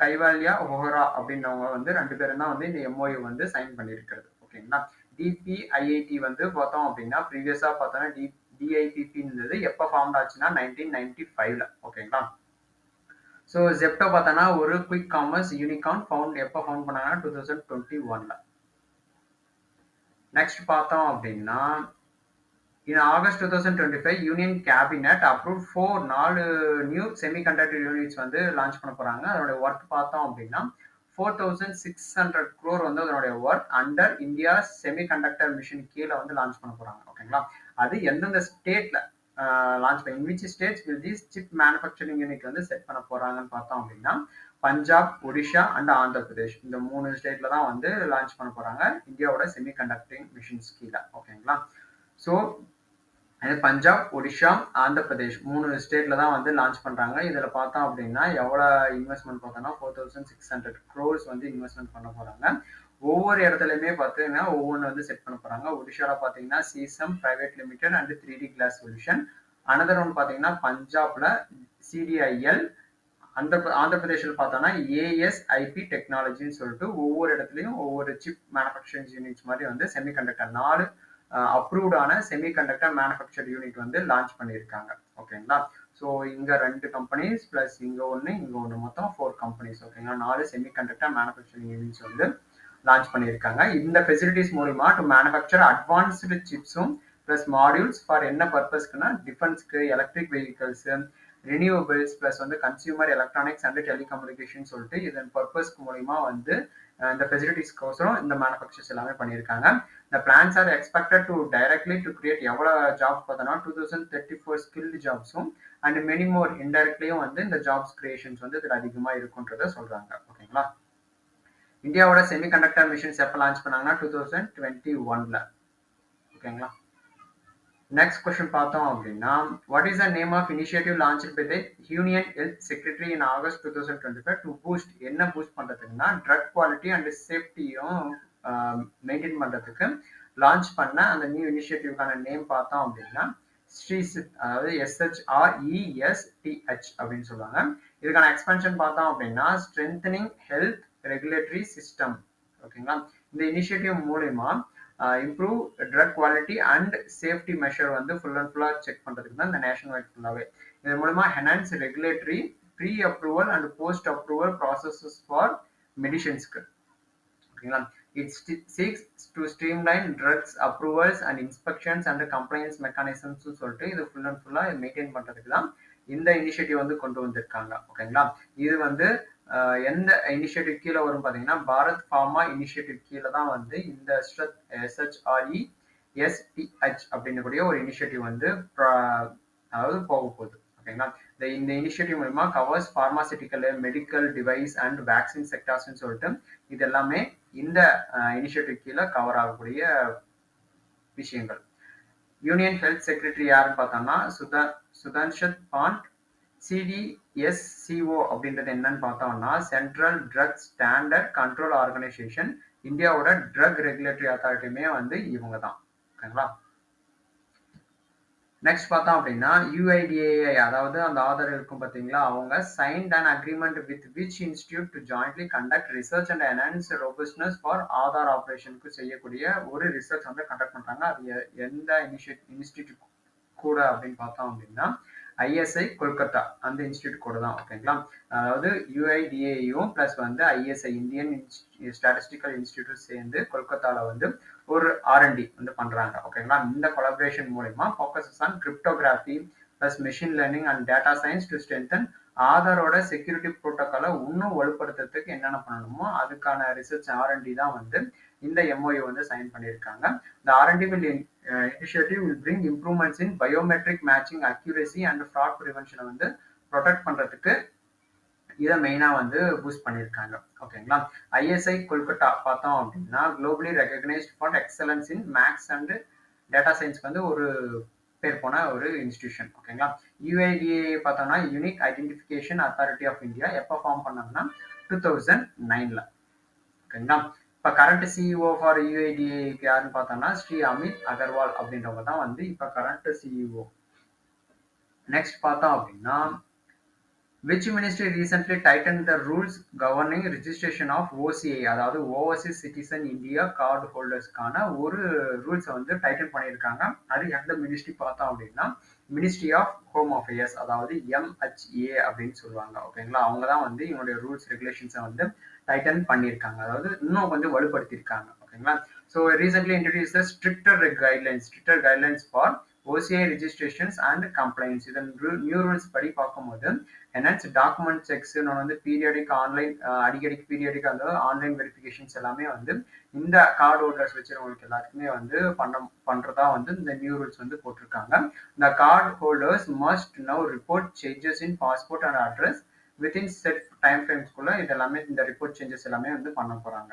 கைவால்யா ஓஹரா அப்படின்றவங்க வந்து 2 பேரும் தான் வந்து இந்த எம்ஓயு வந்து சைன் பண்ணியிருக்கிறது. ஓகேங்களா. டிபிஐஐடி வந்து பார்த்தோம் அப்படின்னா ப்ரீவியஸா பார்த்தோம்னா டிஐபிபி இருந்தது. எப்போ ஃபார்ம் ஆச்சுன்னா 1995ல. ஓகேங்களா. ஸோ ஜெப்டோ பார்த்தோன்னா ஒரு குயிக் காமர்ஸ் யூனிகார்ன் எப்போ ஃபவுண்ட் பண்ணாங்கன்னா 2021ல. நெக்ஸ்ட் பார்த்தோம் அப்படின்னா in August 2025 union cabinet approve 4 new semiconductor units வந்து லான்ச் பண்ண போறாங்க. அதோட ஒர்க் பார்த்தோம் அப்படின்னா 4600 crore வந்து அதனுடைய work under India semiconductor mission கீழே வந்து லான்ச் பண்ண போறாங்க. ஓகேங்களா. அது எந்தெந்த ஸ்டேட்ல லான்ச் பண்ணி in which states will this chip manufacturing unit வந்து செட் பண்ண போறாங்கன்னு பார்த்தோம் அப்படின்னா பஞ்சாப், ஒடிஷா அண்ட் ஆந்திர பிரதேஷ் இந்த 3 ஸ்டேட்ல தான் வந்து லான்ச் பண்ண போறாங்க இந்தியாவோட செமிகண்டக்டிங் மிஷின்ஸ் கீழே. ஓகேங்களா. ஸோ பஞ்சாப், ஒடிஷா, ஆந்திர பிரதேஷ் 3 ஸ்டேட்ல தான் வந்து லான்ச் பண்றாங்க. இதுல பார்த்தோம் அப்படின்னா எவ்வளவு இன்வெஸ்ட்மெண்ட் பார்த்தோம்னா 4600 crores வந்து இன்வெஸ்ட்மெண்ட் பண்ண போறாங்க. ஒவ்வொரு இடத்துலயுமே பார்த்தீங்கன்னா ஒவ்வொன்று வந்து செட் பண்ண போறாங்க. ஒடிஷால பார்த்தீங்கன்னா Sicsem private limited and 3D glass solution. Another one பார்த்தீங்கன்னா பஞ்சாப்ல சிடிஐஎல். ஆந்திர பிரதேசில் பார்த்தோம்னா ஏஎஸ்ஐபி டெக்னாலஜின்னு சொல்லிட்டு ஒவ்வொரு இடத்துலையும் ஒவ்வொரு சிப் மேனுஃபேக்சரிங் யூனிட்ஸ் மாதிரி வந்து செமிகண்டக்டர் 4 அப்ரூவ்டான செமிகண்டக்டர் மேனுஃபேக்சர் யூனிட் வந்து லான்ச் பண்ணியிருக்காங்க. ஓகேங்களா. ஸோ இங்க 2 கம்பெனிஸ் பிளஸ் இங்க ஒன்று மொத்தம் 4 கம்பெனிஸ். ஓகேங்களா. 4 செமிகண்டக்டர் மேனுஃபேக்சரிங் யூனிட்ஸ் வந்து லான்ச் பண்ணியிருக்காங்க. இந்த ஃபெசிலிட்டிஸ் மூலிமா டு மேனுஃபேக்சர் அட்வான்ஸ்டு சிப்ஸும் பிளஸ் மாடியூல்ஸ் ஃபார் என்ன பர்பஸ்க்குன்னா டிஃபென்ஸ்க்கு, எலக்ட்ரிக் வெஹிக்கல்ஸ், ரினியூவபிள்ஸ் பிளஸ் வந்து கன்சியூமர் எலக்ட்ரானிக்ஸ் அண்ட் டெலிகம்யூனிகேஷன் சொல்லிட்டு இதன் பர்பஸ்க்கு மூலிமா வந்து இந்த ஃபெசிலிட்டிஸ்க்கோசரம் இந்த மேனுஃபேக்சர்ஸ் எல்லாமே பண்ணியிருக்காங்க. இந்த plans are expected to directly to create எவ்வளோ ஜாப்ஸ் பார்த்தோன்னா 2034 ஸ்கில்டு ஜாப்ஸும் அண்ட் மெனி மோர் இன்டைரக்ட்லியும் வந்து இந்த ஜாப்ஸ் கிரியேஷன்ஸ் வந்து இதில் அதிகமாக இருக்குன்றத சொல்றாங்க. ஓகேங்களா. இந்தியாவோட செமிகண்டக்டர் மிஷின்ஸ் எப்போ லான்ச் பண்ணாங்கன்னா 2021ல. ஓகேங்களா. நெக்ஸ்ட் கொஸ்டின் பார்த்தோம் அப்படின்னா what is the name of initiative launch by the union health secretary in August 2025 to boost என்ன பூஸ்ட் பண்றதுக்குன்னா ட்ரக் குவாலிட்டி அண்ட் சேஃப்டியும் மெயின்டைன் பண்றதுக்கு லான்ச் பண்ண அந்த நியூ இனிஷியேட்டிவ்கான நேம் பார்த்தோம் அப்படின்னா ஸ்ரீசித், அதாவது SHRESTH அப்படின்னு சொல்லுவாங்க. இதுக்கான எக்ஸ்பென்ஷன் பார்த்தோம் அப்படின்னா ஸ்ட்ரென்தனிங் ஹெல்த் ரெகுலேட்டரி சிஸ்டம். ஓகேங்களா. இந்த இனிஷியேட்டிவ் மூலமா improve drug quality and safety measure வந்து ஃபுல் அண்ட் ஃபுல்லாக செக் பண்ணுறதுக்கு தான் இந்த நேஷனல் வைட் ஃபுல்லாகவே. இது மூலமா enhance regulatory pre approval and post approval processes for மெடிசன்ஸ்க்கு. ஓகேங்களா. It seeks to streamline drugs approvals and inspections and compliance mechanisms சொல்லிட்டு இது ஃபுல் அண்ட் ஃபுல்லாக மெயின்டைன் பண்ணுறதுக்கு தான் இந்த இனிஷியேட்டிவ் வந்து கொண்டு வந்திருக்காங்க. ஓகேங்களா. இது வந்து எந்த இனிஷியேட்டிவ் கீழே வரும் பார்த்தீங்கன்னா பாரத் ஃபார்மா இனிஷியேட்டிவ் கீழே தான் வந்து இந்த SHRESTH அப்படின்னு கூடிய ஒரு இனிஷியேட்டிவ் வந்து அதாவது போக போகுது. ஓகேங்களா. இந்த இனிஷியேட்டிவ் மூலமா covers பார்மாசிட்டிக்கல், medical device and vaccine செக்டார்ஸ்ன்னு சொல்லிட்டு இது எல்லாமே இந்த இனிஷியேட்டிவ் கீழே கவர் ஆகக்கூடிய விஷயங்கள். யூனியன் ஹெல்த் செக்ரட்டரி யாருன்னு பார்த்தோம்னா சுதான்ஷத் பாண்ட். CDSCO அப்படின்றது என்னன்னு பார்த்தோம்னா central drug standard control organisation. இந்தியாவோட ட்ரக் ரெகுலேட்டரி அத்தாரிட்டியுமே வந்து இவங்க தான். ஓகேங்களா. நெக்ஸ்ட் பார்த்தோம் அப்படின்னா UIDAI, அதாவது அந்த ஆதர் இருக்கும் பார்த்தீங்களா, அவங்க signed and agreement with which institute to jointly conduct research and enhance robustness for Aadhaar ஆப்ரேஷனுக்கு செய்யக்கூடிய ஒரு ரிசர்ச் வந்து கண்டக்ட் பண்றாங்க. அது எந்த இன்ஸ்டியூட் கூட அப்படின்னு பார்த்தோம் அப்படின்னா ISI கொல்கத்தா அந்த இன்ஸ்டியூட் கூட தான். ஓகேங்களா, அதாவது UIDAIயும் பிளஸ் வந்து ISI இந்தியன் ஸ்டாட்டிஸ்டிக்கல் இன்ஸ்டியூட்டும் சேர்ந்து கொல்கத்தால வந்து ஒரு R&D வந்து பண்றாங்க. ஓகேங்களா, இந்த கொலாபரேஷன் மூலமா focuses on cryptography plus machine learning and data science to strengthen ஆதாரோட செக்யூரிட்டி புரோட்டோக்காலை இன்னும் வலுப்படுத்துறதுக்கு என்னென்ன பண்ணணுமோ அதுக்கான ரிசர்ச் R&D தான் வந்து இந்த MOU வந்து சைன் பண்ணியிருக்காங்க. The R&D initiative will bring improvements in biometric matching accuracy and fraud prevention வந்து ப்ரொடெக்ட் பண்றதுக்கு இதை மெயினா வந்து பூஸ்ட் பண்ணியிருக்காங்க. ஓகேங்களா, ISI கொல்கத்தா பார்த்தோம் அப்படின்னா globally recognised for excellence in maths and data science வந்து ஒரு பேர் போன ஒரு இன்ஸ்டிடியூஷன். ஓகேங்களா, UIDAI பார்த்தோம்னா unique identification authority of India எப்போ ஃபார்ம் பண்ணாங்கன்னா 2009ல. ஓகேங்களா, இப்போ கரண்ட் CEO ஃபார் UIDAI யாருன்னு பார்த்தோம்னா ஸ்ரீ அமித் அகர்வால் அப்படின்றவங்க தான் வந்து இப்போ கரண்ட் CEO. நெக்ஸ்ட் பார்த்தோம் அப்படின்னா which ministry recently tightened the rules governing registration of OCI, அதாவது ஓவர்சீஸ் சிட்டிசன் இந்தியா கார்டு ஹோல்டர்ஸ்க்கான ஒரு ரூல்ஸை வந்து டைட்டன் பண்ணியிருக்காங்க. அது எந்த மினிஸ்ட்ரி பார்த்தோம் அப்படின்னா மினிஸ்ட்ரி ஆஃப் ஹோம் அஃபேர்ஸ், அதாவது MHA அப்படின்னு சொல்லுவாங்க. ஓகேங்களா, அவங்க தான் வந்து இவங்களுடைய ரூல்ஸ் ரெகுலேஷன்ஸை வந்து டைட்டன் பண்ணியிருக்காங்க, அதாவது இன்னும் கொஞ்சம் வலுப்படுத்தியிருக்காங்க. ஓகேங்களா, so recently introduce the stricter guidelines for OCI registrations and compliance. இதன் நியூ ரூல்ஸ் படி பார்க்கும்போது என்ஹான்ஸ் டாக்குமெண்ட் செக்ஸ் வந்து பீரியாடிக் ஆன்லைன் அடிக்கடிக்கு பீரியாடிக் அந்த ஆன்லைன் வெரிஃபிகேஷன்ஸ் எல்லாமே வந்து இந்த கார்டு ஹோல்டர்ஸ் வச்சிருக்கவங்களுக்கு எல்லாருக்குமே வந்து பண்றதா வந்து இந்த நியூ ரூல்ஸ் வந்து போட்டிருக்காங்க. இந்த card holders must now report changes in passport and address within set time ஃப்ரேம்ஸ்குள்ள இதெல்லாமே இந்த ரிப்போர்ட் சேஞ்சஸ் எல்லாமே வந்து பண்ண போறாங்க.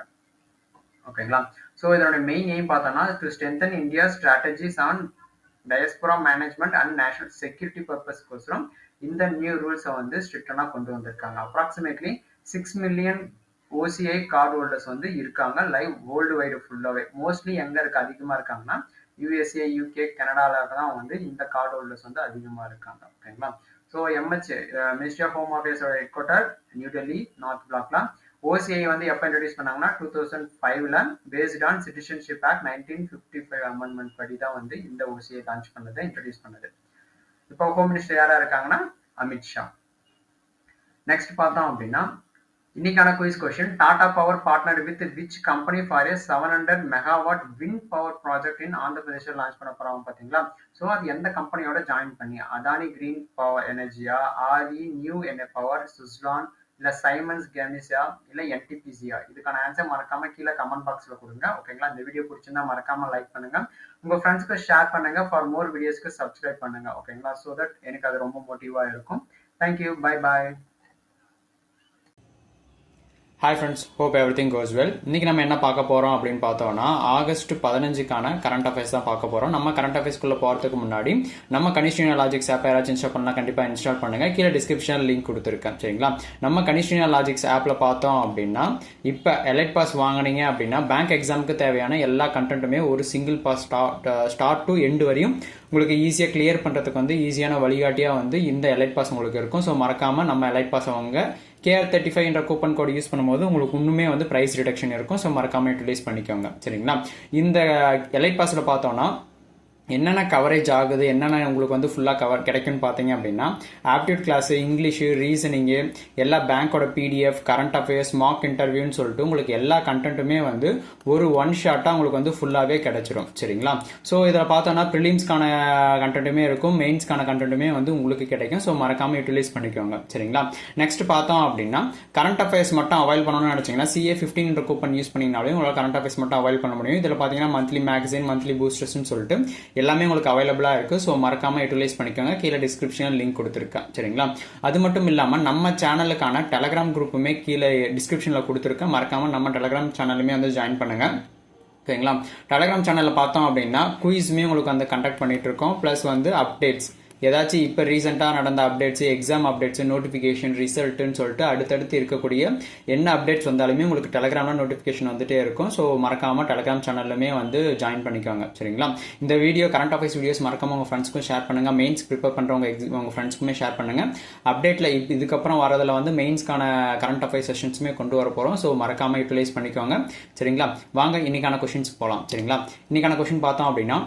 ஓகேங்களா, ஸோ இதோட மெயின் எய்ம் பார்த்தோம்னா to strengthen India strategies on diaspora management and national security பர்பஸ்க்கோசரம் இந்த நியூ ரூல்ஸை வந்து ஸ்ட்ரிக்டனா கொண்டு வந்திருக்காங்க. Approximately 6 million OCI card holders வந்து இருக்காங்க லைவ் வேர்ல்டு வைடு ஃபுல்லாவே. மோஸ்ட்லி எங்க இருக்கு அதிகமா இருக்காங்கன்னா USA, UK, கனடால தான் வந்து இந்த கார்டு ஹோல்டர்ஸ் வந்து அதிகமா இருக்காங்க. ஓகேங்களா, so MHA ministry of home அஃபேர்ஸோட head quarter new Delhi north பிளாக்ல OCI வந்து எப்போ இன்ட்ரடியூஸ் பண்ணாங்கன்னா 2005ல based on citizenship act 1955 amendment படி தான் வந்து இந்த OCI லான்ச் பண்ணது, இன்ட்ரடியூஸ் பண்ணது. இப்போ ஹோம் மினிஸ்டர் யாரா இருக்காங்கன்னா அமித்ஷா. நெக்ஸ்ட் பார்த்தோம் அப்படின்னா இன்னைக்கான quiz question, Tata power partner with which company for a 700 megawatt wind power project in Andhra பிரதேஷ்ல லான்ச் பண்ண போறாங்க பாத்தீங்களா. ஸோ அது எந்த கம்பெனியோட ஜாயின் பண்ணி, அதானி கிரீன் பவர் எனர்ஜியா, RE நியூ பவர், சுஸ்லான், இல்ல சைமன்ஸ் கேமிசியா, இல்ல NTPCயா? இதுக்கான ஆன்சர் மறக்காம கீழே கமெண்ட் பாக்ஸ்ல கொடுங்க. ஓகேங்களா, இந்த வீடியோ பிடிச்சிருந்தா மறக்காம லைக் பண்ணுங்க, உங்க ஃப்ரெண்ட்ஸ்க்கு ஷேர் பண்ணுங்க, ஃபார் மோர் வீடியோஸ்க்கு சப்ஸ்கிரைப் பண்ணுங்க. ஓகேங்களா, ஸோ தட் எனக்கு அது ரொம்ப மோட்டிவா இருக்கும். Thank you, bye bye. Hi friends, hope everything goes well. இன்றைக்கி நம்ம என்ன பார்க்க போகிறோம் அப்படின்னு பார்த்தோம்னா ஆகஸ்ட் 15க்கான கரண்ட் அஃபேர்ஸ் தான் பார்க்க போகிறோம். நம்ம கரண்ட் அஃபேர்ஸ்க்குள்ளே போகிறதுக்கு முன்னாடி நம்ம கனிஷ்டினியா லாஜிக்ஸ் ஆப் யாராச்சும் இன்ஸ்டால் பண்ணால் கண்டிப்பாக இன்ஸ்டால் பண்ணுங்கள். கீழே டிஸ்கிரிப்ஷனில் லிங்க் கொடுத்துருக்கேன். சரிங்களா, நம்ம கனிஷ்டினியா லாஜிக்ஸ் ஆப்பில் பார்த்தோம் அப்படின்னா இப்போ எலைட் பாஸ் வாங்கினீங்க அப்படின்னா பேங்க் எக்ஸாமுக்கு தேவையான எல்லா கண்டென்ட்டுமே ஒரு single pass start to end வரையும் உங்களுக்கு ஈஸியாக கிளியர் பண்ணுறதுக்கு வந்து ஈஸியான வழிகாட்டியாக வந்து இந்த எலைட் பாஸ் உங்களுக்கு இருக்கும். ஸோ மறக்காமல் நம்ம எலைட் பாஸ் அவங்க KR35 என்ற கூப்பன் கோடு யூஸ் பண்ணும்போது உங்களுக்கு இன்னுமே வந்து ப்ரைஸ் ரிடக்ஷன் இருக்கும். ஸோ மறக்காமல் யூட்டிலைஸ் பண்ணிக்கோங்க. சரிங்களா, இந்த எலைட் பாஸில் பார்த்தோன்னா என்னென்ன கவரேஜ் ஆகுது, என்னென்ன உங்களுக்கு வந்து ஃபுல்லாக கிடைக்கும்னு பார்த்தீங்க அப்படின்னா ஆப்டியூட் கிளாஸு, இங்கிலீஷு, ரீசனிங்கு, எல்லா பேங்க்கோட PDF, கரண்ட் அஃபேர்ஸ், மார்க் இன்டர்வியூன்னு சொல்லிட்டு உங்களுக்கு எல்லா கண்டென்ட்டுமே வந்து ஒரு ஒன் ஷாட்டாக உங்களுக்கு வந்து ஃபுல்லாகவே கிடைச்சிரும். சரிங்களா, ஸோ இதில் பார்த்தோன்னா ப்ரிலிம்ஸ்க்கான கண்டென்ட்டுமே இருக்கும், மெயின்ஸ்க்கான கண்டென்ட்டுமே வந்து உங்களுக்கு கிடைக்கும். ஸோ மறக்காமல் யூட்டிலைஸ் பண்ணிக்கோங்க. சரிங்களா, நெக்ஸ்ட் பார்த்தோம் அப்படின்னா கரண்ட் அஃபேர்ஸ் மட்டும் அவைல் பண்ணணும்னு நினச்சிங்கன்னா CA15 கூப்பன் யூஸ் பண்ணிங்கனாலே உங்களால் கரண்ட் அஃபேர்ஸ் மட்டும் அவைல் பண்ண முடியும். இதில் பார்த்தீங்கன்னா மந்த்லி மேகசின், மந்த்லி பூஸ்டர்ஸ்னு சொல்லிட்டு எல்லாமே உங்களுக்கு அவைலபிளாக இருக்குது. ஸோ மறக்காமல் யூட்டிலைஸ் பண்ணிக்கோங்க. கீழே டிஸ்கிரிப்ஷனில் லிங்க் கொடுத்துருக்கேன். சரிங்களா, அது மட்டும் இல்லாமல் நம்ம சேனலுக்கான டெலகிராம் குரூப்புமே கீழே டிஸ்கிரிப்ஷனில் கொடுத்துருக்கேன். மறக்காமல் நம்ம டெலகிராம் சேனலுமே வந்து ஜாயின் பண்ணுங்கள். ஓகேங்களா, டெலகிராம் சேனலில் பார்த்தோம் அப்படின்னா குயிஸுமே உங்களுக்கு வந்து கண்டக்ட் பண்ணிட்டு இருக்கோம். ப்ளஸ் வந்து அப்டேட்ஸ் ஏதாச்சும் இப்போ ரீசெண்டாக நடந்த அப்டேட்ஸ், எக்ஸாம் அப்டேட்ஸ், நோட்டிஃபிகேஷன், ரிசல்ட்டுன்னு சொல்லிட்டு அடுத்தடுத்து இருக்கக்கூடிய என்ன அப்டேட்ஸ் வந்தாலுமே உங்களுக்கு டெலகிராமில் நோட்டிஃபிகேஷன் வந்துட்டே இருக்கும். ஸோ மறக்காமல் டெலகிராம் சேனல்லுமே வந்து ஜாயின் பண்ணிக்கோங்க. சரிங்களா? இந்த வீடியோ கரண்ட் அஃபேர்ஸ் வீடியோஸ் மறக்காம உங்கள் ஃப்ரெண்ட்ஸ்க்கும் ஷேர் பண்ணுங்கள். மெயின்ஸ் ப்ரிப்பேர் பண்ணுறவங்க உங்கள் ஃப்ரெண்ட்ஸ்க்குமே ஷேர் பண்ணுங்கள். அப்டேட்டில் இதுக்கப்புறம் வரதில் வந்து மெயின்ஸ்க்கான கரண்ட் அஃபேர்ஸ் செஷன்ஸுமே கொண்டு வர போகிறோம். ஸோ மறக்காமல் யூட்டிலைஸ் பண்ணிக்கோங்க. சரிங்களா? வாங்க இன்னைக்கான கொஷின்ஸ் போகலாம். சரிங்களா? இன்னைக்கான கொஷின் பார்த்தோம் அப்படின்னா,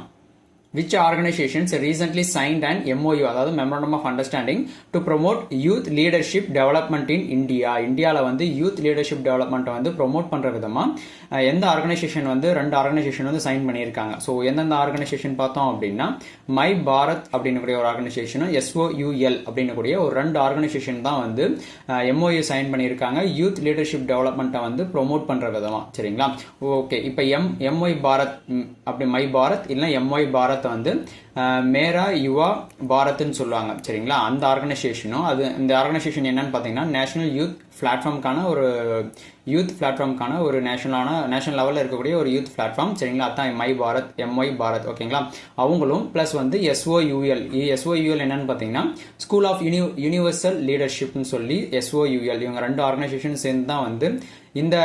which organizations recently signed an MOU, அதாவது Memorandum of Understanding to promote youth leadership development in India. இந்தியாவில் வந்து யூத் லீடர்ஷிப் டெவலப்மெண்ட்டை வந்து ப்ரொமோட் பண்ணுற விதமாக எந்த ஆர்கனைசேஷன் வந்து 2 ஆர்கனைசேஷன் வந்து சைன் பண்ணியிருக்காங்க. ஸோ எந்தெந்த ஆர்கனைசேஷன் பார்த்தோம் அப்படின்னா, மை பாரத் அப்படின்னக்கூடிய ஒரு ஆர்கனைசேஷனும் SOUL அப்படின்னக்கூடிய ஒரு 2 ஆர்கனைசேஷன் தான் வந்து MOU சைன் பண்ணியிருக்காங்க யூத் லீடர்ஷிப் டெவலப்மெண்ட்டை வந்து ப்ரொமோட் பண்ணுற விதமாக. சரிங்களா? ஓகே, இப்போ MY பாரத் அப்படி மை பாரத் இல்லை MY பாரத் வந்து மேரா யுவா பாரத்ன்னு சொல்லுவாங்க. சரிங்களா? அந்த ஆர்கனைசேஷனும் இந்த ஆர்கனைசேஷன் என்னன்னு பார்த்தீங்கன்னா, நேஷனல் யூத் பிளாட்ஃபார்முக்கான ஒரு நேஷனல் லெவலில் இருக்கக்கூடிய ஒரு யூத் பிளாட்ஃபார்ம். சரிங்களா? அதான் மை பாரத், MY பாரத். ஓகேங்களா? அவங்களும் ப்ளஸ் வந்து SOUL என்னன்னு பார்த்தீங்கன்னா, ஸ்கூல் ஆஃப் யூனிவர்சல் லீடர்ஷிப்னு சொல்லி SOUL, இவங்க 2 ஆர்கனைசேஷன் சேர்ந்து தான் வந்து இந்த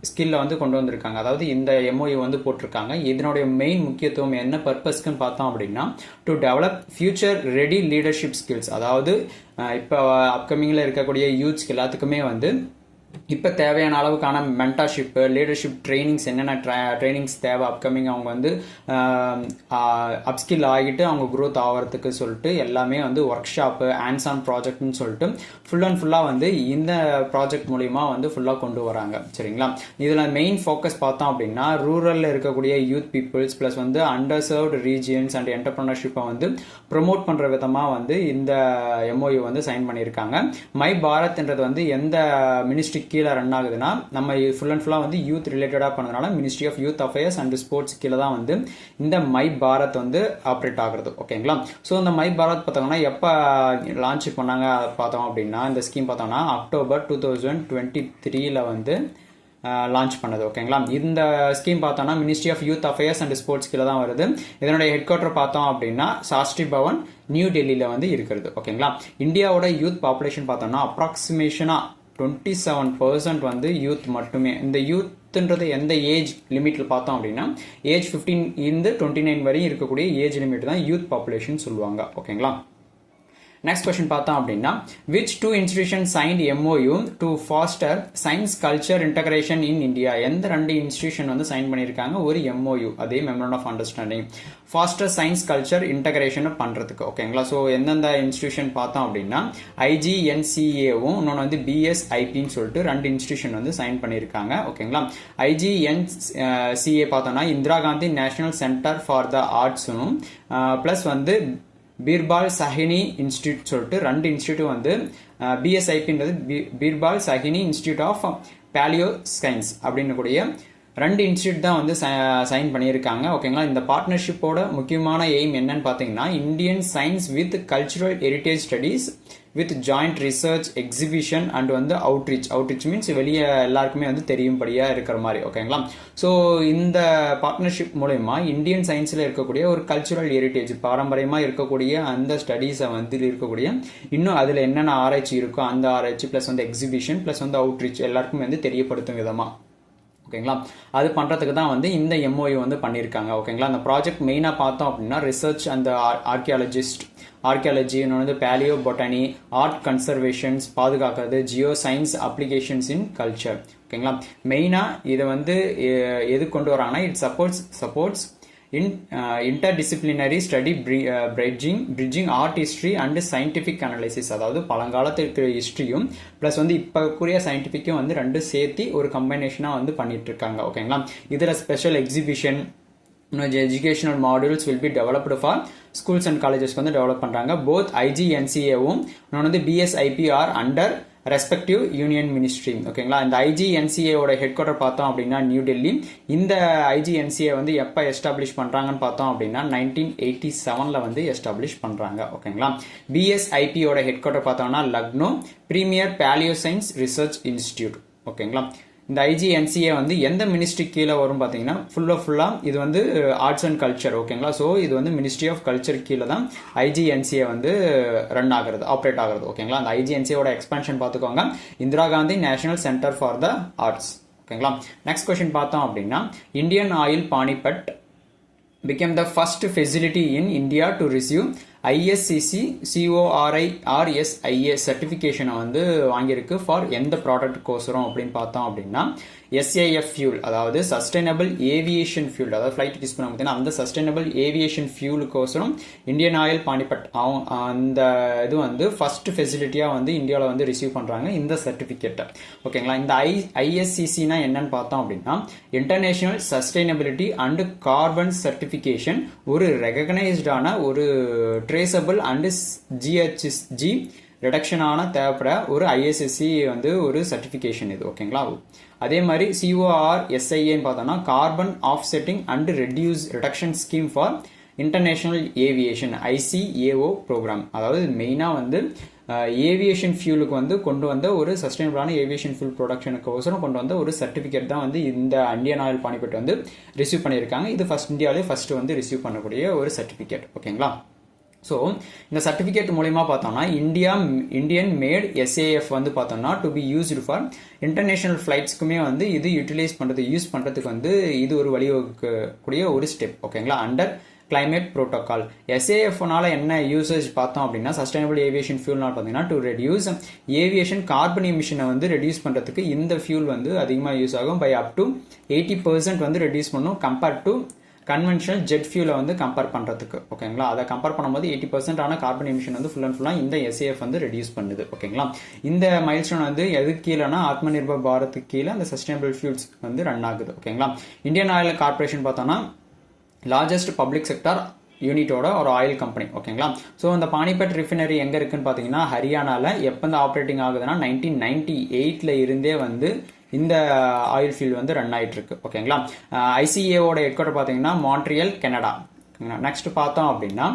ஸ்கில்ல வந்து கொண்டு வந்திருக்காங்க. அதாவது இந்த MOU வந்து போட்டிருக்காங்க. இதனுடைய மெயின் முக்கியத்துவம் என்ன பர்பஸ்க்குன்னு பார்த்தோம் அப்படின்னா, to develop future ready leadership skills. அதாவது இப்போ அப்கமிங்கில் இருக்கக்கூடிய யூத்ஸ்க்கு எல்லாத்துக்குமே வந்து இப்போ தேவையான அளவுக்கான மென்டர்ஷிப்பு, லீடர்ஷிப் ட்ரைனிங்ஸ், என்னென்ன ட்ரைனிங்ஸ் தேவை அப்கமிங், அவங்க வந்து அப்ஸ்கில் ஆகிட்டு அவங்க க்ரோத் ஆகிறதுக்கு சொல்லிட்டு எல்லாமே வந்து ஒர்க் ஷாப்பு, ஹேண்ட்ஸ் ஆன் ப்ராஜெக்ட்னு சொல்லிட்டு ஃபுல்லாக வந்து இந்த ப்ராஜெக்ட் மூலிமா வந்து ஃபுல்லாக கொண்டு வராங்க. சரிங்களா? இதில் மெயின் ஃபோக்கஸ் பார்த்தோம் அப்படின்னா, ரூரலில் இருக்கக்கூடிய யூத் பீப்புள்ஸ் ப்ளஸ் வந்து அண்டர் சர்வ்டு ரீஜியன்ஸ் அண்ட் என்டர்பிரினர்ஷிப்பை வந்து ப்ரொமோட் பண்ணுற விதமாக வந்து இந்த MOU வந்து சைன் பண்ணியிருக்காங்க. மை பாரத்ன்றது வந்து எந்த மினிஸ்ட்ரி கீழே ரன் ஆகுதுன்னா, நம்ம ஃபுல்லாக வந்து யூத் ரிலேட்டடாக பண்ணதுனால ministry of youth affairs and sports கீழே தான் வந்து இந்த மை பாரத் வந்து ஆப்ரேட் ஆகுறது. ஓகேங்களா? ஸோ இந்த மை பாரத் பார்த்தோம்னா எப்போ லான்ச் பண்ணாங்க பார்த்தோம் அப்படின்னா, இந்த ஸ்கீம் பார்த்தோம்னா அக்டோபர் 2023 வந்து லான்ச் பண்ணது. ஓகேங்களா? இந்த ஸ்கீம் பார்த்தோம்னா ministry of youth affairs and sports கீழே தான் வருது. இதனுடைய ஹெட் குவார்டர் பார்த்தோம் அப்படின்னா சாஸ்திரி பவன், நியூ டெல்லியில் வந்து இருக்கிறது. ஓகேங்களா? இந்தியாவோட யூத் பாப்புலேஷன் பார்த்தோம்னா அப்ராக்சிமேஷனாக 27% வந்து யூத் மட்டுமே. இந்த யூத்ன்றது எந்த ஏஜ் லிமிட்டில் பார்த்தோம் அப்படின்னா, ஏஜ் 15 இருந்து 29 வரையும் இருக்கக்கூடிய ஏஜ் லிமிட் தான் யூத் பாப்புலேஷன் சொல்லுவாங்க. ஓகேங்களா? நெக்ஸ்ட் கொஸ்டின் பார்த்தோம் அப்படின்னா, which 2 institutions signed MOU to foster science culture integration in India? எந்த 2 இன்ஸ்டிடியூஷன் வந்து சைன் பண்ணியிருக்காங்க ஒரு MOU, அதே memorandum of understanding foster science culture integration பண்றதுக்கு. ஓகேங்களா? ஸோ எந்தெந்த இன்ஸ்டிடியூஷன் பார்த்தோம் அப்படின்னா, IGNCAவும் இன்னொன்று வந்து BSIPன்னு சொல்லிட்டு 2 இன்ஸ்டிடியூஷன் வந்து சைன் பண்ணியிருக்காங்க. ஓகேங்களா? IGNCA பார்த்தோம்னா Indira Gandhi national centre for the ஆர்ட்ஸும் ப்ளஸ் வந்து பீர்பால் சஹினி இன்ஸ்டியூட் சொல்லிட்டு 2 இன்ஸ்டியூட் வந்து BSIPன்றது Birbal Sahni institute of palaeo science அப்படின்னு கூடிய 2 இன்ஸ்டியூட் தான் வந்து சைன் பண்ணியிருக்காங்க. ஓகேங்களா? இந்த பார்ட்னர்ஷிப்போட முக்கியமான எய்ம் என்னன்னு பார்த்தீங்கன்னா, Indian science with cultural heritage studies with joint research exhibition and வந்து அவுட்ரீச் மீன்ஸ் வெளியே எல்லாருக்குமே வந்து தெரியும்படியாக இருக்கிற மாதிரி. ஓகேங்களா? ஸோ இந்த பார்ட்னர்ஷிப் மூலயமா இந்தியன் சயின்ஸில் இருக்கக்கூடிய ஒரு கல்ச்சுரல் ஹெரிட்டேஜ், பாரம்பரியமாக இருக்கக்கூடிய அந்த ஸ்டடீஸை வந்து இருக்கக்கூடிய இன்னும் அதில் என்னென்ன ஆராய்ச்சி இருக்கோ அந்த ஆராய்ச்சி ப்ளஸ் வந்து எக்ஸிபிஷன் ப்ளஸ் வந்து அவுட்ரீச் எல்லாருக்குமே வந்து தெரியப்படுத்தும் விதமாக. ஓகேங்களா? அது பண்ணுறதுக்கு தான் வந்து இந்த MOU வந்து பண்ணியிருக்காங்க. ஓகேங்களா? அந்த ப்ராஜெக்ட் மெயினாக பார்த்தோம் அப்படின்னா, ரிசர்ச் அந்த ஆர்கியாலஜி, இன்னொன்று வந்து பேலியோ பொட்டானி, ஆர்ட் கன்சர்வேஷன்ஸ் பாதுகாக்கிறது, ஜியோ சயின்ஸ் அப்ளிகேஷன்ஸ் இன் கல்ச்சர். ஓகேங்களா? மெயினாக இதை வந்து எது கொண்டு வராங்கன்னா, it supports interdisciplinary study bridging art history and scientific analysis. அதாவது பழங்காலத்துக்கு ஹிஸ்டரியும் ப்ளஸ் வந்து இப்போ கூடிய சயின்டிஃபிக்கும் வந்து 2 சேர்த்து ஒரு கம்பைனேஷனாக வந்து பண்ணிட்டு இருக்காங்க. ஓகேங்களா? இதில் special exhibition, educational modules will be developed for schools and காலேஜஸ்க்கு வந்து டெவலப் பண்ணுறாங்க. போத் IGNCAவும் இன்னொன்று வந்து BSIP are under respective union ministry. ஓகேங்களா? இந்த IGNCAவோட ஹெட் குவார்டர் பார்த்தோம் அப்படின்னா நியூ டெல்லி. இந்த IGNCA வந்து எப்போ எஸ்டாப்ளிஷ் பண்ணுறாங்கன்னு பார்த்தோம் அப்படின்னா 1987 வந்து எஸ்டாப்ளிஷ் பண்ணுறாங்க. ஓகேங்களா? BSIPயோட ஹெட் குவார்டர் பார்த்தோம்னா Lucknow, premier paleo science research institute. ஓகேங்களா? இந்த ஐஜிஎன்சிஏ வந்து எந்த மினிஸ்ட்ரி கீழே வரும் பார்த்தீங்கன்னா ஃபுல்லாக இது வந்து ஆர்ட்ஸ் அண்ட் கல்ச்சர். ஓகேங்களா. ஸோ இது வந்து மினிஸ்ட்ரி ஆஃப் கல்ச்சர் கீழே தான் ஐஜிஎன்சிஏ வந்து ரன் ஆகுறது, ஆப்ரேட் ஆகுறது. ஓகேங்களா. அந்த ஐஜிஎன்சிஏவோட எக்ஸ்பான்ஷன் பார்த்துக்கோங்க, Indira Gandhi national centre for the arts. ஓகேங்களா. நெக்ஸ்ட் கொஸ்டின் பார்த்தோம் அப்படின்னா, Indian oil Panipat became the first facility in India to receive ISCC CORI RSIA certification வந்து வாங்கியிருக்கு ஃபார் எந்த ப்ராடக்ட் கோசரம் அப்படின்னு பார்த்தோம் அப்படின்னா SAF fuel, அதாவது சஸ்டைனபிள் ஏவியேஷன் ஃபியூல், அதாவது ஃப்ளைட் யூஸ் பண்ண பார்த்தீங்கன்னா அந்த சஸ்டைனபிள் ஏவியேஷன் ஃபியூலுக்கோசரம் இந்தியன் ஆயில் பானிபட் அந்த இது வந்து ஃபர்ஸ்ட் ஃபெசிலிட்டியாக வந்து இந்தியாவில் வந்து ரிசீவ் பண்ணுறாங்க இந்த சர்டிஃபிகேட்டை. ஓகேங்களா. இந்த ISCCனா என்னன்னு பார்த்தோம் அப்படின்னா international sustainability and carbon certification, ஒரு ரெகக்னைஸ்டான ஒரு ட்ரேசபிள் அண்ட் GHG ரிடக்ஷனான தேவைப்பட ஒரு ISCC வந்து ஒரு சர்டிஃபிகேஷன் இது. ஓகேங்களா. அதே மாதிரி CORSIAன்னு பார்த்தோம்னா carbon offsetting and reduction scheme for international aviation ICAO programme. அதாவது மெயினாக வந்து ஏவியேஷன் ஃபியூலுக்கு வந்து கொண்டு வந்த ஒரு சஸ்டைனபிளான ஏவியேஷன் ஃபியூல் ப்ரொடக்ஷனுக்கு அவசரம் கொண்டு வந்த ஒரு சர்டிஃபிகேட் தான் வந்து இந்த இந்தியன் ஆயில் பானிபட் வந்து ரிசீவ் பண்ணியிருக்காங்க. இது இந்தியாவிலே ஃபர்ஸ்ட் வந்து ரிசீவ் பண்ணக்கூடிய ஒரு சர்டிஃபிகேட். ஓகேங்களா. ஸோ இந்த சர்டிஃபிகேட் மூலயமா பார்த்தோம்னா இந்தியன் மேட் SAF வந்து பார்த்தோம்னா to be used for international ஃப்ளைட்ஸ்க்குமே வந்து இது யூஸ் பண்ணுறதுக்கு வந்து இது ஒரு வழிவகுக்கக்கூடிய ஒரு ஸ்டெப். ஓகேங்களா. Under climate protocol. SAFனால என்ன யூசேஜ் பார்த்தோம் அப்படின்னா சஸ்டைனபிள் ஏவியேஷன் ஃபியூல்னால் பார்த்தீங்கன்னா டு ரெடியூஸ் ஏவியேஷன் கார்பன் எமிஷனை வந்து ரெடியூஸ் பண்ணுறதுக்கு இந்த ஃபியூல் வந்து அதிகமாக யூஸ் ஆகும். பை அப் டு 80% வந்து ரெடியூஸ் பண்ணும் கம்பேர்ட் டு கன்வென்ஷனல் ஜெட் ஃபியூலை வந்து கம்பேர் பண்ணுறதுக்கு. ஓகேங்களா. அதை கம்பேர் பண்ணும்போது 80% ஆன கார்பன் எமிஷன் வந்து ஃபுல்லாக இந்த SAF வந்து ரெடியூஸ் பண்ணுது. ஓகேங்களா. இந்த மைல்ஸ்டோன் வந்து எது கீழேனா ஆத்ம நிர்பர் பாரத்துக்கு கீழே அந்த சஸ்டைனபிள் ஃபியூல்ஸ் வந்து ரன் ஆகுது. ஓகேங்களா. இந்தியன் ஆயில் கார்பரேஷன் பார்த்தோம்னா லார்ஜஸ்ட் பப்ளிக் செக்டார் யூனிட்டோட ஒரு ஆயில் கம்பெனி. ஓகேங்களா. ஸோ இந்த பானிபட் ரிஃபைனரி எங்கே இருக்குன்னு பார்த்தீங்கன்னா ஹரியானாவில். எப்போ இந்த ஆப்ரேட்டிங் ஆகுதுன்னா 1998 இருந்தே வந்து இந்த ஆயில் ஃபீல்டு வந்து ரன் ஆகிட்டு இருக்கு. ஓகேங்களா. ICAOட ஹெட் குவார்டர் பார்த்தீங்கன்னா மான்ட்ரியல், கனடா. நெக்ஸ்ட் பார்த்தோம் அப்படின்னா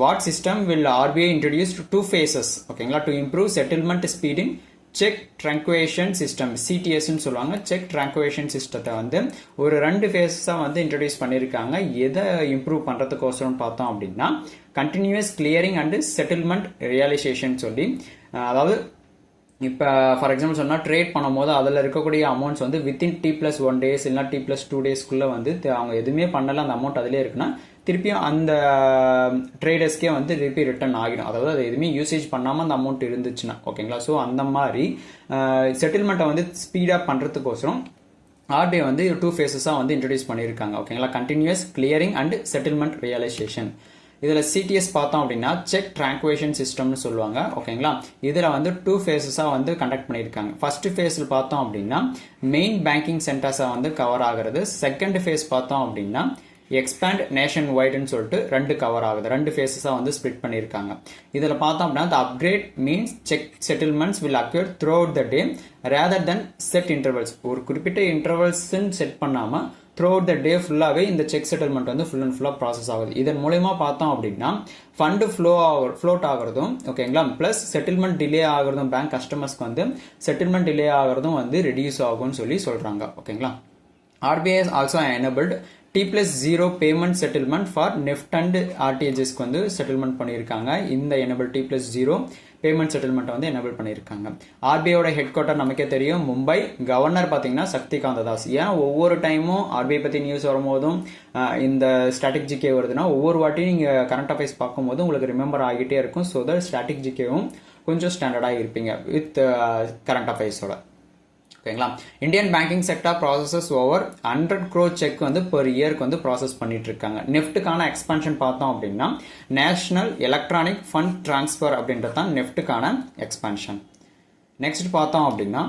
what system will RBI introduce 2 phases. ஓகேங்களா. To improve settlement speed in cheque truncation system, CTSன்னு சொல்லுவாங்க. செக் ட்ராங்குவேஷன் சிஸ்டத்தை வந்து ஒரு 2 ஃபேஸாக வந்து இன்ட்ரடியூஸ் பண்ணியிருக்காங்க. எதை இம்ப்ரூவ் பண்ணுறதுக்கோசரம் பார்த்தோம் அப்படின்னா continuous clearing and settlement realisation சொல்லி, அதாவது இப்போ ஃபார் எக்ஸாம்பிள் சொன்னால் ட்ரேட் பண்ணும்போது அதில் இருக்கக்கூடிய அமௌண்ட்ஸ் வந்து வித்தின் T+1 days இல்லைனா T+2 daysக்குள்ளே வந்து அவங்க எதுவுமே பண்ணலை, அந்த அமௌண்ட் அதிலே இருக்குன்னா திருப்பியும் அந்த ட்ரேடர்ஸ்க்கே வந்து திருப்பி ரிட்டர்ன் ஆகிடும். அதாவது அது எதுவுமே யூசேஜ் பண்ணாமல் அந்த அமௌண்ட் இருந்துச்சுன்னா. ஓகேங்களா. ஸோ அந்த மாதிரி செட்டில்மெண்ட்டை வந்து ஸ்பீடாக பண்ணுறதுக்கோசரம் RBI வந்து 2 phases வந்து இன்ட்ரடியூஸ் பண்ணியிருக்காங்க. ஓகேங்களா. Continuous clearing and settlement realisation. இதில் CTS பார்த்தோம் அப்படின்னா செக் ட்ராங்குவேஷன் சிஸ்டம்னு சொல்லுவாங்க. ஓகேங்களா. இதில் வந்து 2 phases வந்து கண்டக்ட் பண்ணியிருக்காங்க. ஃபர்ஸ்ட் ஃபேஸில் பார்த்தோம் அப்படின்னா மெயின் பேங்கிங் சென்டர்ஸை வந்து கவர் ஆகிறது. செகண்ட் ஃபேஸ் பார்த்தோம் அப்படின்னா எக்ஸ்பேண்ட் நேஷன் வைடுன்னு சொல்லிட்டு 2 கவர் ஆகுது. 2 phases வந்து ஸ்பிளிட் பண்ணியிருக்காங்க. இதில் பார்த்தோம் அப்படின்னா the upgrade means cheque settlements will occur throughout the day rather then set intervals. ஒரு குறிப்பிட்ட இன்டர்வல்ஸ்ன்னு செட் பண்ணாமல் த்ரூ அவுட் த டே ஃபுல்லாகவே இந்த செக் செட்டில்மெண்ட் வந்து ஃபுல் அண்ட் ஃபுல்லாக ப்ராசஸ் ஆகுது. இதன் மூலயமா பார்த்தோம் அப்படின்னா ஃபண்டு ஃப்ளோட் ஆகிறதும், ஓகேங்களா, ப்ளஸ் செட்டில்மெண்ட் டிலே ஆகிறதும், பேங்க் கஸ்டமர்ஸ்க்கு வந்து செட்டில்மெண்ட் டிலே ஆகிறதும் வந்து ரெடியூஸ் ஆகும்னு சொல்கிறாங்க. ஓகேங்களா. RBI has also enabled T+0 payment settlement for NEFT and RTGSக்கு வந்து செட்டில்மெண்ட் பண்ணியிருக்காங்க. இந்த எனபிள் T+0 பேமெண்ட் செட்டில்மெண்ட் வந்து எனபிள் பண்ணியிருக்காங்க. RBIயோட ஹெட் குவார்ட்டர் நமக்கே தெரியும் மும்பை. கவர்னர் பார்த்தீங்கன்னா சக்திகாந்த தாஸ். ஏன் ஒவ்வொரு டைமும் RBI பற்றி நியூஸ் வரும்போதும் இந்த ஸ்ட்ராட்டஜிக்கே வருதுன்னா ஒவ்வொரு வாட்டியும் நீங்கள் கரண்ட் அஃபேர்ஸ் பார்க்கும்போது உங்களுக்கு ரிமெம்பர் ஆகிட்டே இருக்கும். ஸோ தட் ஸ்ட்ராட்டஜிக்கேவும் கொஞ்சம் ஸ்டாண்டர்டாக இருப்பீங்க வித் கரண்ட் அஃபேர்ஸோட. ஓகேங்களா. Indian banking sector processes over 100 crore cheque வந்து பெர் இயருக்கு வந்து ப்ராசஸ் பண்ணிட்டு இருக்காங்க. நெஃப்ட்டுக்கான எக்ஸ்பான்ஷன் பார்த்தோம் அப்படின்னா நேஷனல் எலக்ட்ரானிக் ஃபண்ட் டிரான்ஸ்ஃபர் அப்படின்றது தான் நெஃப்ட்டுக்கான எக்ஸ்பான்ஷன். நெக்ஸ்ட் பார்த்தோம் அப்படின்னா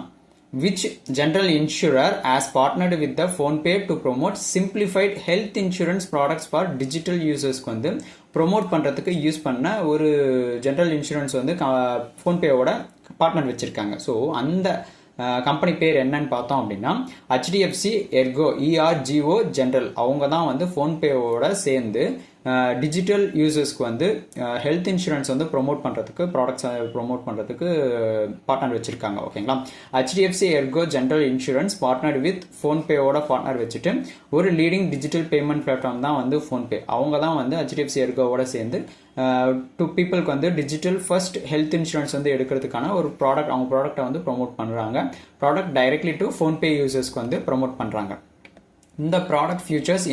which general insurer has partnered with the PhonePe to promote simplified health insurance products for digital users வந்து ப்ரொமோட் பண்ணுறதுக்கு யூஸ் பண்ண ஒரு ஜென்ரல் இன்சூரன்ஸ் வந்து ஃபோன்பேவோட பார்ட்னர் வச்சுருக்காங்க. ஸோ அந்த கம்பெனி பேர் என்னன்னு பார்த்தோம் அப்படின்னா HDFC ERGO ஜென்ரல். அவங்க தான் வந்து ஃபோன்பேவோட சேர்ந்து டிஜிட்டல் யூசர்ஸ்க்கு வந்து ஹெல்த் இன்சூரன்ஸ் வந்து ப்ரொமோட் பண்ணுறதுக்கு ப்ராடக்ட்ஸ் ப்ரொமோட் பண்ணுறதுக்கு பார்ட்னர் வச்சுருக்காங்க. ஓகேங்களா. HDFC ERGO general insurance partner with ஃபோன்பேவோட பார்ட்னர் வச்சுட்டு ஒரு லீடிங் டிஜிட்டல் பேமெண்ட் பிளாட்ஃபார்ம் தான் வந்து ஃபோன்பே. அவங்க தான் வந்து ஹெச்டிஎஃப்சி எர்கோவோட சேர்ந்து டு பீப்புளுக்கு வந்து டிஜிட்டல் ஃபர்ஸ்ட் ஹெல்த் இன்சூரன்ஸ் வந்து எடுக்கிறதுக்கான ஒரு ப்ராடக்ட் அவங்க ப்ராடக்ட்டை வந்து ப்ரொமோட் பண்ணுறாங்க. ப்ராடக்ட் டைரக்ட்லி டு ஃபோன்பே யூசர்ஸ்க்கு வந்து ப்ரொமோட் பண்ணுறாங்க. இந்த product futures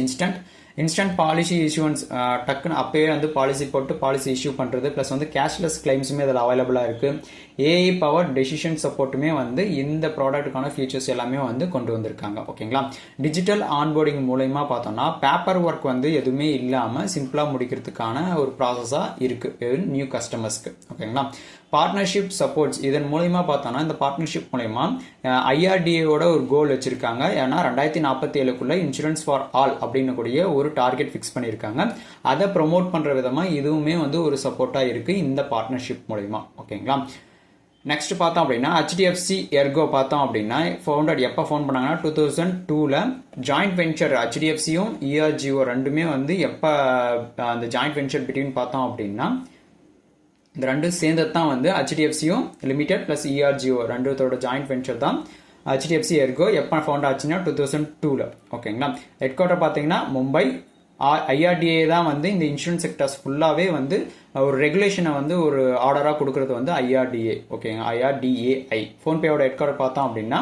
instant policy issuance, டக்குன்னு அப்பயே வந்து பாலிசி போட்டு பாலிசி இஷ்யூ பண்ணுறது, ப்ளஸ் வந்து கேஷ்லெஸ் கிளைம்ஸுமே அதில் அவைலபிளாக இருக்குது. ஏஐ பவர் டெசிஷன் சப்போர்ட்டுமே வந்து இந்த ப்ராடக்ட்டுக்கான ஃபீச்சர்ஸ் எல்லாமே வந்து கொண்டு வந்திருக்காங்க. ஓகேங்களா. டிஜிட்டல் ஆன்போர்டிங் மூலயமா பார்த்தோம்னா பேப்பர் ஒர்க் வந்து எதுவுமே இல்லாமல் சிம்பிளாக முடிக்கிறதுக்கான ஒரு ப்ராசஸாக இருக்குது நியூ கஸ்டமர்ஸ்க்கு. ஓகேங்களா. பார்ட்னர்ஷிப் சப்போர்ட்ஸ் இதன் மூலயமா பார்த்தோம்னா இந்த பார்ட்னர்ஷிப் மூலயமா ஐஆர்டிஏவோட ஒரு கோல் வச்சிருக்காங்க. ஏன்னா 2047 இன்சூரன்ஸ் ஃபார் ஆல் அப்படின்னு கூடிய ஒரு டார்கெட் ஃபிக்ஸ் பண்ணியிருக்காங்க. அதை ப்ரொமோட் பண்ணுற விதமாக இதுவுமே வந்து ஒரு சப்போர்ட்டாக இருக்குது இந்த பார்ட்னர்ஷிப் மூலயமா. ஓகேங்களா. நெக்ஸ்ட் பார்த்தோம் அப்படின்னா ஹெச்டிஎஃப்சி எர்கோ பார்த்தோம் அப்படின்னா ஃபவுண்டட் எப்போ ஃபவுண்ட் பண்ணாங்கன்னா 2002 ஜாயிண்ட் வெஞ்சர் ஹெச்டிஎஃப்சியும் இஆர்ஜிஓ ரெண்டுமே வந்து எப்போ அந்த ஜாயிண்ட் வெஞ்சர் பிட்வீன் பார்த்தோம் அப்படின்னா இந்த ரெண்டும் சேர்ந்தது தான் வந்து ஹெச்டிஎஃப்சியும் லிமிடெட் பிளஸ் இஆர்ஜிஓ ரெண்டுத்தோட ஜாயிண்ட் வெஞ்சர் தான் ஹெச்டிஎஃப்சி எர்கோ. எப்போ ஃபவுண்ட் ஆச்சுன்னா 2002. ஓகேங்களா. ஹெட் குவார்ட்டர் பார்த்தீங்கன்னா மும்பை. ஐஆர்டிஏ தான் வந்து இந்த இன்சூரன்ஸ் செக்டர்ஸ் ஃபுல்லாகவே வந்து ஒரு ரெகுலேஷனை வந்து ஒரு ஆர்டராக கொடுக்கறது வந்து ஐஆர்டிஏ. ஓகேங்க. ஐஆர்டிஏஐ. ஃபோன்பேயோட ஹெட் குவார்ட்டர் பார்த்தோம் அப்படின்னா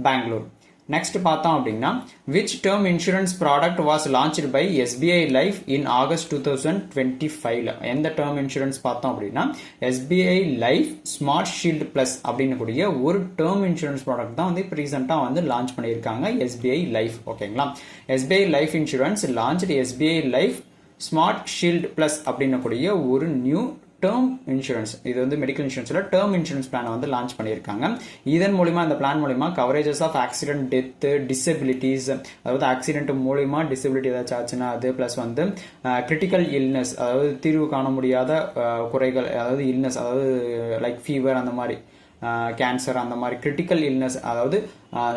பெங்களூர். நெக்ஸ்ட் பார்த்தோம் அப்படின்னா which term insurance product was launched by SBI Life in August 2025. எந்த டேர்ம் இன்சூரன்ஸ் பார்த்தோம் அப்படின்னா SBI Life Smart shield Plus அப்படின்னு கூடிய ஒரு டேர்ம் இன்சூரன்ஸ் ப்ராடக்ட் தான் வந்து இப்போ ரீசெண்டாக வந்து லான்ச் பண்ணியிருக்காங்க எஸ்பிஐ லைஃப். ஓகேங்களா. SBI Life Insurance launched SBI Life Smart shield Plus அப்படின்னு கூடிய ஒரு நியூ டேர்ம் இன்சூரன்ஸ். இது வந்து மெடிக்கல் இன்சூரன்ஸ்ல டேர்ம் இன்சூரன்ஸ் பிளான் வந்து லான்ச் பண்ணியிருக்காங்க. இதன் மூலமா இந்த பிளான் மூலமா coverages of accident, death, disabilities, அதாவது ஆக்சிடென்ட் மூலமா டிசபிலிட்டி ஏதாச்சும் ஆச்சுன்னா அது, பிளஸ் வந்து கிரிட்டிக்கல் இல்னஸ், அதாவது தீர்வு காண முடியாத குறைகள், அதாவது இல்னஸ், அதாவது லைக் ஃபீவர், அந்த மாதிரி கேன்சர், அந்த மாதிரி கிரிட்டிக்கல் இல்னஸ், அதாவது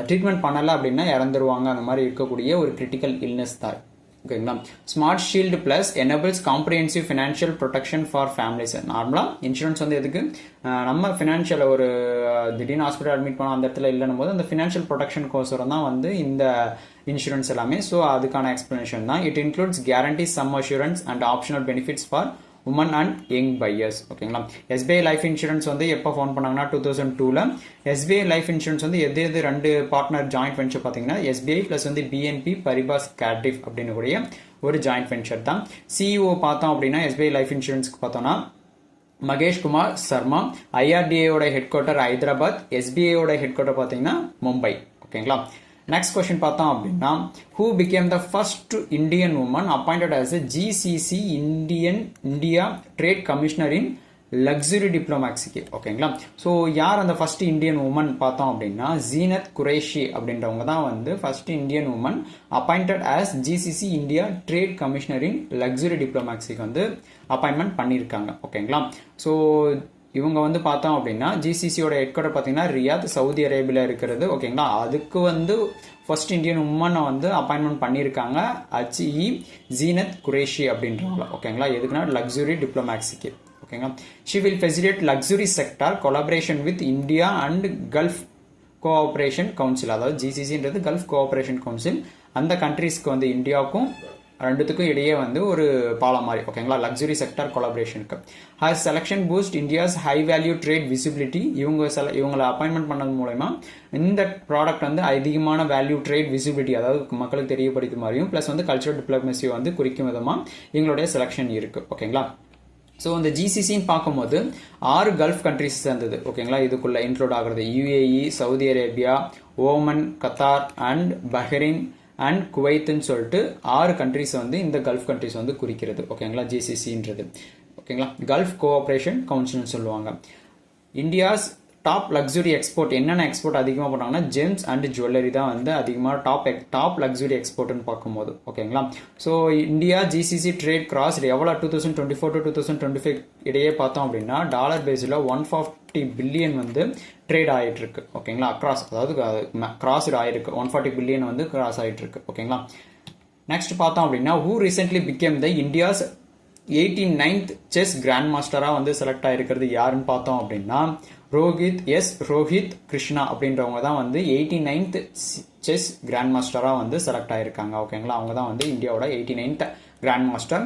ட்ரீட்மெண்ட் பண்ணலை அப்படின்னா இறந்துருவாங்க, அந்த மாதிரி இருக்கக்கூடிய ஒரு கிரிட்டிக்கல் இல்னஸ் தான். ஓகேங்களா. Smart shield plus enables comprehensive financial protection for families. நார்மலாக இன்சூரன்ஸ் வந்து எதுக்கு நம்ம ஃபினான்ஷியல் ஒரு திடீர்னு ஹாஸ்பிட்டல் அட்மிட் பண்ணோம் அந்த இடத்துல இல்லைன்னும் போது அந்த ஃபினான்ஷியல் ப்ரொடெக்ஷனுக்கோசரம் தான் வந்து இந்த இன்சூரன்ஸ் எல்லாமே. ஸோ அதுக்கான எக்ஸ்பிளனேஷன் தான். It includes guarantee sum assurance and optional benefits for women and young buyers. ஓகேங்களா. எஸ்பிஐ லைஃப் இன்சூரன்ஸ் வந்து எப்போ ஃபவுண்ட் பண்ணாங்கன்னா 2002. எஸ்பிஐ லைஃப் இன்சூரன்ஸ் வந்து எது ரெண்டு பார்ட்னர் ஜாயிண்ட் வெஞ்சர் பார்த்தீங்கன்னா எஸ்பிஐ பிளஸ் வந்து பிஎன்பி பரிபாஸ் கேர்டிஃப் அப்படின்னு கூடிய ஒரு ஜாயிண்ட் வெஞ்சர் தான். சிஇஓ பார்த்தோம் அப்படின்னா எஸ்பிஐ லைஃப் இன்சூரன்ஸ்க்கு பார்த்தோம்னா மகேஷ் குமார் சர்மா. ஐஆர்டிஏயோட ஹெட் குவார்ட்டர் ஹைதராபாத். எஸ்பிஐயோட ஹெட் குவார்ட்டர் பார்த்தீங்கன்னா மும்பை. ஓகேங்களா. நெக்ஸ்ட் கொஸ்டின் பார்த்தோம் அப்படின்னா who became the first Indian woman appointed as a GCC India Trade Commissioner in luxury டிப்ளோமேக்ஸிக்கு. ஓகேங்களா. ஸோ யார் அந்த ஃபர்ஸ்ட் இந்தியன் உமன் பார்த்தோம் அப்படின்னா ஜீனத் குரேஷி அப்படின்றவங்க தான் வந்து first Indian woman appointed as GCC India trade commissioner in luxury டிப்ளோமேக்ஸிக்கு வந்து அப்பாயின்மெண்ட் பண்ணியிருக்காங்க. ஓகேங்களா. ஸோ இவங்க வந்து பார்த்தோம் அப்படின்னா ஜிசிசியோட ஹெட் குவார்ட்டர் பார்த்தீங்கன்னா ரியாத், சவுதி அரேபியாவில் இருக்கிறது. ஓகேங்களா. அதுக்கு வந்து ஃபர்ஸ்ட் இந்தியன் உமனை வந்து அப்பாயின்மெண்ட் பண்ணியிருக்காங்க ஜீனத் குரேஷி அப்படின்றவங்கள. ஓகேங்களா. எதுக்குன்னா லக்ஸுரி டிப்ளோமேக்ஸிக்கு. ஓகேங்களா. She will facilitate luxury sector collaboration with India and gulf cooperation council. அதாவது ஜிசிசின்றது கல்ஃப் கோஆபரேஷன் கவுன்சில். அந்த கண்ட்ரீஸ்க்கு வந்து இந்தியாவுக்கும் ரெண்டுத்துக்கும் இடையே வந்து ஒரு பாலம் மாதிரி. ஓகேங்களா. லக்ஸுரி செக்டார் கொலாபரேஷனுக்கு. Her selection boost India's high value trade visibility. இவங்களை அப்பாயின்மெண்ட் பண்ணது மூலமா இந்த ப்ராடக்ட் வந்து அதிகமான வேல்யூ ட்ரேட் விசிபிலிட்டி, அதாவது மக்களுக்கு தெரியப்படுத்த மாதிரியும் பிளஸ் வந்து கல்ச்சரல் டிப்ளமேசியை வந்து குறிக்கும் விதமாக எங்களுடைய செலக்ஷன் இருக்கு. ஓகேங்களா. ஸோ இந்த ஜிசிசின்னு பார்க்கும்போது 6 கல்ஃப் கண்ட்ரிஸ் சேர்ந்தது. ஓகேங்களா. இதுக்குள்ள இன்க்ளூட் ஆகிறது UAE, Saudi Arabia, Oman, Qatar and Bahrain and குவைத்துன்னு சொல்லிட்டு 6 கண்ட்ரிஸ் வந்து இந்த கல்ஃப் கண்ட்ரிஸ் வந்து குறிக்கிறது. ஓகேங்களா. ஜிசிசின்றது. ஓகேங்களா. கல்ஃப் கோஆபரேஷன் கவுன்சில்னு சொல்லுவாங்க. இந்தியாஸ் டாப் லக்ஸுரி எக்ஸ்போர்ட் என்னென்ன எக்ஸ்போர்ட் அதிகமாக பண்ணாங்கன்னா ஜெம்ஸ் அண்ட் ஜுவல்லரி தான் வந்து அதிகமாக டாப் லக்ஸுரி எக்ஸ்போர்ட்னு பார்க்கும்போது. ஓகேங்களா. So India GCC trade cross எவ்வளோ 2024 to 2025 இடையே பார்த்தோம் அப்படின்னா டாலர் பேஸில் 140 பில்லியன் வந்து ட்ரேட் ஆகிட்டு இருக்கு. ஓகேங்களா. அக்ராஸ், அதாவது கிராஸ் ஆயிருக்கு 140 பில்லியன் வந்து கிராஸ் ஆகிட்டு இருக்கு. ஓகேங்களா. நெக்ஸ்ட் பார்த்தோம் அப்படின்னா who recently became the India's 89th chess grand மாஸ்டராக வந்து செலக்ட் ஆகிருக்கிறது யாருன்னு பார்த்தோம் அப்படின்னா ரோஹித் கிருஷ்ணா அப்படின்றவங்க தான் வந்து 89th செஸ் கிராண்ட் மாஸ்டராக வந்து செலக்ட் ஆகிருக்காங்க. ஓகேங்களா, அவங்க தான் வந்து இந்தியாவோட 89th grand master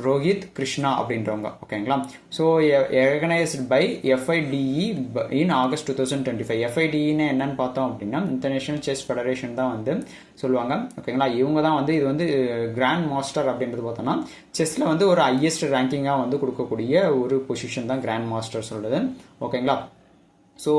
Rohit Krishna அப்படின்றவங்க. ஓகேங்களா, so organised by FIDE in August 2025. FIDEன்னு என்னன்னு பார்த்தோம் அப்படின்னா இன்டர்நேஷனல் செஸ் ஃபெடரேஷன் தான் வந்து சொல்லுவாங்க. ஓகேங்களா, இவங்க தான் வந்து இது வந்து கிராண்ட் மாஸ்டர் அப்படின்றது பார்த்தோம்னா செஸ்ல வந்து ஒரு ஹையஸ்ட் ரேங்கிங்காக வந்து கொடுக்கக்கூடிய ஒரு பொசிஷன் தான் கிராண்ட் மாஸ்டர் சொல்றது. ஓகேங்களா, so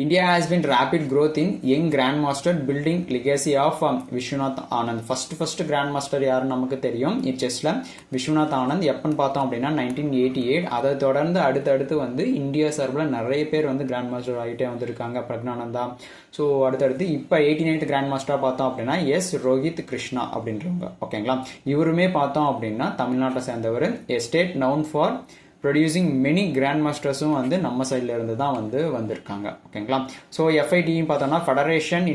India has been rapid growth in young grandmaster building legacy of Vishwanath Anand. first grandmaster யாரு நமக்கு தெரியும் செஸ்ல விஸ்வநாத் ஆனந்த். எப்பன்னு பார்த்தோம் அப்படின்னா 1988. அதை தொடர்ந்து அடுத்தடுத்து வந்து இந்தியா சார்பில் நிறைய பேர் வந்து கிராண்ட் மாஸ்டர் ஆகிட்டே வந்திருக்காங்க. பிரக்னானந்தா. ஸோ அடுத்தடுத்து இப்போ 89th கிராண்ட் மாஸ்டராக பார்த்தோம் அப்படின்னா ரோஹித் கிருஷ்ணா அப்படின்றவங்க. ஓகேங்களா, இவருமே பார்த்தோம் அப்படின்னா தமிழ்நாட்டை சேர்ந்தவர். State known for producing many grand மாஸ்டர்ஸும் வந்து நம்ம சைடில் இருந்து தான் வந்து வந்திருக்காங்க. ஓகேங்களா, ஸோ FIDன்னு பார்த்தோம்னா ஃபெடரேஷன்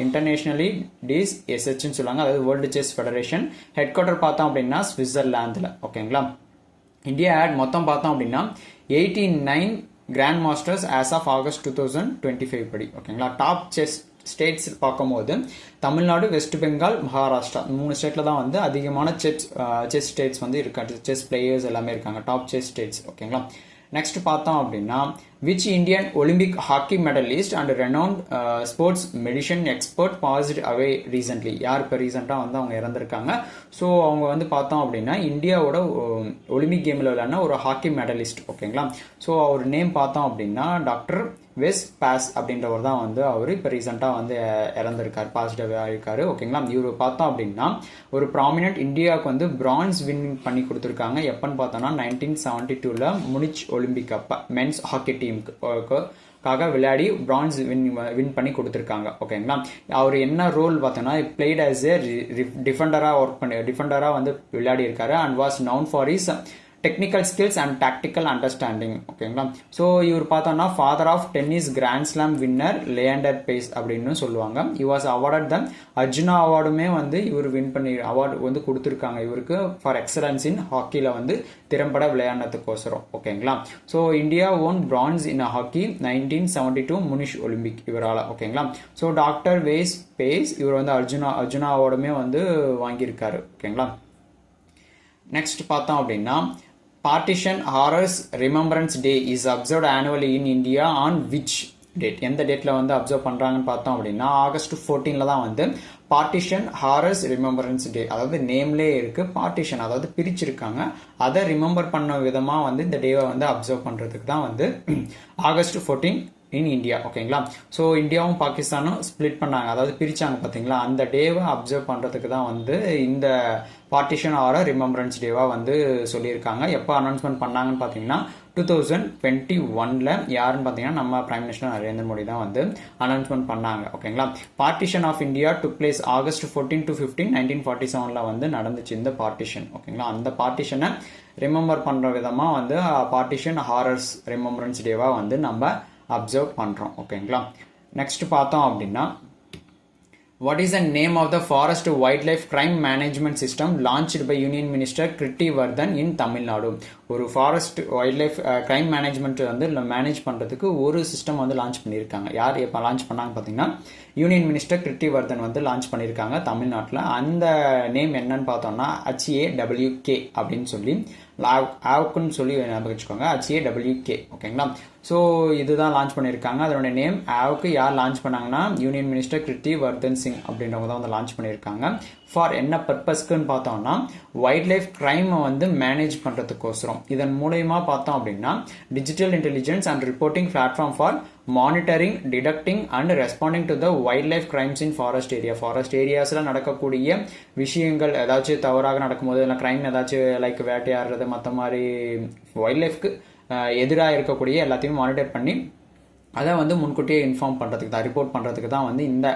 இன்டர்நேஷனலி டிஸ் SHன்னு சொல்லுவாங்க, அதாவது world chess federation. Headquarter பார்த்தோம் அப்படின்னா சுவிட்சர்லாந்தில். ஓகேங்களா, இந்தியா மொத்தம் பார்த்தோம் அப்படின்னா 89 grandmasters as of August 2025 படி. ஓகேங்களா, டாப் செஸ் ஸ்டேட்ஸ் பார்க்கும்போது தமிழ்நாடு, வெஸ்ட் பெங்கால், மகாராஷ்டிரா 3 ஸ்டேட்டில் தான் வந்து அதிகமான செஸ் ஸ்டேட்ஸ் வந்து இருக்காங்க. செஸ் பிளேயர்ஸ் எல்லாமே இருக்காங்க, டாப் செஸ் ஸ்டேட்ஸ். ஓகேங்களா, நெக்ஸ்ட் பார்த்தோம் அப்படின்னா which Indian Olympic hockey medallist and renowned sports medicine expert past away recently. யார் இப்போ ரீசெண்டாக வந்து அவங்க இறந்துருக்காங்க. ஸோ அவங்க வந்து பார்த்தோம் அப்படின்னா இந்தியாவோட ஒலிம்பிக் கேமில் விளையாடின ஒரு ஹாக்கி மெடலிஸ்ட். ஓகேங்களா, ஸோ அவர் நேம் பார்த்தோம் அப்படின்னா டாக்டர் வெஸ் பாஸ் அப்படின்றவர் தான் வந்து அவர் இப்போ ரீசெண்டாக வந்து இறந்திருக்காரு, பாசிட்டிவ் ஆகிருக்காரு. ஓகேங்களா, இவர் பார்த்தோம் அப்படின்னா ஒரு ப்ராமினென்ட் இந்தியாவுக்கு வந்து பிரான்ஸ் வின் பண்ணி கொடுத்துருக்காங்க. எப்பன்னு பார்த்தோம்னா 1972 முனிச் ஒலிம்பிக் அப்போ மென்ஸ் ஹாக்கி டீமுக்காக விளையாடி பிரான்ஸ் வின் பண்ணி கொடுத்துருக்காங்க. ஓகேங்களா, அவர் என்ன ரோல் பார்த்தோம்னா பிளேட் ஆஸ் ஏ டிஃபெண்டராக வந்து விளையாடி இருக்காரு and was known for his technical skills and tactical understanding. ஓகேங்களா, ஸோ இவர் பார்த்தோம்னா father of tennis grand slam winner Leander Paes அப்படின்னு சொல்லுவாங்க. He was awarded the Arjuna அவார்டுமே வந்து இவர் வின் பண்ணி அவார்டு வந்து கொடுத்துருக்காங்க இவருக்கு ஃபார் எக்ஸலன்ஸ் இன் ஹாக்கியில் வந்து திறம்பட விளையாடுறதுக்கோசரம். ஓகேங்களா, ஸோ இந்தியா ஓன் பிரான்ஸ் இன் ஹாக்கி 1972 முனிஷ் ஒலிம்பிக் இவரால். ஓகேங்களா, ஸோ டாக்டர் வேஸ் பேஸ் இவர் வந்து அர்ஜுனா அவார்டுமே வந்து வாங்கியிருக்காரு. ஓகேங்களா, நெக்ஸ்ட் பார்த்தோம் அப்படின்னா partition horrors remembrance day is observed annually in India on which date. எந்த டேட்டில் வந்து அப்சர்வ் பண்ணுறாங்கன்னு பார்த்தோம் அப்படின்னா ஆகஸ்ட் 14 தான் வந்து பார்ட்டிஷன் ஹாரர்ஸ் ரிமெம்பரன்ஸ் டே. அதாவது நேம்லேயே இருக்குது பார்ட்டிஷன், அதாவது பிரிச்சிருக்காங்க. அதை ரிமெம்பர் பண்ண விதமாக வந்து இந்த டேவை வந்து அப்சர்வ் பண்ணுறதுக்கு தான் வந்து ஆகஸ்ட் 14 இன் இந்தியா. ஓகேங்களா, ஸோ இந்தியாவும் பாகிஸ்தானும் ஸ்பிளிட் பண்ணாங்க, அதாவது பிரிச்சாங்க பார்த்தீங்களா, அந்த டேவை அப்சர்வ் பண்ணுறதுக்கு தான் வந்து இந்த பார்ட்டிஷன் ஆர் ரிமெம்பரன்ஸ் டேவாக வந்து சொல்லியிருக்காங்க. எப்போ அனௌன்ஸ்மெண்ட் பண்ணாங்கன்னு பார்த்தீங்கன்னா 2021 யாருன்னு பார்த்தீங்கன்னா நம்ம பிரைம் மினிஸ்டர் நரேந்திர மோடி தான் வந்து அனௌன்ஸ்மெண்ட் பண்ணாங்க. ஓகேங்களா, partition of India took place August 14 to 15 1947 வந்து நடந்துச்சு இந்த பார்ட்டிஷன். ஓகேங்களா, அந்த பார்ட்டிஷனை ரிமெம்பர் பண்ணுற விதமாக வந்து பார்ட்டிஷன் ஹாரர்ஸ் ரிமெம்பரன்ஸ் டேவாக வந்து நம்ம அப்சர்வ் பண்ணுறோம். ஓகேங்களா, நெக்ஸ்ட் பார்த்தோம் அப்படின்னா what is the name of the forest wildlife crime management system launched by Union Minister Kriti Vardhan in Tamil Nadu? ஒரு forest wild life crime management வந்து மேனேஜ் பண்ணுறதுக்கு ஒரு சிஸ்டம் வந்து லான்ச் பண்ணியிருக்காங்க. யார் எப்போ லான்ச் பண்ணாங்க பார்த்தீங்கன்னா யூனியன் மினிஸ்டர் கிருட்டி வர்தன் வந்து லான்ச் பண்ணியிருக்காங்க தமிழ்நாட்டில். அந்த நேம் என்னன்னு பார்த்தோம்னா HAWK அப்படின்னு சொல்லி ஆவுக்குன்னு சொல்லி ஞாபகம் வச்சுக்கோங்க, HAWK. ஓகேங்களா, ஸோ இதுதான் லான்ச் பண்ணியிருக்காங்க. அதனுடைய நேம் ஆவுக்கு யார் லான்ச் பண்ணாங்கன்னா யூனியன் மினிஸ்டர் கிருட்டி வர்தன் சிங் அப்படின்றவங்க தான் வந்து லான்ச் பண்ணியிருக்காங்க. ஃபார் என்ன பர்பஸ்க்குன்னு பார்த்தோம்னா வைல்ட் லைஃப் கிரைமை வந்து மேனேஜ் பண்ணுறதுக்கோசரம். இதன் மூலயமா பார்த்தோம் அப்படின்னா digital intelligence and reporting platform for monitoring, detecting and responding to the wild life crimes in forest area. Forest ஏரியாஸில் நடக்கக்கூடிய விஷயங்கள் ஏதாச்சும் தவறாக நடக்கும்போது இல்லை கிரைம் ஏதாச்சும் லைக் வேட்டையாடுறது மற்ற மாதிரி வைல்ட் லைஃப்க்கு எதிராக இருக்கக்கூடிய எல்லாத்தையும் மானிட்டர் பண்ணி அதை வந்து முன்கூட்டியே இன்ஃபார்ம் பண்ணுறதுக்கு தான், ரிப்போர்ட் பண்ணுறதுக்கு தான் வந்து இந்த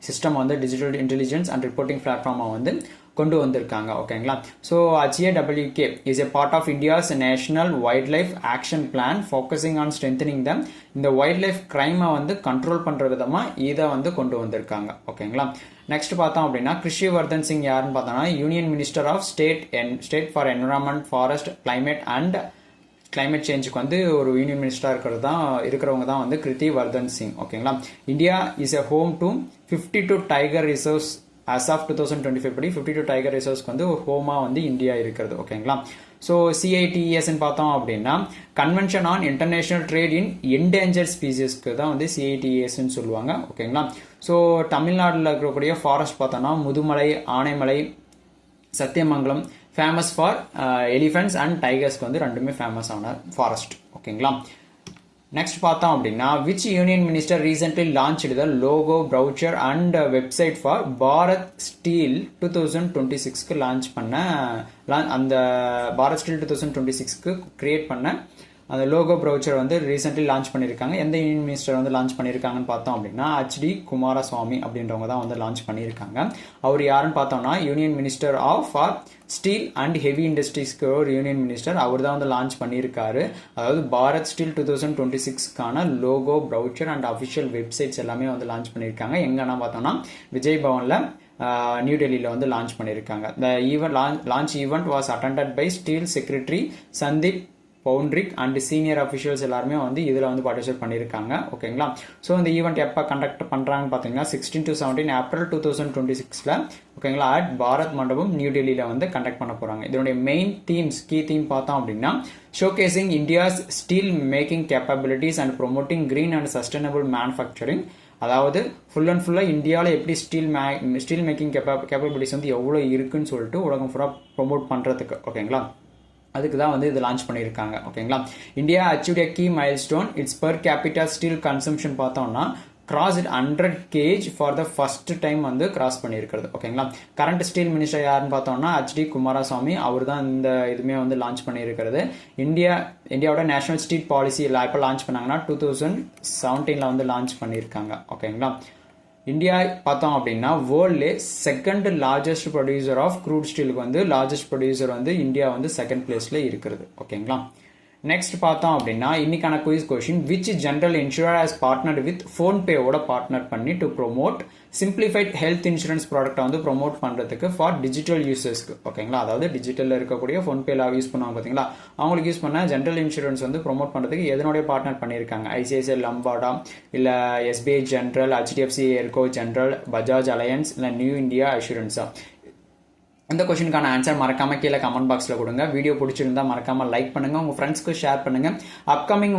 சிஸ்டம் வந்து டிஜிட்டல் இன்டெலிஜென்ஸ் அண்ட் ரிப்போர்ட்டிங் பிளாட்ஃபார்மை வந்து கொண்டு வந்திருக்காங்க. ஓகேங்களா. So HAWK is a part of India's national wildlife action plan focusing on strengthening them. இந்த வைல்ட் லைஃப் கிரைமை வந்து கண்ட்ரோல் பண்ற விதமா இதை வந்து கொண்டு வந்திருக்காங்க. ஓகேங்களா. நெக்ஸ்ட் பார்த்தோம் அப்படின்னா கிருஷி வர்தன் சிங் யாருன்னு பார்த்தோம்னா union minister of state for environment, forest, climate and climate சேஞ்சுக்கு வந்து ஒரு யூனியன் மினிஸ்டராக இருக்கிறவங்க தான் வந்து கிருஷி வர்தன் சிங். ஓகேங்களா. India is a home to 52 tiger reserves as of 2025 படி 52 டைகர் ரிசர்வ்ஸ்க்கு வந்து ஹோமா வந்து இந்தியா இருக்கிறது. ஓகேங்களா. ஸோ CITES பார்த்தோம் அப்படின்னா convention on international trade in endangered ஸ்பீசிஸ்க்கு தான் வந்து CITESன்னு சொல்லுவாங்க. ஓகேங்களா. ஸோ தமிழ்நாட்டில் இருக்கக்கூடிய ஃபாரஸ்ட் பார்த்தோம்னா Mudumalai, Anamalai, Sathyamangalam famous for elephants and டைகர்ஸ்க்கு வந்து ரெண்டுமே ஃபேமஸ் ஆன ஃபாரஸ்ட். ஓகேங்களா. நெக்ஸ்ட் பார்த்தோம் அப்படின்னா which union minister recently launch the logo, brochure and website for Bharat steel 2026க்கு லான்ச் பண்ண அந்த பாரத் ஸ்டீல் 2026க்கு கிரியேட் பண்ண அந்த லோகோ ப்ரௌச்சர் வந்து ரீசென்ட்லி லான்ச் பண்ணியிருக்காங்க. எந்த யூனியன் மினிஸ்டர் வந்து லான்ச் பண்ணியிருக்காங்கன்னு பார்த்தோம் அப்படின்னா HD குமாரசுவாமி அப்படின்றவங்க தான் வந்து லான்ச் பண்ணியிருக்காங்க. அவர் யாருன்னு பார்த்தோம்னா union minister of steel and heavy இண்டஸ்ட்ரீஸ்க்கு ஒரு யூனியன் மினிஸ்டர், அவர் தான் வந்து லான்ச் பண்ணியிருக்காரு. அதாவது பாரத் ஸ்டீல் 2026க்கான logo, brochure and official websites எல்லாமே வந்து லான்ச் பண்ணியிருக்காங்க. எங்கன்னா பார்த்தோம்னா விஜய் பவன்ல நியூ டெல்லியில் வந்து லான்ச் பண்ணியிருக்காங்க. Launch event was attended by steel secretary Sandeep Poundrik and senior officials எல்லாருமே வந்து இதில் வந்து பார்ட்டிசிபேட் பண்ணியிருக்காங்க. ஓகேங்களா. ஸோ இந்த ஈவெண்ட் எப்போ கண்டக்ட் பண்ணுறாங்கன்னு பார்த்தீங்கன்னா 16 to 17 ஏப்ரல் 2026ல ஓகேங்களா அட் பாரத் மண்டபம் நியூ டெல்லியில் வந்து கண்டக்ட் பண்ண போகிறாங்க. இதனுடைய மெயின் கீ தீம் பார்த்தோம் அப்படின்னா showcasing India's steel making capabilities and promoting green and sustainable manufacturing. அதாவது ஃபுல்லாக இந்தியாவில் எப்படி ஸ்டீல் மேக்கிங் கேப்பபிலிட்டிஸ் வந்து எவ்வளோ இருக்குன்னு சொல்லிட்டு உலகம் ஃபுல்லாக ப்ரொமோட் பண்ணுறதுக்கு. ஓகேங்களா. அதுக்கு தான் வந்து இது லான்ச் பண்ணியிருக்காங்க. ஓகேங்களா. India achieved a key milestone. Its per capita steel consumption பார்த்தோம்னா cross 100 kg for the first time வந்து கிராஸ் பண்ணியிருக்கிறது. ஓகேங்களா. கரண்ட் ஸ்டீல் மினிஸ்டர் யாருன்னு பார்த்தோம்னா HD குமாரசுவாமி, அவர் தான் இந்த இதுவுமே வந்து லான்ச் பண்ணியிருக்கிறது. இந்தியாவோட நேஷனல் ஸ்டீல் பாலிசி எப்போ லான்ச் பண்ணாங்கன்னா 2017 வந்து லான்ச் பண்ணியிருக்காங்க. ஓகேங்களா. இந்தியா பார்த்தோம் அப்படின்னா வேர்ல்ட்லே second largest producer of crude ஸ்டீலுக்கு வந்து லார்ஜஸ்ட் ப்ரொடியூசர் வந்து இந்தியா வந்து செகண்ட் பிளேஸ்ல இருக்கிறது. ஓகேங்களா. நெக்ஸ்ட் பார்த்தோம் அப்படின்னா இன்னைக்கான quiz question which general insurer has partnered with ஃபோன்பேவோட பார்ட்னர் பண்ணி to promote simplified health insurance ப்ராடக்ட்டை வந்து ப்ரொமோட் பண்ணுறதுக்கு ஃபார் டிஜிட்டல் யூசர்ஸ்க்கு. ஓகேங்களா. அதாவது டிஜிட்டலில் இருக்கக்கூடிய ஃபோன்பேல யூஸ் பண்ணுவாங்க பார்த்தீங்களா, அவங்களுக்கு யூஸ் பண்ண ஜெனரல் இன்சூரன்ஸ் வந்து ப்ரொமோட் பண்ணுறதுக்கு எதனுடைய பார்ட்னர் பண்ணியிருக்காங்க? ICICI லம்பார்டா, இல்லை SBI general, HDFC Ergo general, Bajaj alliance, இல்லை நியூ இந்தியா அஷூரன்ஸா? இந்த கொஸ்டினுக்கான ஆன்சர் மறக்காம கீழே கமெண்ட் பாக்ஸில் கொடுங்க. வீடியோ பிடிச்சிருந்தா மறக்காம லைக் பண்ணுங்க, உங்க ஃப்ரெண்ட்ஸ்க்கு ஷேர் பண்ணுங்க. அப்கமிங்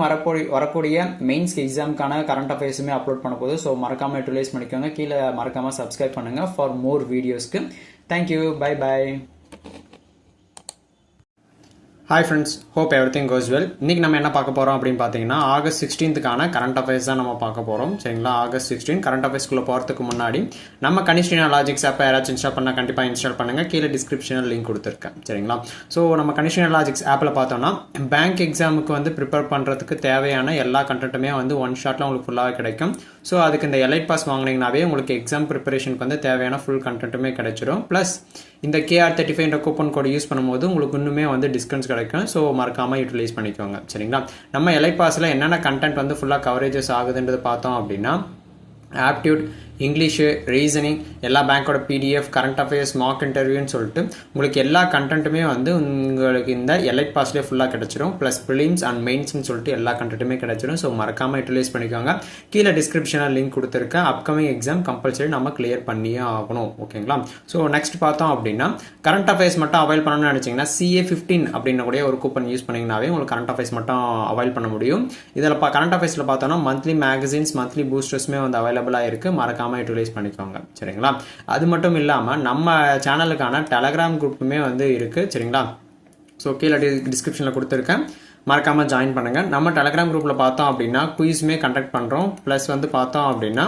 வரக்கூடிய மெயின்ஸ் எக்ஸாமுக்கான கரண்ட் அஃபேர்ஸுமே அப்லோட் பண்ண போகுது. ஸோ மறக்காம யூட்டிலைஸ் பண்ணிக்கோங்க. கீழே மறக்காம சப்ஸ்கிரைப் பண்ணுங்க ஃபார் மோர் வீடியோஸ்க்கு. Thank you. Bye bye. Hi friends, hope everything goes well. இன்னைக்கு நம்ம என்ன பார்க்க போகிறோம் அப்படின்னு பார்த்தீங்கன்னா ஆகஸ்ட் 16க்கான கரண்ட் அஃபேர்ஸ் தான் நம்ம பார்க்க போகிறோம். சரிங்களா. ஆகஸ்ட் 16 கரண்ட் அஃபேர்ஸ்க்குள்ளே போகிறதுக்கு முன்னாடி நம்ம கனிஷ்டினா லாஜிக்ஸ் ஆப்பை யாராச்சும் இன்ஸ்டால் பண்ணால் கண்டிப்பாக இன்ஸ்டால் பண்ணுங்கள். கீழே டிஸ்கிரிப்ஷனில் லிங்க் கொடுத்துருக்கேன். சரிங்களா. ஸோ நம்ம கனிஷ்டினா லாஜிக்ஸ் ஆப்பில் பார்த்தோம்னா பேங்க் எக்ஸாமுக்கு வந்து ப்ரிப்பேர் பண்ணுறதுக்கு தேவையான எல்லா கண்டென்ட்டுமே வந்து ஒன் ஷாட்டில் உங்களுக்கு ஃபுல்லாக கிடைக்கும். ஸோ அதுக்கு இந்த எலைட் பாஸ் வாங்கினீங்கன்னாவே உங்களுக்கு எக்ஸாம் ப்ரிப்பரேஷனுக்கு வந்து தேவையான ஃபுல் கண்டென்ட்டுமே கிடைச்சிடும். ப்ளஸ் இந்த KR35 கூப்பன் கோட் யூஸ் பண்ணும்போது உங்களுக்கு இன்னுமே வந்து டிஸ்கவுண்ட்ஸ் கிடைக்கும். ஸோ மறக்காமல் யூட்டிலைஸ் பண்ணிக்கோங்க. சரிங்களா. நம்ம எலைட் பாஸில் என்னென்ன கண்டென்ட் வந்து ஃபுல்லாக கவரேஜஸ் ஆகுதுன்றது பார்த்தோம் அப்படின்னா ஆப்டியூட், இங்கிலீஷு, ரீசனிங், எல்லா பேங்க்கோட PDF, கரண்ட் அஃபேர்ஸ், மார்க் இன்டர்வியூன்னு சொல்லிட்டு உங்களுக்கு எல்லா கண்டென்ட்டுமே வந்து உங்களுக்கு இந்த எலைட் பாஸ்லேயே ஃபுல்லாக கிடைச்சிடும். ப்ளஸ் ப்ரிலிம்ஸ் அண்ட் மெயின்ஸ்னு சொல்லிட்டு எல்லா கண்டென்ட்டுமே கிடைச்சிடும். ஸோ மறக்காமல் யூட்டிலைஸ் பண்ணிக்கோங்க. கீழே டிஸ்கிரிப்ஷனில் லிங்க் கொடுத்துருக்கேன். அப்கமிங் எக்ஸாம் கம்பல்சரி நம்ம கிளியர் பண்ணியே ஆகணும். ஓகேங்களா. ஸோ நெக்ஸ்ட் பார்த்தோம் அப்படின்னா கரண்ட் அஃபேர்ஸ் மட்டும் அவைல் பண்ணணும்னு நினச்சிங்கன்னா CA15 அப்படின்னு கூட ஒரு கூப்பன் யூஸ் பண்ணிங்கனாவே உங்களுக்கு கரண்ட் அஃபேர்ஸ் மட்டும் அவைல் பண்ண முடியும். இதில் கரண்ட் அஃபேர்ஸில் பார்த்தோன்னா மந்த்லி மேகசின்ஸ், மந்த்லி பூஸ்டர்ஸுமே வந்து அவைலபிளாக இருக்குது. மறக்காமல் யூட்டிலைஸ் பண்ணிக்கோங்க. சரிங்களா. அது மட்டும் இல்லாமல் நம்ம சேனலுக்கான டெலகிராம் குரூப்புமே வந்து இருக்குது. சரிங்களா. ஸோ கீழே டிஸ்கிரிப்ஷனில் கொடுத்துருக்கேன். மறக்காமல் ஜாயின் பண்ணுங்கள். நம்ம டெலகிராம் குரூப்பில் பார்த்தோம் அப்படின்னா குயிஸுமே கண்டக்ட் பண்ணுறோம். ப்ளஸ் வந்து பார்த்தோம் அப்படின்னா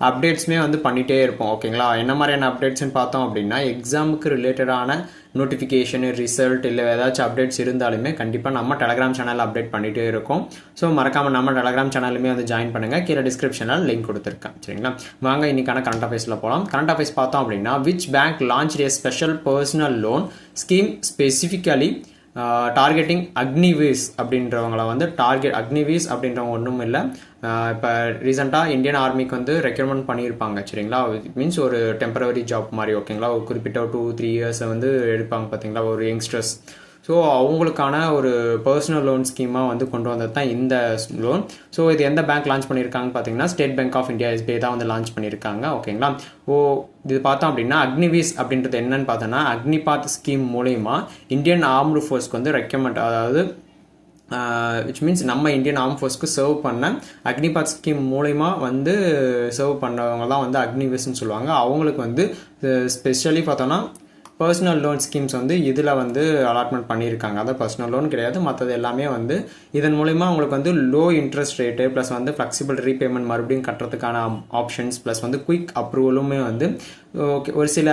அப்டேட்ஸுமே வந்து பண்ணிகிட்டே இருப்போம். ஓகேங்களா, என்ன மாதிரியான அப்டேட்ஸ்ன்னு பார்த்தோம் அப்படின்னா எக்ஸாமுக்கு ரிலேட்டடான நோட்டிஃபிகேஷனு, ரிசல்ட் இல்லை ஏதாச்சும் அப்டேட்ஸ் இருந்தாலுமே கண்டிப்பாக நம்ம டெலகிராம் சேனலில் அப்டேட் பண்ணிகிட்டே இருக்கோம். ஸோ மறக்காமல் நம்ம டெலகிராம் சேனலுமே வந்து ஜாயின் பண்ணுங்கள். கீழே டிஸ்கிரிப்ஷனில் லிங்க் கொடுத்துருக்கேன். சரிங்களா, வாங்க இன்னைக்கான கரண்ட் அஃபேர்ஸில் போகலாம். கரண்ட் அஃபேர்ஸ் பார்த்தோம் அப்படின்னா which bank launch a special personal loan scheme specifically targeting Agniveers அப்படின்றவங்கள வந்து அக்னிவீஸ் அப்படின்றவங்க ஒன்றும் இல்லை. இப்போ ரீசெண்டாக இந்தியன் ஆர்மிக்கு வந்து ரெக்ரூட்மெண்ட் பண்ணியிருப்பாங்க. சரிங்களா, மீன்ஸ் ஒரு டெம்பரவரி ஜாப் மாதிரி. ஓகேங்களா, ஒரு குறிப்பிட்ட 2-3 இயர்ஸை வந்து எடுப்பாங்க பார்த்தீங்களா ஒரு யங்ஸ்டர்ஸ். ஸோ அவங்களுக்கான ஒரு பர்சனல் லோன் ஸ்கீமாக வந்து கொண்டு வந்தது தான் இந்த லோன். ஸோ இது எந்த பேங்க் லான்ச் பண்ணியிருக்காங்கன்னு பார்த்தீங்கன்னா State Bank of India SBI தான் வந்து லான்ச் பண்ணியிருக்காங்க. ஓகேங்களா, இது பார்த்தோம் அப்படின்னா அக்னிவீஸ் அப்படின்றது என்னன்னு பார்த்தோன்னா அக்னிபாத் ஸ்கீம் மூலயமா இந்தியன் ஆர்ம்டு ஃபோர்ஸ்க்கு வந்து ரெக்கமெண்ட், அதாவது விச் மீன்ஸ் நம்ம இந்தியன் ஆர்ம் ஃபோர்ஸ்க்கு சர்வ் பண்ண அக்னிபாத் ஸ்கீம் மூலயமா வந்து சர்வ் பண்ணவங்க தான் வந்து அக்னிவீஸ்ன்னு சொல்லுவாங்க. அவங்களுக்கு வந்து ஸ்பெஷலி பார்த்தோன்னா பர்சனல் லோன் ஸ்கீம்ஸ் வந்து இதில் வந்து அலாட்மெண்ட் பண்ணியிருக்காங்க. அதாவது பர்சனல் லோன் கிடையாது, மற்றது எல்லாமே வந்து இதன் மூலிமா உங்களுக்கு வந்து லோ இன்ட்ரெஸ்ட் ரேட்டு ப்ளஸ் வந்து ஃப்ளெக்சிபிள் ரீபேமெண்ட் மறுபடியும் கட்டுறதுக்கான ஆப்ஷன்ஸ் ப்ளஸ் வந்து குயிக் அப்ரூவலுமே வந்து ஒரு சில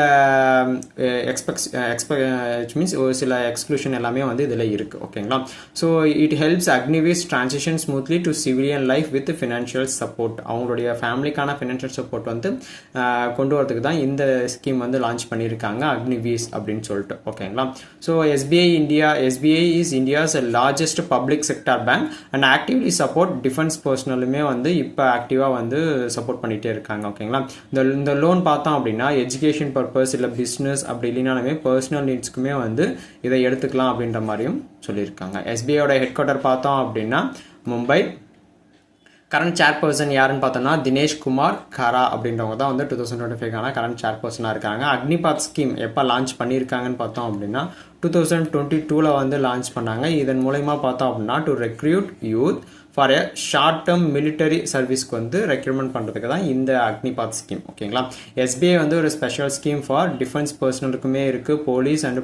மீன்ஸ் ஒரு சில எக்ஸ்க்ளூஷன் எல்லாமே வந்து இதில் இருக்குது. ஓகேங்களா, so it helps Agniveers transition smoothly to civilian life with financial support. அவங்களுடைய ஃபேமிலிக்கான ஃபினான்ஷியல் சப்போர்ட் வந்து கொண்டு வரதுக்கு தான் இந்த ஸ்கீம் வந்து லான்ச் பண்ணியிருக்காங்க அக்னிவீஸ் அப்படின்னு சொல்லிட்டு. ஓகேங்களா, so SBI is India's largest public sector bank and actively support defence பர்சனலுமே வந்து இப்போ ஆக்டிவாக வந்து சப்போர்ட் பண்ணிகிட்டே இருக்காங்க. ஓகேங்களா, இந்த லோன் பார்த்தோம் அப்படின்னா எஜுகேஷன் பர்பஸ் இல்லை பிஸ்னஸ் அப்படி இல்லைனாலுமே பர்சனல் நீட்ஸ்க்குமே வந்து இதை எடுத்துக்கலாம் அப்படின்ற மாதிரியும் சொல்லியிருக்காங்க. SBIயோட ஹெட் குவார்ட்டர் பார்த்தோம் அப்படின்னா மும்பை. கரண்ட் சேர்பர்சன் யாருன்னு பார்த்தோம்னா தினேஷ் குமார் காரா அப்படின்றவங்க தான் வந்து 2025 கரண்ட் சேர்பர்சனாக இருக்காங்க. அக்னிபாத் ஸ்கீம் எப்போ லான்ச் பண்ணியிருக்காங்கன்னு பார்த்தோம் அப்படின்னா 2022 வந்து லான்ச் பண்ணாங்க. இதன் மூலயமா பார்த்தோம் அப்படின்னா to recruit youth for a short term military சர்வீஸ்க்கு வந்து ரெக்ரூட்மெண்ட் பண்ணுறதுக்கு தான் இந்த அக்னிபாத் ஸ்கீம். ஓகேங்களா, SBI வந்து ஒரு ஸ்பெஷல் ஸ்கீம் ஃபார் டிஃபென்ஸ் பர்சனலுக்குமே இருக்குது, போலீஸ் அண்ட்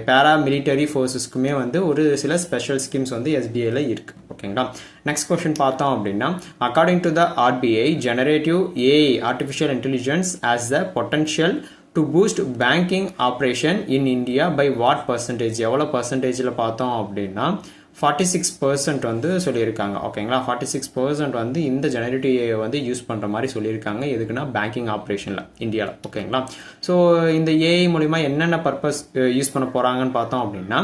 பேராமிலிட்டரி ஃபோர்ஸஸ்க்குமே வந்து ஒரு சில ஸ்பெஷல் ஸ்கீம்ஸ் வந்து SBIயில் இருக்குது. ஓகேங்களா, நெக்ஸ்ட் கொஸ்டின் பார்த்தோம் அப்படின்னா according to the RBI generative AI artificial intelligence has the potential to boost banking operation in India by what percentage, எவ்வளோ பர்சன்டேஜில் பார்த்தோம் அப்படின்னா 46% வந்து சொல்லியிருக்காங்க. ஓகேங்களா, 46% வந்து இந்த ஜெனரேட்டிவ் ஏஐ வந்து யூஸ் பண்ணுற மாதிரி சொல்லியிருக்காங்க. எதுக்குன்னா பேங்கிங் ஆப்ரேஷனில் இந்தியாவில். ஓகேங்களா, ஸோ இந்த ஏஐ மூலிமா என்னென்ன பர்பஸ் யூஸ் பண்ண போகிறாங்கன்னு பார்த்தோம் அப்படின்னா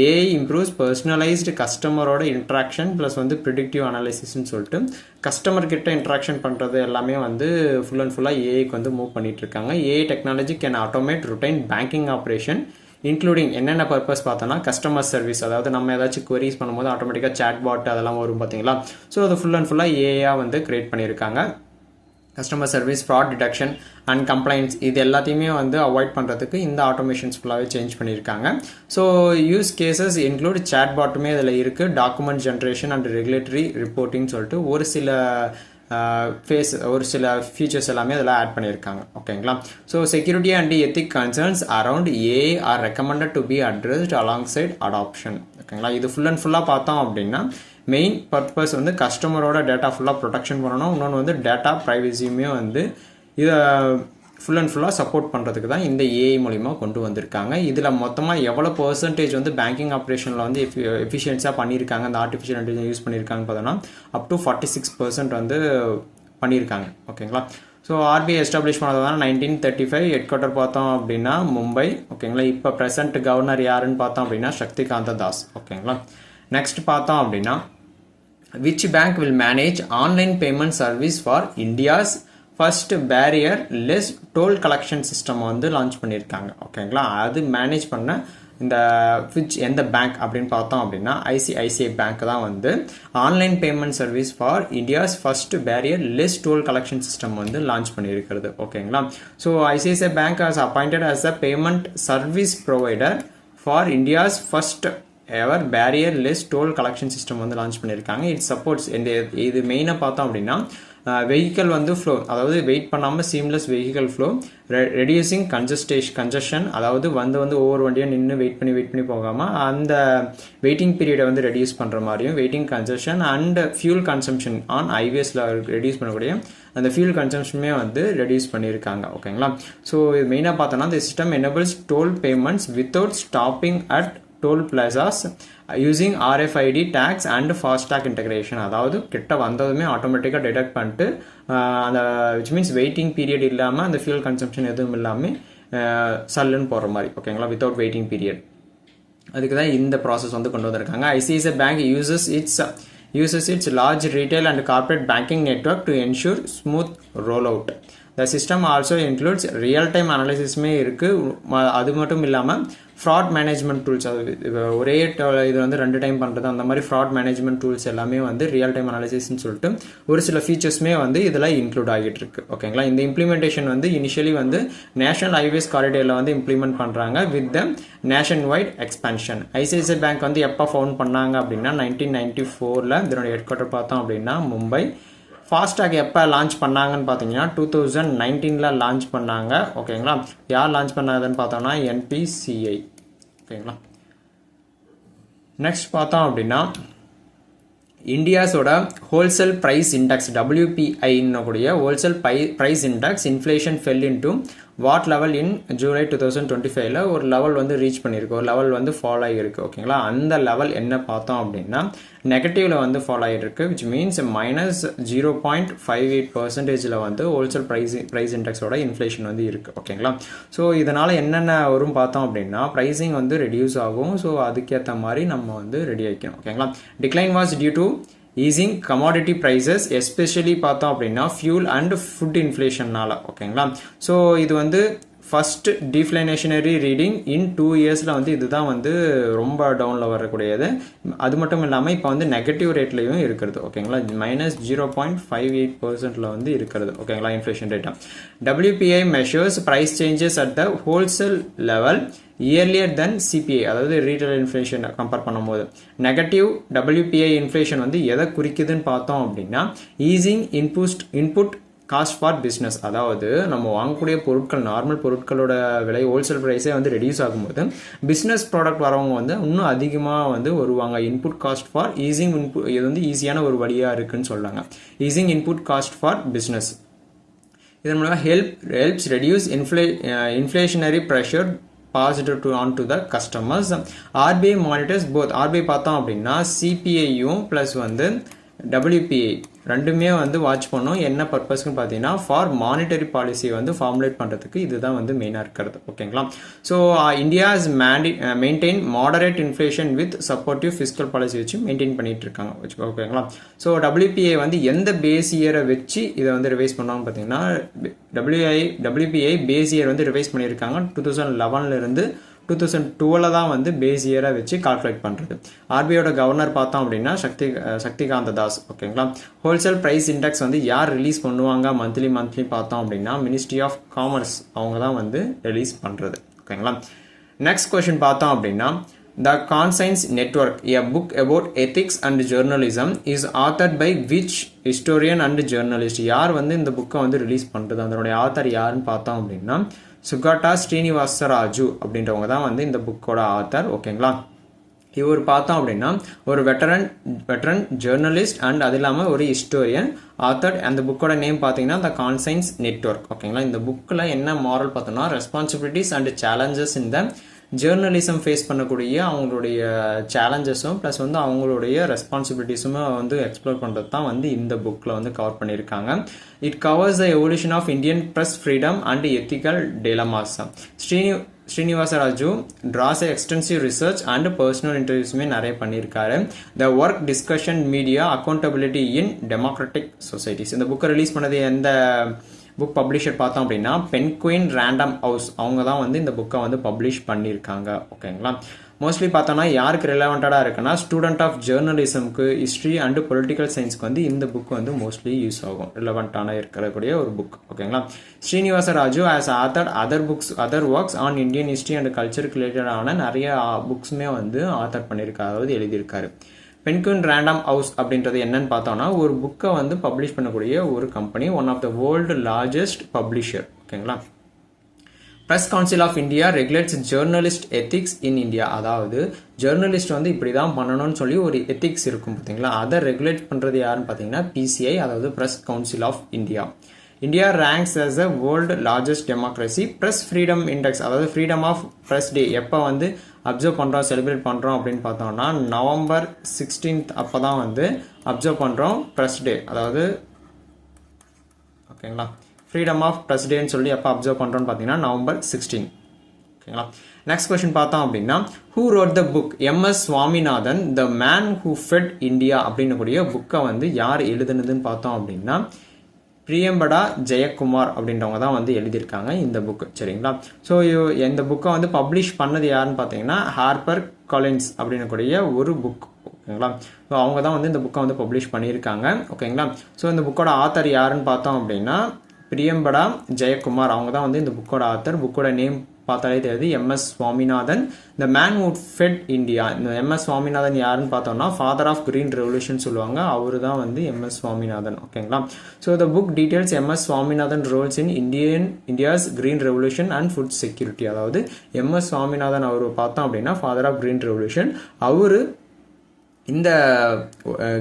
ஏஐ இம்ப்ரூவ்ஸ் பர்சனலைஸ்டு கஸ்டமரோட இன்ட்ராக்ஷன் ப்ளஸ் வந்து ப்ரிடிக்டிவ் அனாலிசிஸ்ன்னு சொல்லிட்டு கஸ்டமர் கிட்ட இன்ட்ராக்ஷன் பண்ணுறது எல்லாமே வந்து ஃபுல் அண்ட் ஃபுல்லாக ஏஐக்கு வந்து மூவ் பண்ணிட்டு இருக்காங்க. AI technology can automate routine banking operation including என்னென்ன பர்பஸ் பார்த்தோன்னா கஸ்டமர் சர்வீஸ், அதாவது நம்ம ஏதாச்சும் குவரிஸ் பண்ணும்போது ஆட்டோமேட்டிக்காக சேட் பாட் அதெல்லாம் வரும் பார்த்தீங்களா. ஸோ அது ஃபுல் அண்ட் ஃபுல்லாக ஏஐயாக வந்து கிரியேட் பண்ணியிருக்காங்க. Customer service, fraud detection and complaints இது எல்லாத்தையுமே வந்து அவாய்ட் பண்ணுறதுக்கு இந்த ஆட்டோமேஷன்ஸ் ஃபுல்லாகவே சேஞ்ச் பண்ணியிருக்காங்க. So use cases include chat பாட்டுமே இதில் இருக்குது, document generation and regulatory reporting சொல்லிட்டு ஒரு சில ஃபீச்சர்ஸ் எல்லாமே அதில் ஆட் பண்ணியிருக்காங்க. ஓகேங்களா, so security and ethic concerns around AI are recommended to be addressed alongside adoption. ஓகேங்களா, இது ஃபுல் அண்ட் ஃபுல்லாக பார்த்தோம் அப்படின்னா மெயின் பர்பஸ் வந்து கஸ்டமரோட டேட்டா ஃபுல்லாக ப்ரொடெக்ஷன் பண்ணணும். இன்னொன்று வந்து டேட்டா ப்ரைவசியுமே வந்து இதை ஃபுல் அண்ட் ஃபுல்லாக சப்போர்ட் பண்ணுறதுக்கு தான் இந்த ஏஐ மூலிமா கொண்டு வந்திருக்காங்க. இதில் மொத்தமாக எவ்வளோ பர்சன்டேஜ் வந்து பேங்கிங் ஆப்ரேஷனில் வந்து எஃபிஷியன்ஸாக பண்ணியிருக்காங்க, அந்த ஆர்டிஃபிஷியல் இன்டெலிஜென்ஸ் யூஸ் பண்ணியிருக்காங்க பார்த்தோன்னா அப் டு 46% வந்து பண்ணியிருக்காங்க. ஓகேங்களா, ஸோ RBI எஸ்டாப்ளிஷ் பண்ணது 1935. ஹெட் குவார்ட்டர் பார்த்தோம் அப்படின்னா மும்பை. ஓகேங்களா, இப்போ ப்ரெசன்ட் கவர்னர் யாருன்னு பார்த்தோம் அப்படின்னா சக்திகாந்த தாஸ். ஓகேங்களா, நெக்ஸ்ட் பார்த்தோம் அப்படின்னா which bank will manage online payment service for India's first barrierless toll collection system வந்து லான்ச் பண்ணியிருக்காங்க. ஓகேங்களா, அது மேனேஜ் பண்ண இந்த எந்த பேங்க் அப்படின்னு பார்த்தோம் அப்படின்னா ICICI பேங்க் தான் வந்து online payment service for India's first barrierless toll collection system வந்து லான்ச் பண்ணியிருக்கிறது. ஓகேங்களா, so ICICI bank has appointed as a payment service provider for India's first ever barrierless toll collection system வந்து லான்ச் பண்ணியிருக்காங்க. இட் சப்போர்ட்ஸ் இது மெயினாக பார்த்தோம் அப்படின்னா வெஹிக்கல் வந்து ஃப்ளோ, அதாவது வெயிட் பண்ணாமல் seamless vehicle flow, reducing congestion, அதாவது வந்து ஒவ்வொரு வண்டியாக நின்று வெயிட் பண்ணி போகாமல் அந்த வெயிட்டிங் பீரியடை வந்து ரெடியூஸ் பண்ணுற மாதிரியும், waiting congestion and fuel consumption on ஹைவேஸில் ரெடியூஸ் பண்ணக்கூடிய அந்த ஃபியூல் கன்சம்ஷனுமே வந்து ரெடியூஸ் பண்ணியிருக்காங்க. ஓகேங்களா. ஸோ இது மெயினாக பார்த்தோன்னா இந்த system enables toll payments without stopping at toll plazas using RFID tags and FASTag integration. அதாவது கிட்ட வந்ததுமே ஆட்டோமேட்டிக்காக டிடெக்ட் பண்ணிட்டு அந்த விச் மீன்ஸ் வெயிட்டிங் பீரியட் இல்லாமல் அந்த ஃபியூல் கன்சம்ஷன் எதுவும் இல்லாமல் சல்லுன்னு போகிற மாதிரி. ஓகேங்களா. Without waiting period. அதுக்கு தான் இந்த ப்ராசஸ் வந்து கொண்டு வந்திருக்காங்க. ICICI bank uses its large retail and corporate banking network to ensure smooth rollout. The system also includes real-time analysisமே இருக்குது. அது மட்டும் இல்லாமல் ஃப்ராட் மேனேஜ்மெண்ட் டூல்ஸ், ஒரே இது வந்து 2 டைம் பண்ணுறது அந்த மாதிரி ஃப்ராட் மேனேஜ்மெண்ட் டூல்ஸ் எல்லாமே வந்து ரியல் டைம் அனாலிசிஸ்ன்னு சொல்லிட்டு ஒரு சில ஃபீச்சர்ஸ்மே வந்து இதில் இன்க்ளூட் ஆகிட்டு இருக்கு. ஓகேங்களா. இந்த இம்ப்ளிமெண்டேஷன் வந்து இனிஷியலி வந்து நேஷனல் ஹைவேஸ் காரிடோரில் வந்து இம்ப்ளிமெண்ட் பண்ணுறாங்க with the nation wide expansion. ICICI bank வந்து எப்போ ஃபவுண்ட் பண்ணாங்க அப்படின்னா 1994. இதனுடைய ஹெட் குவார்ட்டர் பார்த்தோம் அப்படின்னா மும்பை. ஃபாஸ்டாக் எப்போ லான்ச் பண்ணாங்கன்னு பார்த்தீங்கன்னா 2019 லான்ச் பண்ணாங்க. ஓகேங்களா. யார் லான்ச் பண்ணாங்கன்னு பார்த்தோம்னா NPCI. ஓகேங்களா. நெக்ஸ்ட் பார்த்தோம் அப்படின்னா இந்தியாஸோட ஹோல்சேல் ப்ரைஸ் இண்டெக்ஸ் WPI கூடிய wholesale price index inflation fell into what level in July 2025 ஒரு லெவல் வந்து ரீச் பண்ணியிருக்கு, ஒரு லெவல் வந்து ஃபாலோ ஆகிருக்கு. ஓகேங்களா. அந்த லெவல் என்ன பார்த்தோம் அப்படின்னா நெகட்டிவ்ல வந்து ஃபாலோ ஆகிருக்கு, விச் மீன்ஸ் -0.58% வந்து ஹோல்சேல் ப்ரைஸ் இண்டெக்ஸோட இன்ஃப்ளேஷன் வந்து இருக்குது. ஓகேங்களா. ஸோ இதனால் என்னென்ன வரும் பார்த்தோம் அப்படின்னா ப்ரைஸிங் வந்து ரெடியூஸ் ஆகும். ஸோ அதுக்கேற்ற மாதிரி நம்ம வந்து ரெடி ஆகிக்கணும். ஓகேங்களா. Decline was due to easing commodity prices, especially பார்த்தோம் அப்படின்னா ஃபியூல் அண்ட் ஃபுட் இன்ஃப்ளேஷன்னால. ஓகேங்களா. ஸோ இது வந்து ஃபர்ஸ்ட் டிஃப்ளைனேஷனரி ரீடிங் இன் 2 இயர்ஸில் வந்து இதுதான் வந்து ரொம்ப டவுனில் வரக்கூடியது. அது மட்டும் இல்லாமல் இப்போ வந்து நெகட்டிவ் ரேட்லையும் இருக்கிறது. ஓகேங்களா. -0.58% வந்து இருக்கிறது. ஓகேங்களா. இன்ஃப்ளேஷன் ரேட்டா. WPI measures price changes at the wholesale level earlier then CPI, அதாவது ரீட்டைல் இன்ஃப்ளேஷன் கம்பேர் பண்ணும்போது. நெகட்டிவ் WPI இன்ஃப்ளேஷன் வந்து எதை குறிக்குதுன்னு பார்த்தோம் அப்படின்னா easing input cost for business, அதாவது நம்ம வாங்கக்கூடிய பொருட்கள் நார்மல் பொருட்களோட விலை ஹோல்சேல் ப்ரைஸே வந்து ரெடியூஸ் ஆகும்போது பிஸ்னஸ் ப்ராடக்ட் வரவங்க வந்து இன்னும் அதிகமாக வந்து வருவாங்க. இன்புட் காஸ்ட் ஃபார் ஈஸிங் இது வந்து ஈஸியான ஒரு வழியாக இருக்குன்னு சொல்கிறாங்க. Easing input cost for business. இதன் மூலமாக helps reduce inflationary pressure passed on to the customers. RBI monitors both. RBI பார்த்தோம் அப்படின்னா CPI-யும் ப்ளஸ் வந்து WPI ரெண்டுமே வந்து வாட்ச் பண்ணோம். என்ன பர்பஸ்க்குன்னு பார்த்தீங்கன்னா ஃபார் மானிட்டரி பாலிசியை வந்து ஃபார்முலேட் பண்ணுறதுக்கு இதுதான் வந்து மெயினாக இருக்கிறது. ஓகேங்களா. So India is maintain moderate inflation with supportive fiscal policy வச்சு மெயின்டைன் பண்ணிட்டு இருக்காங்க. ஓகேங்களா. ஸோ WPI வந்து எந்த பேஸ் இயரை வச்சு இதை வந்து ரிவைஸ் பண்ணுவாங்கன்னு பார்த்தீங்கன்னா WPI பேஸ் இயர் வந்து ரிவைஸ் பண்ணியிருக்காங்க 2011 2012 தான் வந்து பேஸ் இயராக வச்சு கால்குலேட் பண்ணுறது. RBIயோட கவர்னர் பார்த்தோம் அப்படின்னா சக்திகாந்த தாஸ். ஓகேங்களா. ஹோல்சேல் ப்ரைஸ் இண்டெக்ஸ் வந்து யார் ரிலீஸ் பண்ணுவாங்க மந்த்லி பார்த்தோம் அப்படின்னா மினிஸ்ட்ரி ஆஃப் காமர்ஸ் அவங்க தான் வந்து ரிலீஸ் பண்ணுறது. ஓகேங்களா. நெக்ஸ்ட் கொஸ்டின் பார்த்தோம் அப்படின்னா The Conscience Network, a book about ethics and journalism, is authored by which historian and journalist? யார் வந்து இந்த புக்கை வந்து ரிலீஸ் பண்ணுறது, அதனுடைய ஆத்தர் யாருன்னு பார்த்தோம் அப்படின்னா சுகாட்டா ஸ்ரீனிவாசராஜு அப்படின்றவங்க தான் வந்து இந்த புக்கோட ஆத்தர். ஓகேங்களா. இவர் பார்த்தோம் அப்படின்னா ஒரு வெட்டரன் ஜேர்னலிஸ்ட் அண்ட் அது இல்லாமல் ஒரு ஹிஸ்டோரியன் ஆத்தர். அந்த புக்கோட நேம் பார்த்தீங்கன்னா த கான்சைன்ஸ் நெட்வொர்க். ஓகேங்களா. இந்த புக்கில் என்ன மாரல் பார்த்தோம்னா ரெஸ்பான்சிபிலிட்டிஸ் அண்ட் சேலஞ்சஸ் இந்த ஜேர்னலிசம் ஃபேஸ் பண்ணக்கூடிய அவங்களுடைய சேலஞ்சஸும் ப்ளஸ் வந்து அவங்களுடைய ரெஸ்பான்சிபிலிட்டிஸுமே வந்து எக்ஸ்ப்ளோர் பண்ணுறது தான் வந்து இந்த புக்கில் வந்து கவர் பண்ணியிருக்காங்க. It covers the evolution of Indian press freedom and ethical dilemmas. Srinivasaraju draws extensive research and personal இன்டர்வியூஸுமே நிறைய பண்ணியிருக்காரு. The work discussion media accountability in democratic societies. இந்த புக்கை ரிலீஸ் பண்ணது எந்த புக் பப்ளிஷர் பார்த்தோம் அப்படின்னா பென்குயின் ரேண்டம் ஹவுஸ் அவங்க தான் வந்து இந்த புக்கை வந்து பப்ளிஷ் பண்ணியிருக்காங்க. ஓகேங்களா. மோஸ்ட்லி பார்த்தோன்னா யாருக்கு ரிலவெண்டடாக இருக்குன்னா ஸ்டூடெண்ட் ஆஃப் ஜேர்னலிசம்க்கு ஹிஸ்ட்ரி அண்ட் பொலிட்டிக்கல் சயின்ஸ்க்கு வந்து இந்த புக் வந்து மோஸ்ட்லி யூஸ் ஆகும், ரிலவெண்ட்டான இருக்கக்கூடிய ஒரு புக். ஓகேங்களா. Srinivasaraju as author other works on Indian history and கல்ச்சருக்கு ரிலேட்டடான நிறைய புக்ஸுமே வந்து ஆத்தர் பண்ணியிருக்காரு, அதாவது எழுதியிருக்காரு. பென்குயின் ரேண்டம் ஹவுஸ் அப்படின்றது என்னன்னு பார்த்தோம்னா ஒரு புக்கை வந்து பப்ளிஷ் பண்ணக்கூடிய ஒரு company, one of the world largest publisher. ஓகேங்களா. Press council of India regulates journalist ethics in India. அதாவது ஜேர்னலிஸ்ட் வந்து இப்படி தான் பண்ணணும்னு சொல்லி ஒரு எத்திக்ஸ் இருக்கும் பார்த்தீங்களா, அதை ரெகுலேட் பண்ணுறது யாருன்னு பார்த்தீங்கன்னா PCI, அதாவது press council of India. India ranks as a world largest democracy. Press freedom index, அதாவது ஃப்ரீடம் ஆஃப் ப்ரெஸ் டே எப்போ வந்து அப்சர்வ் பண்ணுறோம், செலிப்ரேட் பண்ணுறோம் அப்படின்னு பார்த்தோம்னா November 16th அப்போ தான் வந்து அப்சர்வ் பண்ணுறோம் ப்ரெஸ் டே. அதாவது ஓகேங்களா, ஃப்ரீடம் ஆஃப் ப்ரெஸ் டேன்னு சொல்லி எப்போ அப்சர்வ் பண்ணுறோன்னு பார்த்தீங்கன்னா November 16. ஓகேங்களா. நெக்ஸ்ட் கொஸ்டின் பார்த்தோம் அப்படின்னா who wrote the book? MS Swaminathan the man who fed India அப்படின்னு கூடிய புக்கை வந்து யார் எழுதுனதுன்னு பார்த்தோம் அப்படின்னா பிரியம்படா ஜெயக்குமார் அப்படின்றவங்க தான் வந்து எழுதியிருக்காங்க இந்த புக்கு. சரிங்களா. ஸோ இந்த புக்கை வந்து பப்ளிஷ் பண்ணது யாருன்னு பார்த்தீங்கன்னா ஹார்பர் காலின்ஸ் அப்படின்னு கூடிய ஒரு புக். ஓகேங்களா. ஸோ அவங்க தான் வந்து இந்த புக்கை வந்து பப்ளிஷ் பண்ணியிருக்காங்க. ஓகேங்களா. ஸோ இந்த புக்கோட ஆத்தர் யாருன்னு பார்த்தோம் அப்படின்னா பிரியம்படா ஜெயக்குமார், அவங்க தான் வந்து இந்த புக்கோட ஆத்தர். புக்கோட நேம் பார்த்தாலே தெரியுது, MS Swaminathan the man who fed India. இந்த MS சுவாமிநாதன் யாருன்னு பார்த்தோம்னா ஃபாதர் ஆஃப் கிரீன் ரெவல்யூஷன் சொல்லுவாங்க, அவரு தான் வந்து MS சுவாமிநாதன். ஓகேங்களா. So the book details MS Swaminathan roles in India's green revolution and food security. அதாவது MS சுவாமிநாதன் அவர் பார்த்தோம் அப்படின்னா ஃபாதர் ஆஃப் கிரீன் ரெவல்யூஷன். அவரு இந்த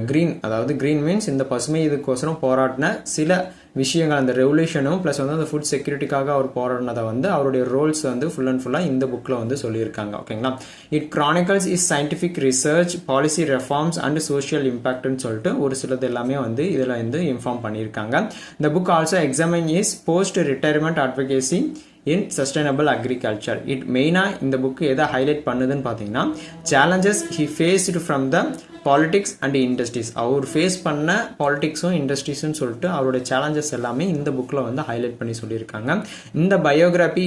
கிரீன், அதாவது கிரீன் மீன்ஸ் இந்த பசுமை இதுக்கோசரம் போராடின சில விஷயங்கள், அந்த ரெவல்யூஷனும் ப்ளஸ் வந்து அந்த ஃபுட் செக்யூரிட்டிக்காக அவர் போராடினதை வந்து அவருடைய ரோல்ஸ் வந்து ஃபுல் அண்ட் ஃபுல்லாக இந்த புக்கில் வந்து சொல்லியிருக்காங்க. ஓகேங்களா. It chronicles his scientific research, policy reforms and social இம்பாக்ட்னு சொல்லிட்டு ஒரு சிலது எல்லாமே வந்து இதில் வந்து இன்ஃபார்ம் பண்ணியிருக்காங்க. இந்த book also examine is post retirement advocacy in sustainable agriculture. It மெயினாக இந்த புக்கு எதை ஹைலைட் பண்ணுதுன்னு பார்த்தீங்கன்னா challenges he faced from the politics and industries. அவர் ஃபேஸ் பண்ண பாலிடிக்ஸும் இண்டஸ்ட்ரீஸ்னு சொல்லிட்டு அவருடைய சேலஞ்சஸ் எல்லாமே இந்த புக்கில் வந்து ஹைலைட் பண்ணி சொல்லியிருக்காங்க. இந்த biography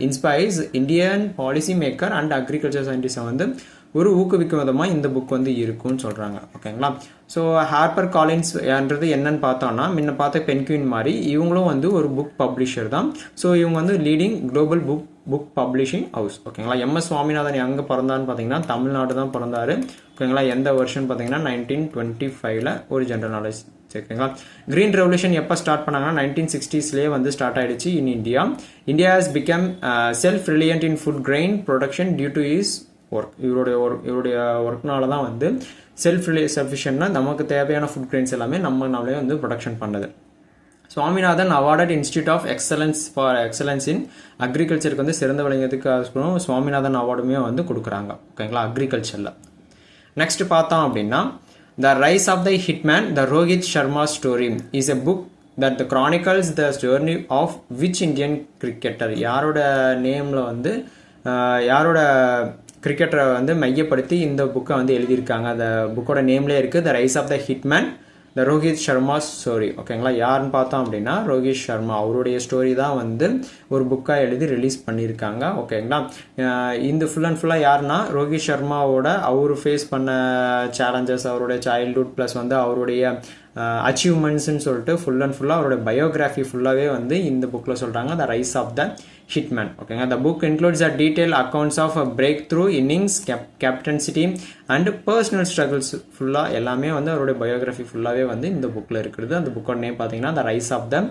inspires Indian policy maker and agriculture சயின்டிஸ்டை வந்து ஒரு ஊக்குவிக்கும் விதமாக இந்த புக் வந்து இருக்குன்னு சொல்கிறாங்க. ஓகேங்களா. ஸோ ஹார்பர் காலின்ஸ் என்றது என்னன்னு பார்த்தோம்னா முன்ன பார்த்த பென்குயின் மாதிரி இவங்களும் வந்து ஒரு புக் பப்ளிஷர் தான். ஸோ இவங்க வந்து leading global book publishing house. ஓகேங்களா. MS சுவாமிநாதன் எங்கே பிறந்தான்னு பார்த்தீங்கன்னா தமிழ்நாடு தான் பிறந்தாரு. ஓகேங்களா. எந்த வருஷன் பார்த்தீங்கன்னா 1925 ஒரு ஜென்ரல் நாலேஜ். ஓகேங்களா. கிரீன் ரெவல்யூஷன் எப்போ ஸ்டார்ட் பண்ணாங்கன்னா 1960ஸ்லேயே வந்து ஸ்டார்ட் ஆயிடுச்சு in India. India has become self reliant in food grain production due to his work. இவருடைய ஒர்க்னால தான் வந்து செல்ஃப் சஃபிஷியன்ட்னா நமக்கு தேவையான ஃபுட் கிரெயின்ஸ் எல்லாமே நம்மளே வந்து ப்ரொடக்ஷன் பண்ணது. Swaminathan awarded institute of excellence in அக்ரிகல்ச்சருக்கு வந்து சிறந்த விளங்கியதுக்கு சுவாமிநாதன் அவார்டுமே வந்து கொடுக்குறாங்க. ஓகேங்களா. அக்ரிகல்ச்சரில். நெக்ஸ்ட் பார்த்தோம் அப்படின்னா the rise of the hitman the Rohit Sharma story is a book that chronicles the journey of which Indian cricketer. யாரோட நேமில் வந்து யாரோட கிரிக்கெட்டரை வந்து மையப்படுத்தி இந்த புக்கை வந்து எழுதியிருக்காங்க. அந்த புக்கோட நேம்லேயே இருக்குது the rise of the hitman the Rohit Sharma story. ஓகேங்களா. யாருன்னு பார்த்தோம் அப்படின்னா ரோஹித் சர்மா, அவருடைய ஸ்டோரி தான் வந்து ஒரு புக்காக எழுதி ரிலீஸ் பண்ணியிருக்காங்க. ஓகேங்களா. இந்த ஃபுல் அண்ட் ஃபுல்லாக யாருன்னா ரோஹித் சர்மாவோட அவர் ஃபேஸ் பண்ண சேலஞ்சஸ், அவருடைய சைல்ட்ஹுட் ப்ளஸ் வந்து அவருடைய அச்சீவ்மெண்ட்ஸ்ன்னு சொல்லிட்டு ஃபுல் அண்ட் ஃபுல்லாக அவருடைய பயோகிராஃபி ஃபுல்லாகவே வந்து இந்த புக்கில் சொல்கிறாங்க the rise of the hitman. ஓகேங்க. The book includes a detail accounts of breakthrough innings, captaincy and personal struggles ஃபுல்லாக எல்லாமே வந்து அவருடைய பயோகிராஃபி ஃபுல்லாகவே வந்து இந்த புக்கில் இருக்கிறது. அந்த புக்கோட நேம் பார்த்தீங்கன்னா த ரைஸ் ஆஃப் த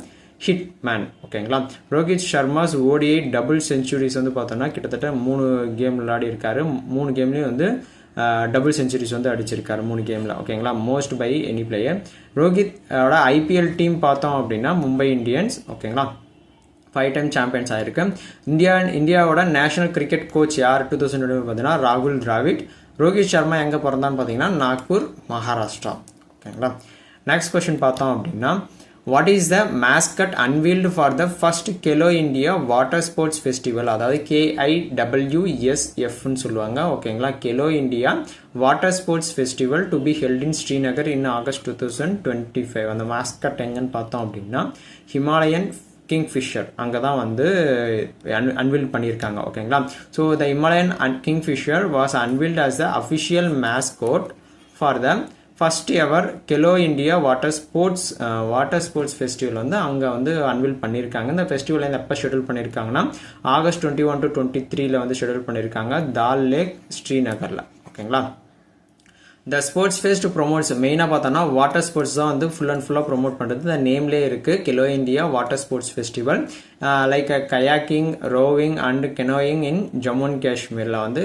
ஹிட்மேன். ஓகேங்களா. Rohit Sharma's ODI double centuries வந்து பார்த்தோன்னா கிட்டத்தட்ட 3 கேம் விளையாடி இருக்காரு. 3 கேம்லேயும் வந்து டபுள் செஞ்சுரிஸ் வந்து அடிச்சிருக்காரு 3 கேமில். ஓகேங்களா. Most by any player. ரோஹித்தோட IPL டீம் பார்த்தோம் அப்படின்னா மும்பை இந்தியன்ஸ். ஓகேங்களா. 5 டைம் சாம்பியன்ஸ் ஆயிருக்கு. இந்தியாவோட நேஷனல் கிரிக்கெட் கோச் யார் 2020 பார்த்தீங்கன்னா ராகுல் டிராவிட். ரோஹித் சர்மா எங்கே பிறந்தான்னு பார்த்தீங்கன்னா நாக்பூர், மகாராஷ்டிரா. ஓகேங்களா. நெக்ஸ்ட் கொஸ்டின் பார்த்தோம் அப்படின்னா what is the mascot unveiled for the first Khelo India water sports festival. அதாவது KIWSFன்னு சொல்லுவாங்க. ஓகேங்களா. Khelo India water sports festival to be held in Srinagar in August 2025. அந்த மேஸ்கட் எங்கன்னு பார்த்தோம் அப்படின்னா ஹிமாலயன் கிங்ஃபிஷர் அங்கே தான் வந்து அன்வீல் பண்ணியிருக்காங்க. ஓகேங்களா. So the Himalayan kingfisher was unveiled as the official mascot for the first ever Khelo India water sports festival வந்து அங்கே வந்து அன்வீல் பண்ணியிருக்காங்க. இந்த ஃபெஸ்டிவல் வந்து எப்போ ஷெடியூல் பண்ணியிருக்காங்கன்னா ஆகஸ்ட் 21 to 23 வந்து ஷெடியூல் பண்ணியிருக்காங்க தால் லேக் ஸ்ரீநகரில். ஓகேங்களா. த ஸ்போர்ட்ஸ் ஃபெஸ்ட் ப்ரொமோட்ஸ் மெயினாக பார்த்தோன்னா வாட்டர் ஸ்போர்ட்ஸ் தான் வந்து ஃபுல் அண்ட் ஃபுல்லாக ப்ரொமோட் பண்ணுறது. த நேம்லேயே இருக்குது Khelo India water sports festival. Like kayaking, rowing and canoeing in Jammu and காஷ்மீரில் வந்து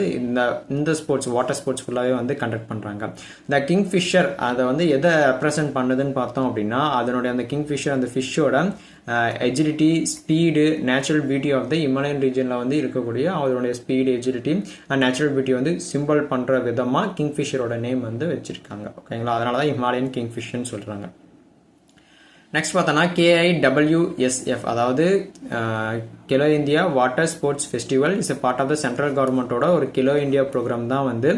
இந்த ஸ்போர்ட்ஸ் வாட்டர் ஸ்போர்ட்ஸ் ஃபுல்லாகவே வந்து கண்டக்ட் பண்ணுறாங்க. த கிங்ஃபிஷர் அதை வந்து எதை ரெப்ரசன்ட் பண்ணுதுன்னு பார்த்தோம் அப்படின்னா அதனுடைய அந்த கிங்ஃபிஷர் அந்த ஃபிஷ்ஷோட agility, speed, natural beauty of the Himalayan ரீஜனில் வந்து இருக்கக்கூடிய அதனுடைய speed, agility and natural beauty வந்து சிம்பிள் பண்ணுற விதமாக கிங்ஃபிஷரோட நேம் வந்து வச்சுருக்காங்க. ஓகேங்களா, அதனால தான் ஹிமாலயன் கிங்ஃபிஷர்னு சொல்கிறாங்க. நெக்ஸ்ட் பார்த்தோன்னா KIWSF, அதாவது Khelo India water sports festival is a part of the central கவர்மெண்ட்டோட ஒரு கெலோ இந்தியா ப்ரோக்ராம் தான் வந்து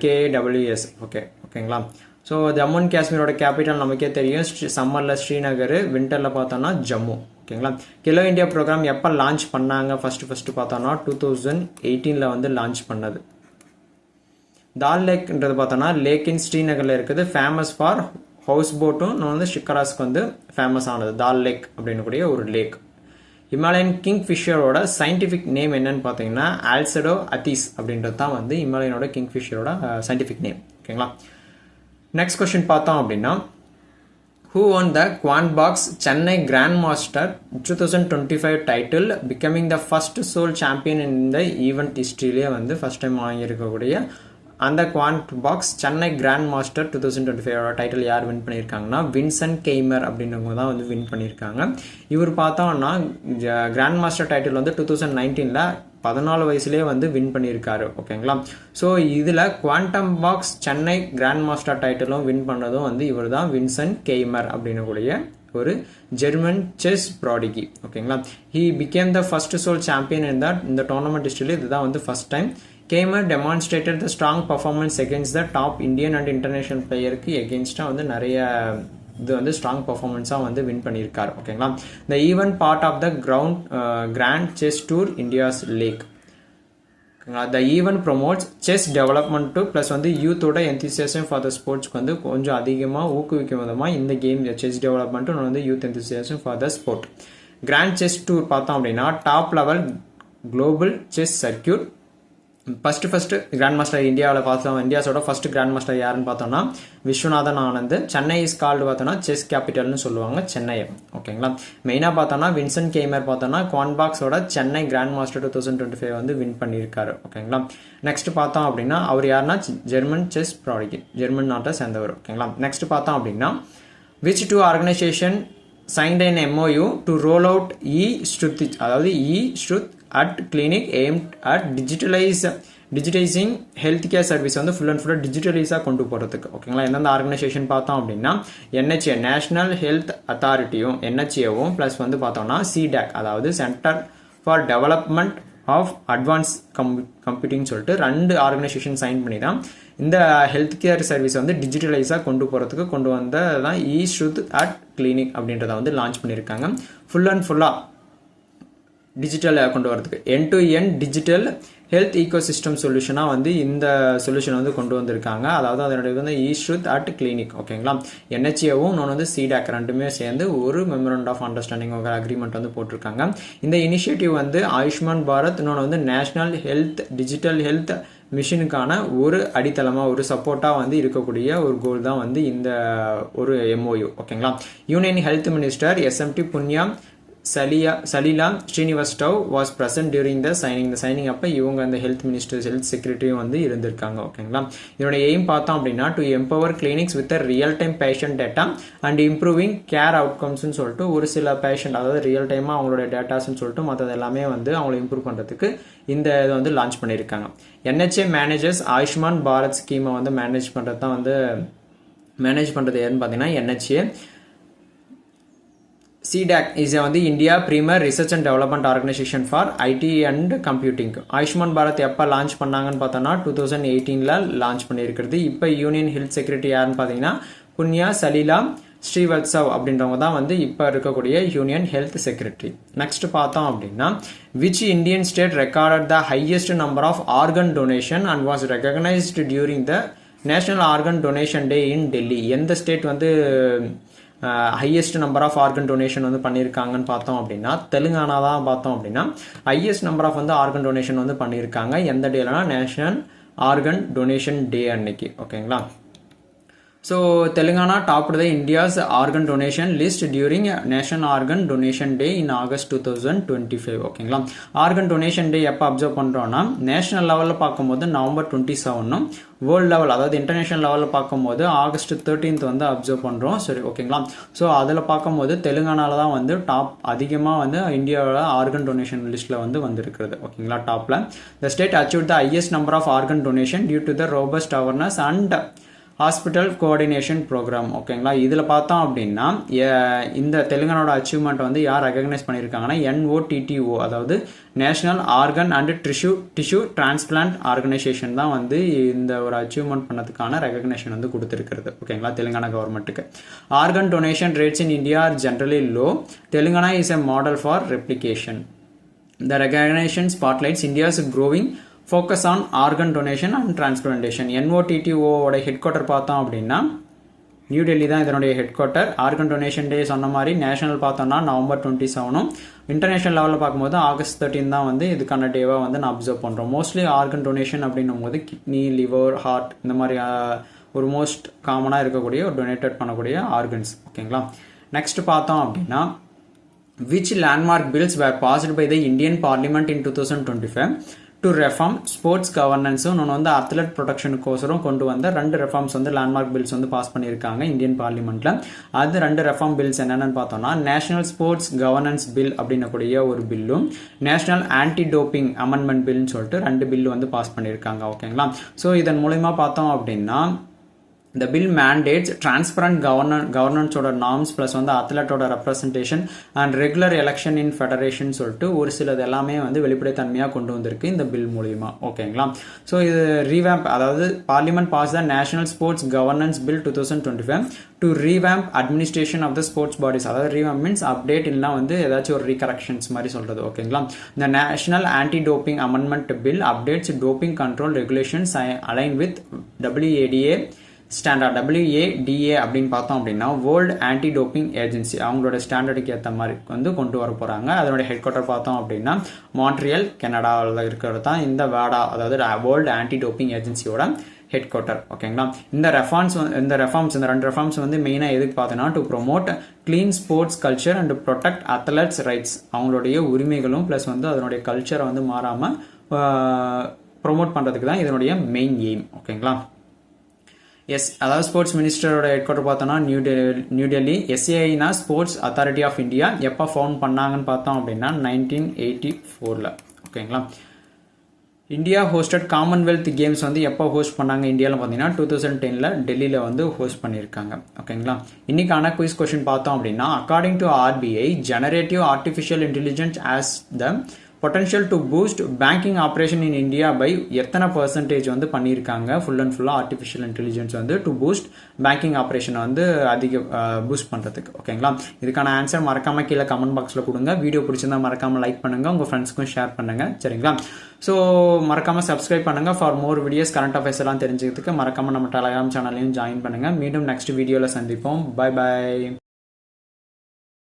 KIWS. ஓகேங்களா. ஸோ ஜம்மு அண்ட் காஷ்மீரோட கேபிட்டல் நமக்கே தெரியும், சம்மரில் ஸ்ரீநகர், வின்டரில் பார்த்தோன்னா ஜம்மு. ஓகேங்களா. கெலோ இந்தியா ப்ரோக்ராம் எப்போ லான்ச் பண்ணாங்க ஃபஸ்ட்டு பார்த்தோன்னா 2018 வந்து லான்ச் பண்ணது. தால் லேக்ன்றது பார்த்தோன்னா லேக் இன் ஸ்ரீநகரில் இருக்குது, ஃபேமஸ் ஃபார் ஹவுஸ் போட்டும் வந்து ஷிக்கராஸ்க்கு வந்து ஃபேமஸ் ஆனது தால் லேக் அப்படின்னு கூடிய ஒரு லேக். ஹிமாலயன் கிங்ஃபிஷரோட சயின்டிஃபிக் நேம் என்னன்னு பார்த்தீங்கன்னா ஆல்சடோ அத்தீஸ் அப்படின்றது தான் வந்து ஹிமாலயனோட கிங்ஃபிஷரோட சயின்டிஃபிக் நேம். ஓகேங்களா. நெக்ஸ்ட் கொஸ்டின் பார்த்தோம் அப்படின்னா who won the Quantbox Chennai Grandmaster 2025 title, becoming the first sole champion in the event history வந்து ஃபர்ஸ்ட் டைம் வாங்கியிருக்கக்கூடிய அந்த Quantbox Chennai grand master 2025 title யார் வின் பண்ணியிருக்காங்கன்னா வின்சென்ட் கெய்மர் அப்படின்றவங்க தான் வந்து வின் பண்ணியிருக்காங்க. இவர் பார்த்தோம்னா கிராண்ட் மாஸ்டர் டைட்டில் வந்து 2019 14 வயசுலேயே வந்து வின் பண்ணியிருக்காரு. ஓகேங்களா. ஸோ இதில் quantum box Chennai grand master டைட்டிலும் வின் பண்ணதும் வந்து இவர் தான் வின்சென்ட் கெய்மர் அப்படின்னு கூடிய ஒரு ஜெர்மன் செஸ் ப்ராடிகி. ஓகேங்களா. He became the first sole champion இந்த டோர்னமெண்ட் ஹிஸ்டரியில் இதுதான் வந்து first time. Keimer demonstrated the strong performance against the top Indian and international பிளேயருக்கு எகென்ஸ்டாக வந்து நிறைய இது வந்து ஸ்ட்ராங் பர்ஃபார்மன்ஸாக வந்து வின் பண்ணியிருக்காரு. ஓகேங்களா. The event part of the grand chess tour India's leg. The event promotes chess development to plus வந்து யூத்தோட என்தூசியாசம் ஃபார் த ஸ்போர்ட்ஸ்க்கு வந்து கொஞ்சம் அதிகமாக ஊக்குவிக்கும் விதமாக இந்த கேம் செஸ் டெவலப்மெண்ட்டு வந்து youth enthusiasm for the sport. Grand chess tour பார்த்தோம் அப்படின்னா top level global chess circuit. First grand master இந்தியாவில் பார்த்தோம். இந்தியாஸோட ஃபர்ஸ்ட் கிராண்ட் மாஸ்டர் யாருன்னு பார்த்தோம்னா விஸ்வநாதன் ஆனந்த். சென்னை இஸ் கால்டு பார்த்தோன்னா செஸ் கேபிட்டல்னு சொல்லுவாங்க சென்னையை. ஓகேங்களா. மெயினாக பார்த்தோன்னா வின்சென்ட் கெய்மர் பார்த்தோன்னா குவான்பாக்ஸோட சென்னை கிராண்ட் மாஸ்டர் 2025 வந்து வின் பண்ணியிருக்காரு. ஓகேங்களா. நெக்ஸ்ட் பார்த்தோம் அப்படின்னா அவர் யாருன்னா ஜெர்மன் செஸ் ப்ராடிகி, ஜெர்மன் நாட்டை சேர்ந்தவர். ஓகேங்களா. நெக்ஸ்ட் பார்த்தோம் அப்படின்னா which two organisation signed an MOU to roll out e-Shruth, அதாவது e-Shruth at clinic aimed at digitizing health care service வந்து ஃபுல் அண்ட் ஃபுல்லாக டிஜிட்டலைஸாக கொண்டு போகிறதுக்கு. ஓகேங்களா. எந்தெந்த ஆர்கனைசேஷன் பார்த்தோம் அப்படின்னா NHA நேஷனல் ஹெல்த் அத்தாரிட்டியும் NHAவும் ப்ளஸ் வந்து பார்த்தோம்னா CDAC அதாவது centre for development of advance computing சொல்லிட்டு 2 ஆர்கனைசேஷன் சைன் பண்ணி தான் இந்த ஹெல்த் கேர் சர்வீஸ் வந்து டிஜிட்டலைஸாக கொண்டு வந்ததான் e-Shruth at clinic அப்படின்றத வந்து லான்ச் பண்ணியிருக்காங்க. ஃபுல் அண்ட் ஃபுல்லாக டிஜிட்டலாக கொண்டு வரதுக்கு end to end digital health ecosystem சொல்யூஷனாக வந்து இந்த சொல்யூஷன் வந்து கொண்டு வந்திருக்காங்க. அதாவது அதனுடைய வந்து e-Shruth at clinic. ஓகேங்களா. NHAவும் இன்னொன்று வந்து CDAC ரெண்டுமே சேர்ந்து ஒரு மெமரண்ட் ஆஃப் அண்டர்ஸ்டாண்டிங் ஒரு அக்ரிமெண்ட் வந்து போட்டிருக்காங்க. இந்த இனிஷியேட்டிவ் வந்து ஆயுஷ்மான் பாரத் இன்னொன்று வந்து நேஷனல் ஹெல்த் டிஜிட்டல் ஹெல்த் மிஷனுக்கான ஒரு அடித்தளமாக ஒரு சப்போர்ட்டாக வந்து இருக்கக்கூடிய ஒரு கோல் தான் வந்து இந்த ஒரு MOU. ஓகேங்களா. Union health minister SMT Punya Salila Srivastava was present during the signing அப்போ இவங்க அந்த ஹெல்த் மினிஸ்டர் ஹெல்த் செக்ரட்டரியும் வந்து இருந்திருக்காங்க. ஓகேங்களா. இதோட எய்ம் பார்த்தோம் அப்படின்னா to empower clinics with real time patient data and improving care அவுட்கம்ஸ்னு சொல்லிட்டு ஒரு சில பேஷண்ட் அதாவது ரியல் டைமாக அவங்களோட டேட்டாஸ்ன்னு சொல்லிட்டு மற்றது எல்லாமே வந்து அவங்களை இம்ப்ரூவ் பண்ணுறதுக்கு இந்த இதை வந்து லான்ச் பண்ணியிருக்காங்க. NHA மேனேஜர்ஸ் ஆயுஷ்மான் பாரத் ஸ்கீமை வந்து மேனேஜ் பண்ணுறது தான் வந்து மேனேஜ் பண்ணுறது யாருன்னு பார்த்தீங்கன்னா NHA. CDAC is வந்து India premier research and development organisation for IT and computing. Ayushman Bharat எப்போ லான்ச் பண்ணாங்கன்னு பார்த்தோன்னா 2018 லான்ச் பண்ணியிருக்கிறது. இப்போ யூனியன் ஹெல்த் செக்ரட்டரி யாருன்னு பார்த்தீங்கன்னா புன்யா சலீலா ஸ்ரீவத்சவ் அப்படின்றவங்க தான் வந்து இப்போ இருக்கக்கூடிய யூனியன் ஹெல்த் செக்ரட்டரி. நெக்ஸ்ட் பார்த்தோம் அப்படின்னா which Indian state recorded the highest number of organ donation and was recognised during the national organ donation day in Delhi. எந்த ஸ்டேட் வந்து highest number of organ donation வந்து பண்ணியிருக்காங்கன்னு பார்த்தோம் அப்படின்னா தெலுங்கானா தான் பார்த்தோம் அப்படின்னா ஹையஸ்ட் நம்பர் ஆஃப் வந்து ஆர்கன் டொனேஷன் வந்து பண்ணியிருக்காங்க. எந்த டேலனா நேஷனல் ஆர்கன் டொனேஷன் டே அன்னைக்கு. ஓகேங்களா. So Telangana topped the India's organ donation list during national organ donation day in August 2025. ஓகேங்களா. ஆர்கன் டொனேஷன் டே எப்போ அப்சர்வ் பண்ணுறோன்னா நேஷனல் லெவலில் பார்க்கும்போது November 27, வேர்ல்டு லெவல் அதாவது இன்டர்நேஷனல் லெவலில் பார்க்கும்போது August 13 வந்து அப்சர்வ் பண்ணுறோம். சரி, ஓகேங்களா. ஸோ அதில் பார்க்கும்போது தெலுங்கானாவில் தான் வந்து டாப் அதிகமாக வந்து இந்தியாவோட ஆர்கன் டொனேஷன் லிஸ்ட்டில் வந்து வந்திருக்கிறது. ஓகேங்களா. டாப்பில் the state achieve the highest number of organ donation due to the robust awareness and hospital coordination programme. ஓகேங்களா. இதில் பார்த்தோம் அப்படின்னா இந்த தெலுங்கானாவோட அச்சீவ்மெண்ட் வந்து யார் ரெகக்னைஸ் பண்ணியிருக்காங்கன்னா NOTTO அதாவது national organ and tissue transplant organisation தான் வந்து இந்த ஒரு அச்சீவ்மெண்ட் பண்ணதுக்கான ரெகக்னேஷன் வந்து கொடுத்துருக்கிறது. ஓகேங்களா. தெலுங்கானா கவர்மெண்ட்டுக்கு organ donation rates in India are generally low. Telangana is a model for replication. The recognition spotlights India's growing focus on organ donation and transplantation. NOTTO ஓட ஹெட் குவார்ட்டர் பார்த்தோம் அப்படின்னா நியூ டெல்லி தான் இதனுடைய ஹெட் குவார்ட்டர். ஆர்கன் டொனேஷன் டே சொன்ன மாதிரி நேஷனல் பார்த்தோம்னா November 27, இன்டர்நேஷனல் லெவலில் பார்க்கும்போது August 13 தான் வந்து இதுக்கான டேவாக வந்து நான் அப்சர்வ் பண்ணுறோம். மோஸ்ட்லி ஆர்கன் டொனேஷன் அப்படின்னும் போது கிட்னி, லிவர், ஹார்ட் இந்த மாதிரி ஒரு மோஸ்ட் காமனாக இருக்கக்கூடிய ஒரு டொனேட்டட் பண்ணக்கூடிய ஆர்கன்ஸ். ஓகேங்களா. நெக்ஸ்ட் பார்த்தோம் அப்படின்னா which landmark bills were passed by the Indian Parliament in 2025 to reform sports governance. இன்னொன்று வந்து அத்லெட் ப்ரொடெக்ஷனுக்கோசரம் கொண்டு வந்த 2 ரெஃபார்ம்ஸ் வந்து லேண்ட்மார்க் பில்ஸ் வந்து பாஸ் பண்ணியிருக்காங்க இந்தியன் பார்லிமெண்ட்டில். அது 2 ரெஃபார்ம் பில்ஸ் என்னென்னு பார்த்தோம்னா நேஷனல் ஸ்போர்ட்ஸ் கவர்னன்ஸ் பில் அப்படின்னக்கூடிய ஒரு பில்லும் நேஷனல் ஆன்டி டோப்பிங் அமெண்ட்மெண்ட் பில்னு சொல்லிட்டு 2 பில் வந்து பாஸ் பண்ணியிருக்காங்க. ஓகேங்களா. ஸோ இதன் மூலமா பார்த்தோம் அப்படின்னா the bill mandates transparent governance ஓட norms plus வந்து அத்லட்டோட representation and regular election in federation சொல்லிட்டு ஒரு சிலது எல்லாமே வந்து வெளிப்படைத்தன்மையாக கொண்டு வந்திருக்கு இந்த பில் மூலியமா. ஓகேங்களா. ஸோ இது ரீவேம்ப் அதாவது parliament pass the national sports governance bill 2025 to revamp administration of the sports bodies. அதாவது ரீவேம்ப் மீன்ஸ் அப்டேட் இல்லைனா வந்து ஏதாச்சும் ஒரு ரீகரெக்ஷன்ஸ் மாதிரி சொல்றது. ஓகேங்களா. இந்த national anti doping amendment bill updates doping control regulations align with WADA standard. WADA அப்படின்னு பார்த்தோம் அப்படின்னா வேர்ல்டு ஆன்டி டோப்பிங் ஏஜென்சி அவங்களோட ஸ்டாண்டர்டுக்கு ஏற்ற மாதிரி வந்து கொண்டு வர போகிறாங்க. அதனுடைய ஹெட் குவார்ட்டர் பார்த்தோம் அப்படின்னா மான்ட்ரியல், கனடாவில் இருக்கிறது தான் இந்த வேடா அதாவது வேர்ல்டு ஆன்டி டோப்பிங் ஏஜென்சியோட ஹெட் குவார்ட்டர். ஓகேங்களா. இந்த ரெஃபார்ம்ஸ் வந்து மெயினாக எதுக்கு பார்த்தோன்னா to promote clean sports culture and protect athletes rights அவங்களுடைய உரிமைகளும் ப்ளஸ் வந்து அதனுடைய கல்ச்சரை வந்து மாறாமல் ப்ரொமோட் பண்ணுறதுக்கு தான் இதனுடைய மெயின் எய்ம். ஓகேங்களா. எஸ் அதாவது ஸ்போர்ட்ஸ் மினிஸ்டரோட ஹெட் குவார்ட்டர் பார்த்தோம்னா நியூ டெல்லி. SAIனா ஸ்போர்ட்ஸ் அத்தாரிட்டி ஆஃப் இந்தியா எப்போ ஃபவுண்ட் பண்ணாங்கன்னு பார்த்தோம் அப்படின்னா 1984. ஓகேங்களா. இந்தியா ஹோஸ்டட் காமன்வெல்த் கேம்ஸ் வந்து எப்போ ஹோஸ்ட் பண்ணாங்க இந்தியாவில் பார்த்தீங்கன்னா 2010 டெல்லியில் வந்து ஹோஸ்ட் பண்ணியிருக்காங்க. ஓகேங்களா. இன்னைக்கான குயிஸ் கொஸ்டின் பார்த்தோம் அப்படின்னா according to RBI generative artificial intelligence has the potential to boost banking operation in India by எத்தனை % வந்து பண்ணியிருக்காங்க ஃபுல் அண்ட் ஃபுல்லாக ஆர்டிஃபிஷியல் இன்டெலிஜென்ஸ் வந்து டு பூஸ்ட் பேங்கிங் ஆப்ரேஷனை வந்து அதிக பூஸ்ட் பண்ணுறதுக்கு. ஓகேங்களா. இதுக்கான ஆன்சர் மறக்காமல் கீழே கமெண்ட் பாக்ஸில் கொடுங்க. வீடியோ பிடிச்சிருந்தா மறக்காமல் லைக் பண்ணுங்கள், உங்கள் ஃப்ரெண்ட்ஸ்க்கும் ஷேர் பண்ணுங்கள். சரிங்களா. ஸோ மறக்காமல் சப்ஸ்கிரைப் பண்ணுங்கள் for more videos. Current affairs எல்லாம் தெரிஞ்சுக்கிறதுக்கு மறக்காமல் நம்ம டெலகிராம் சேனலையும் ஜாயின் பண்ணுங்கள். மீண்டும் நெக்ஸ்ட் வீடியோவில் சந்திப்போம். Bye bye.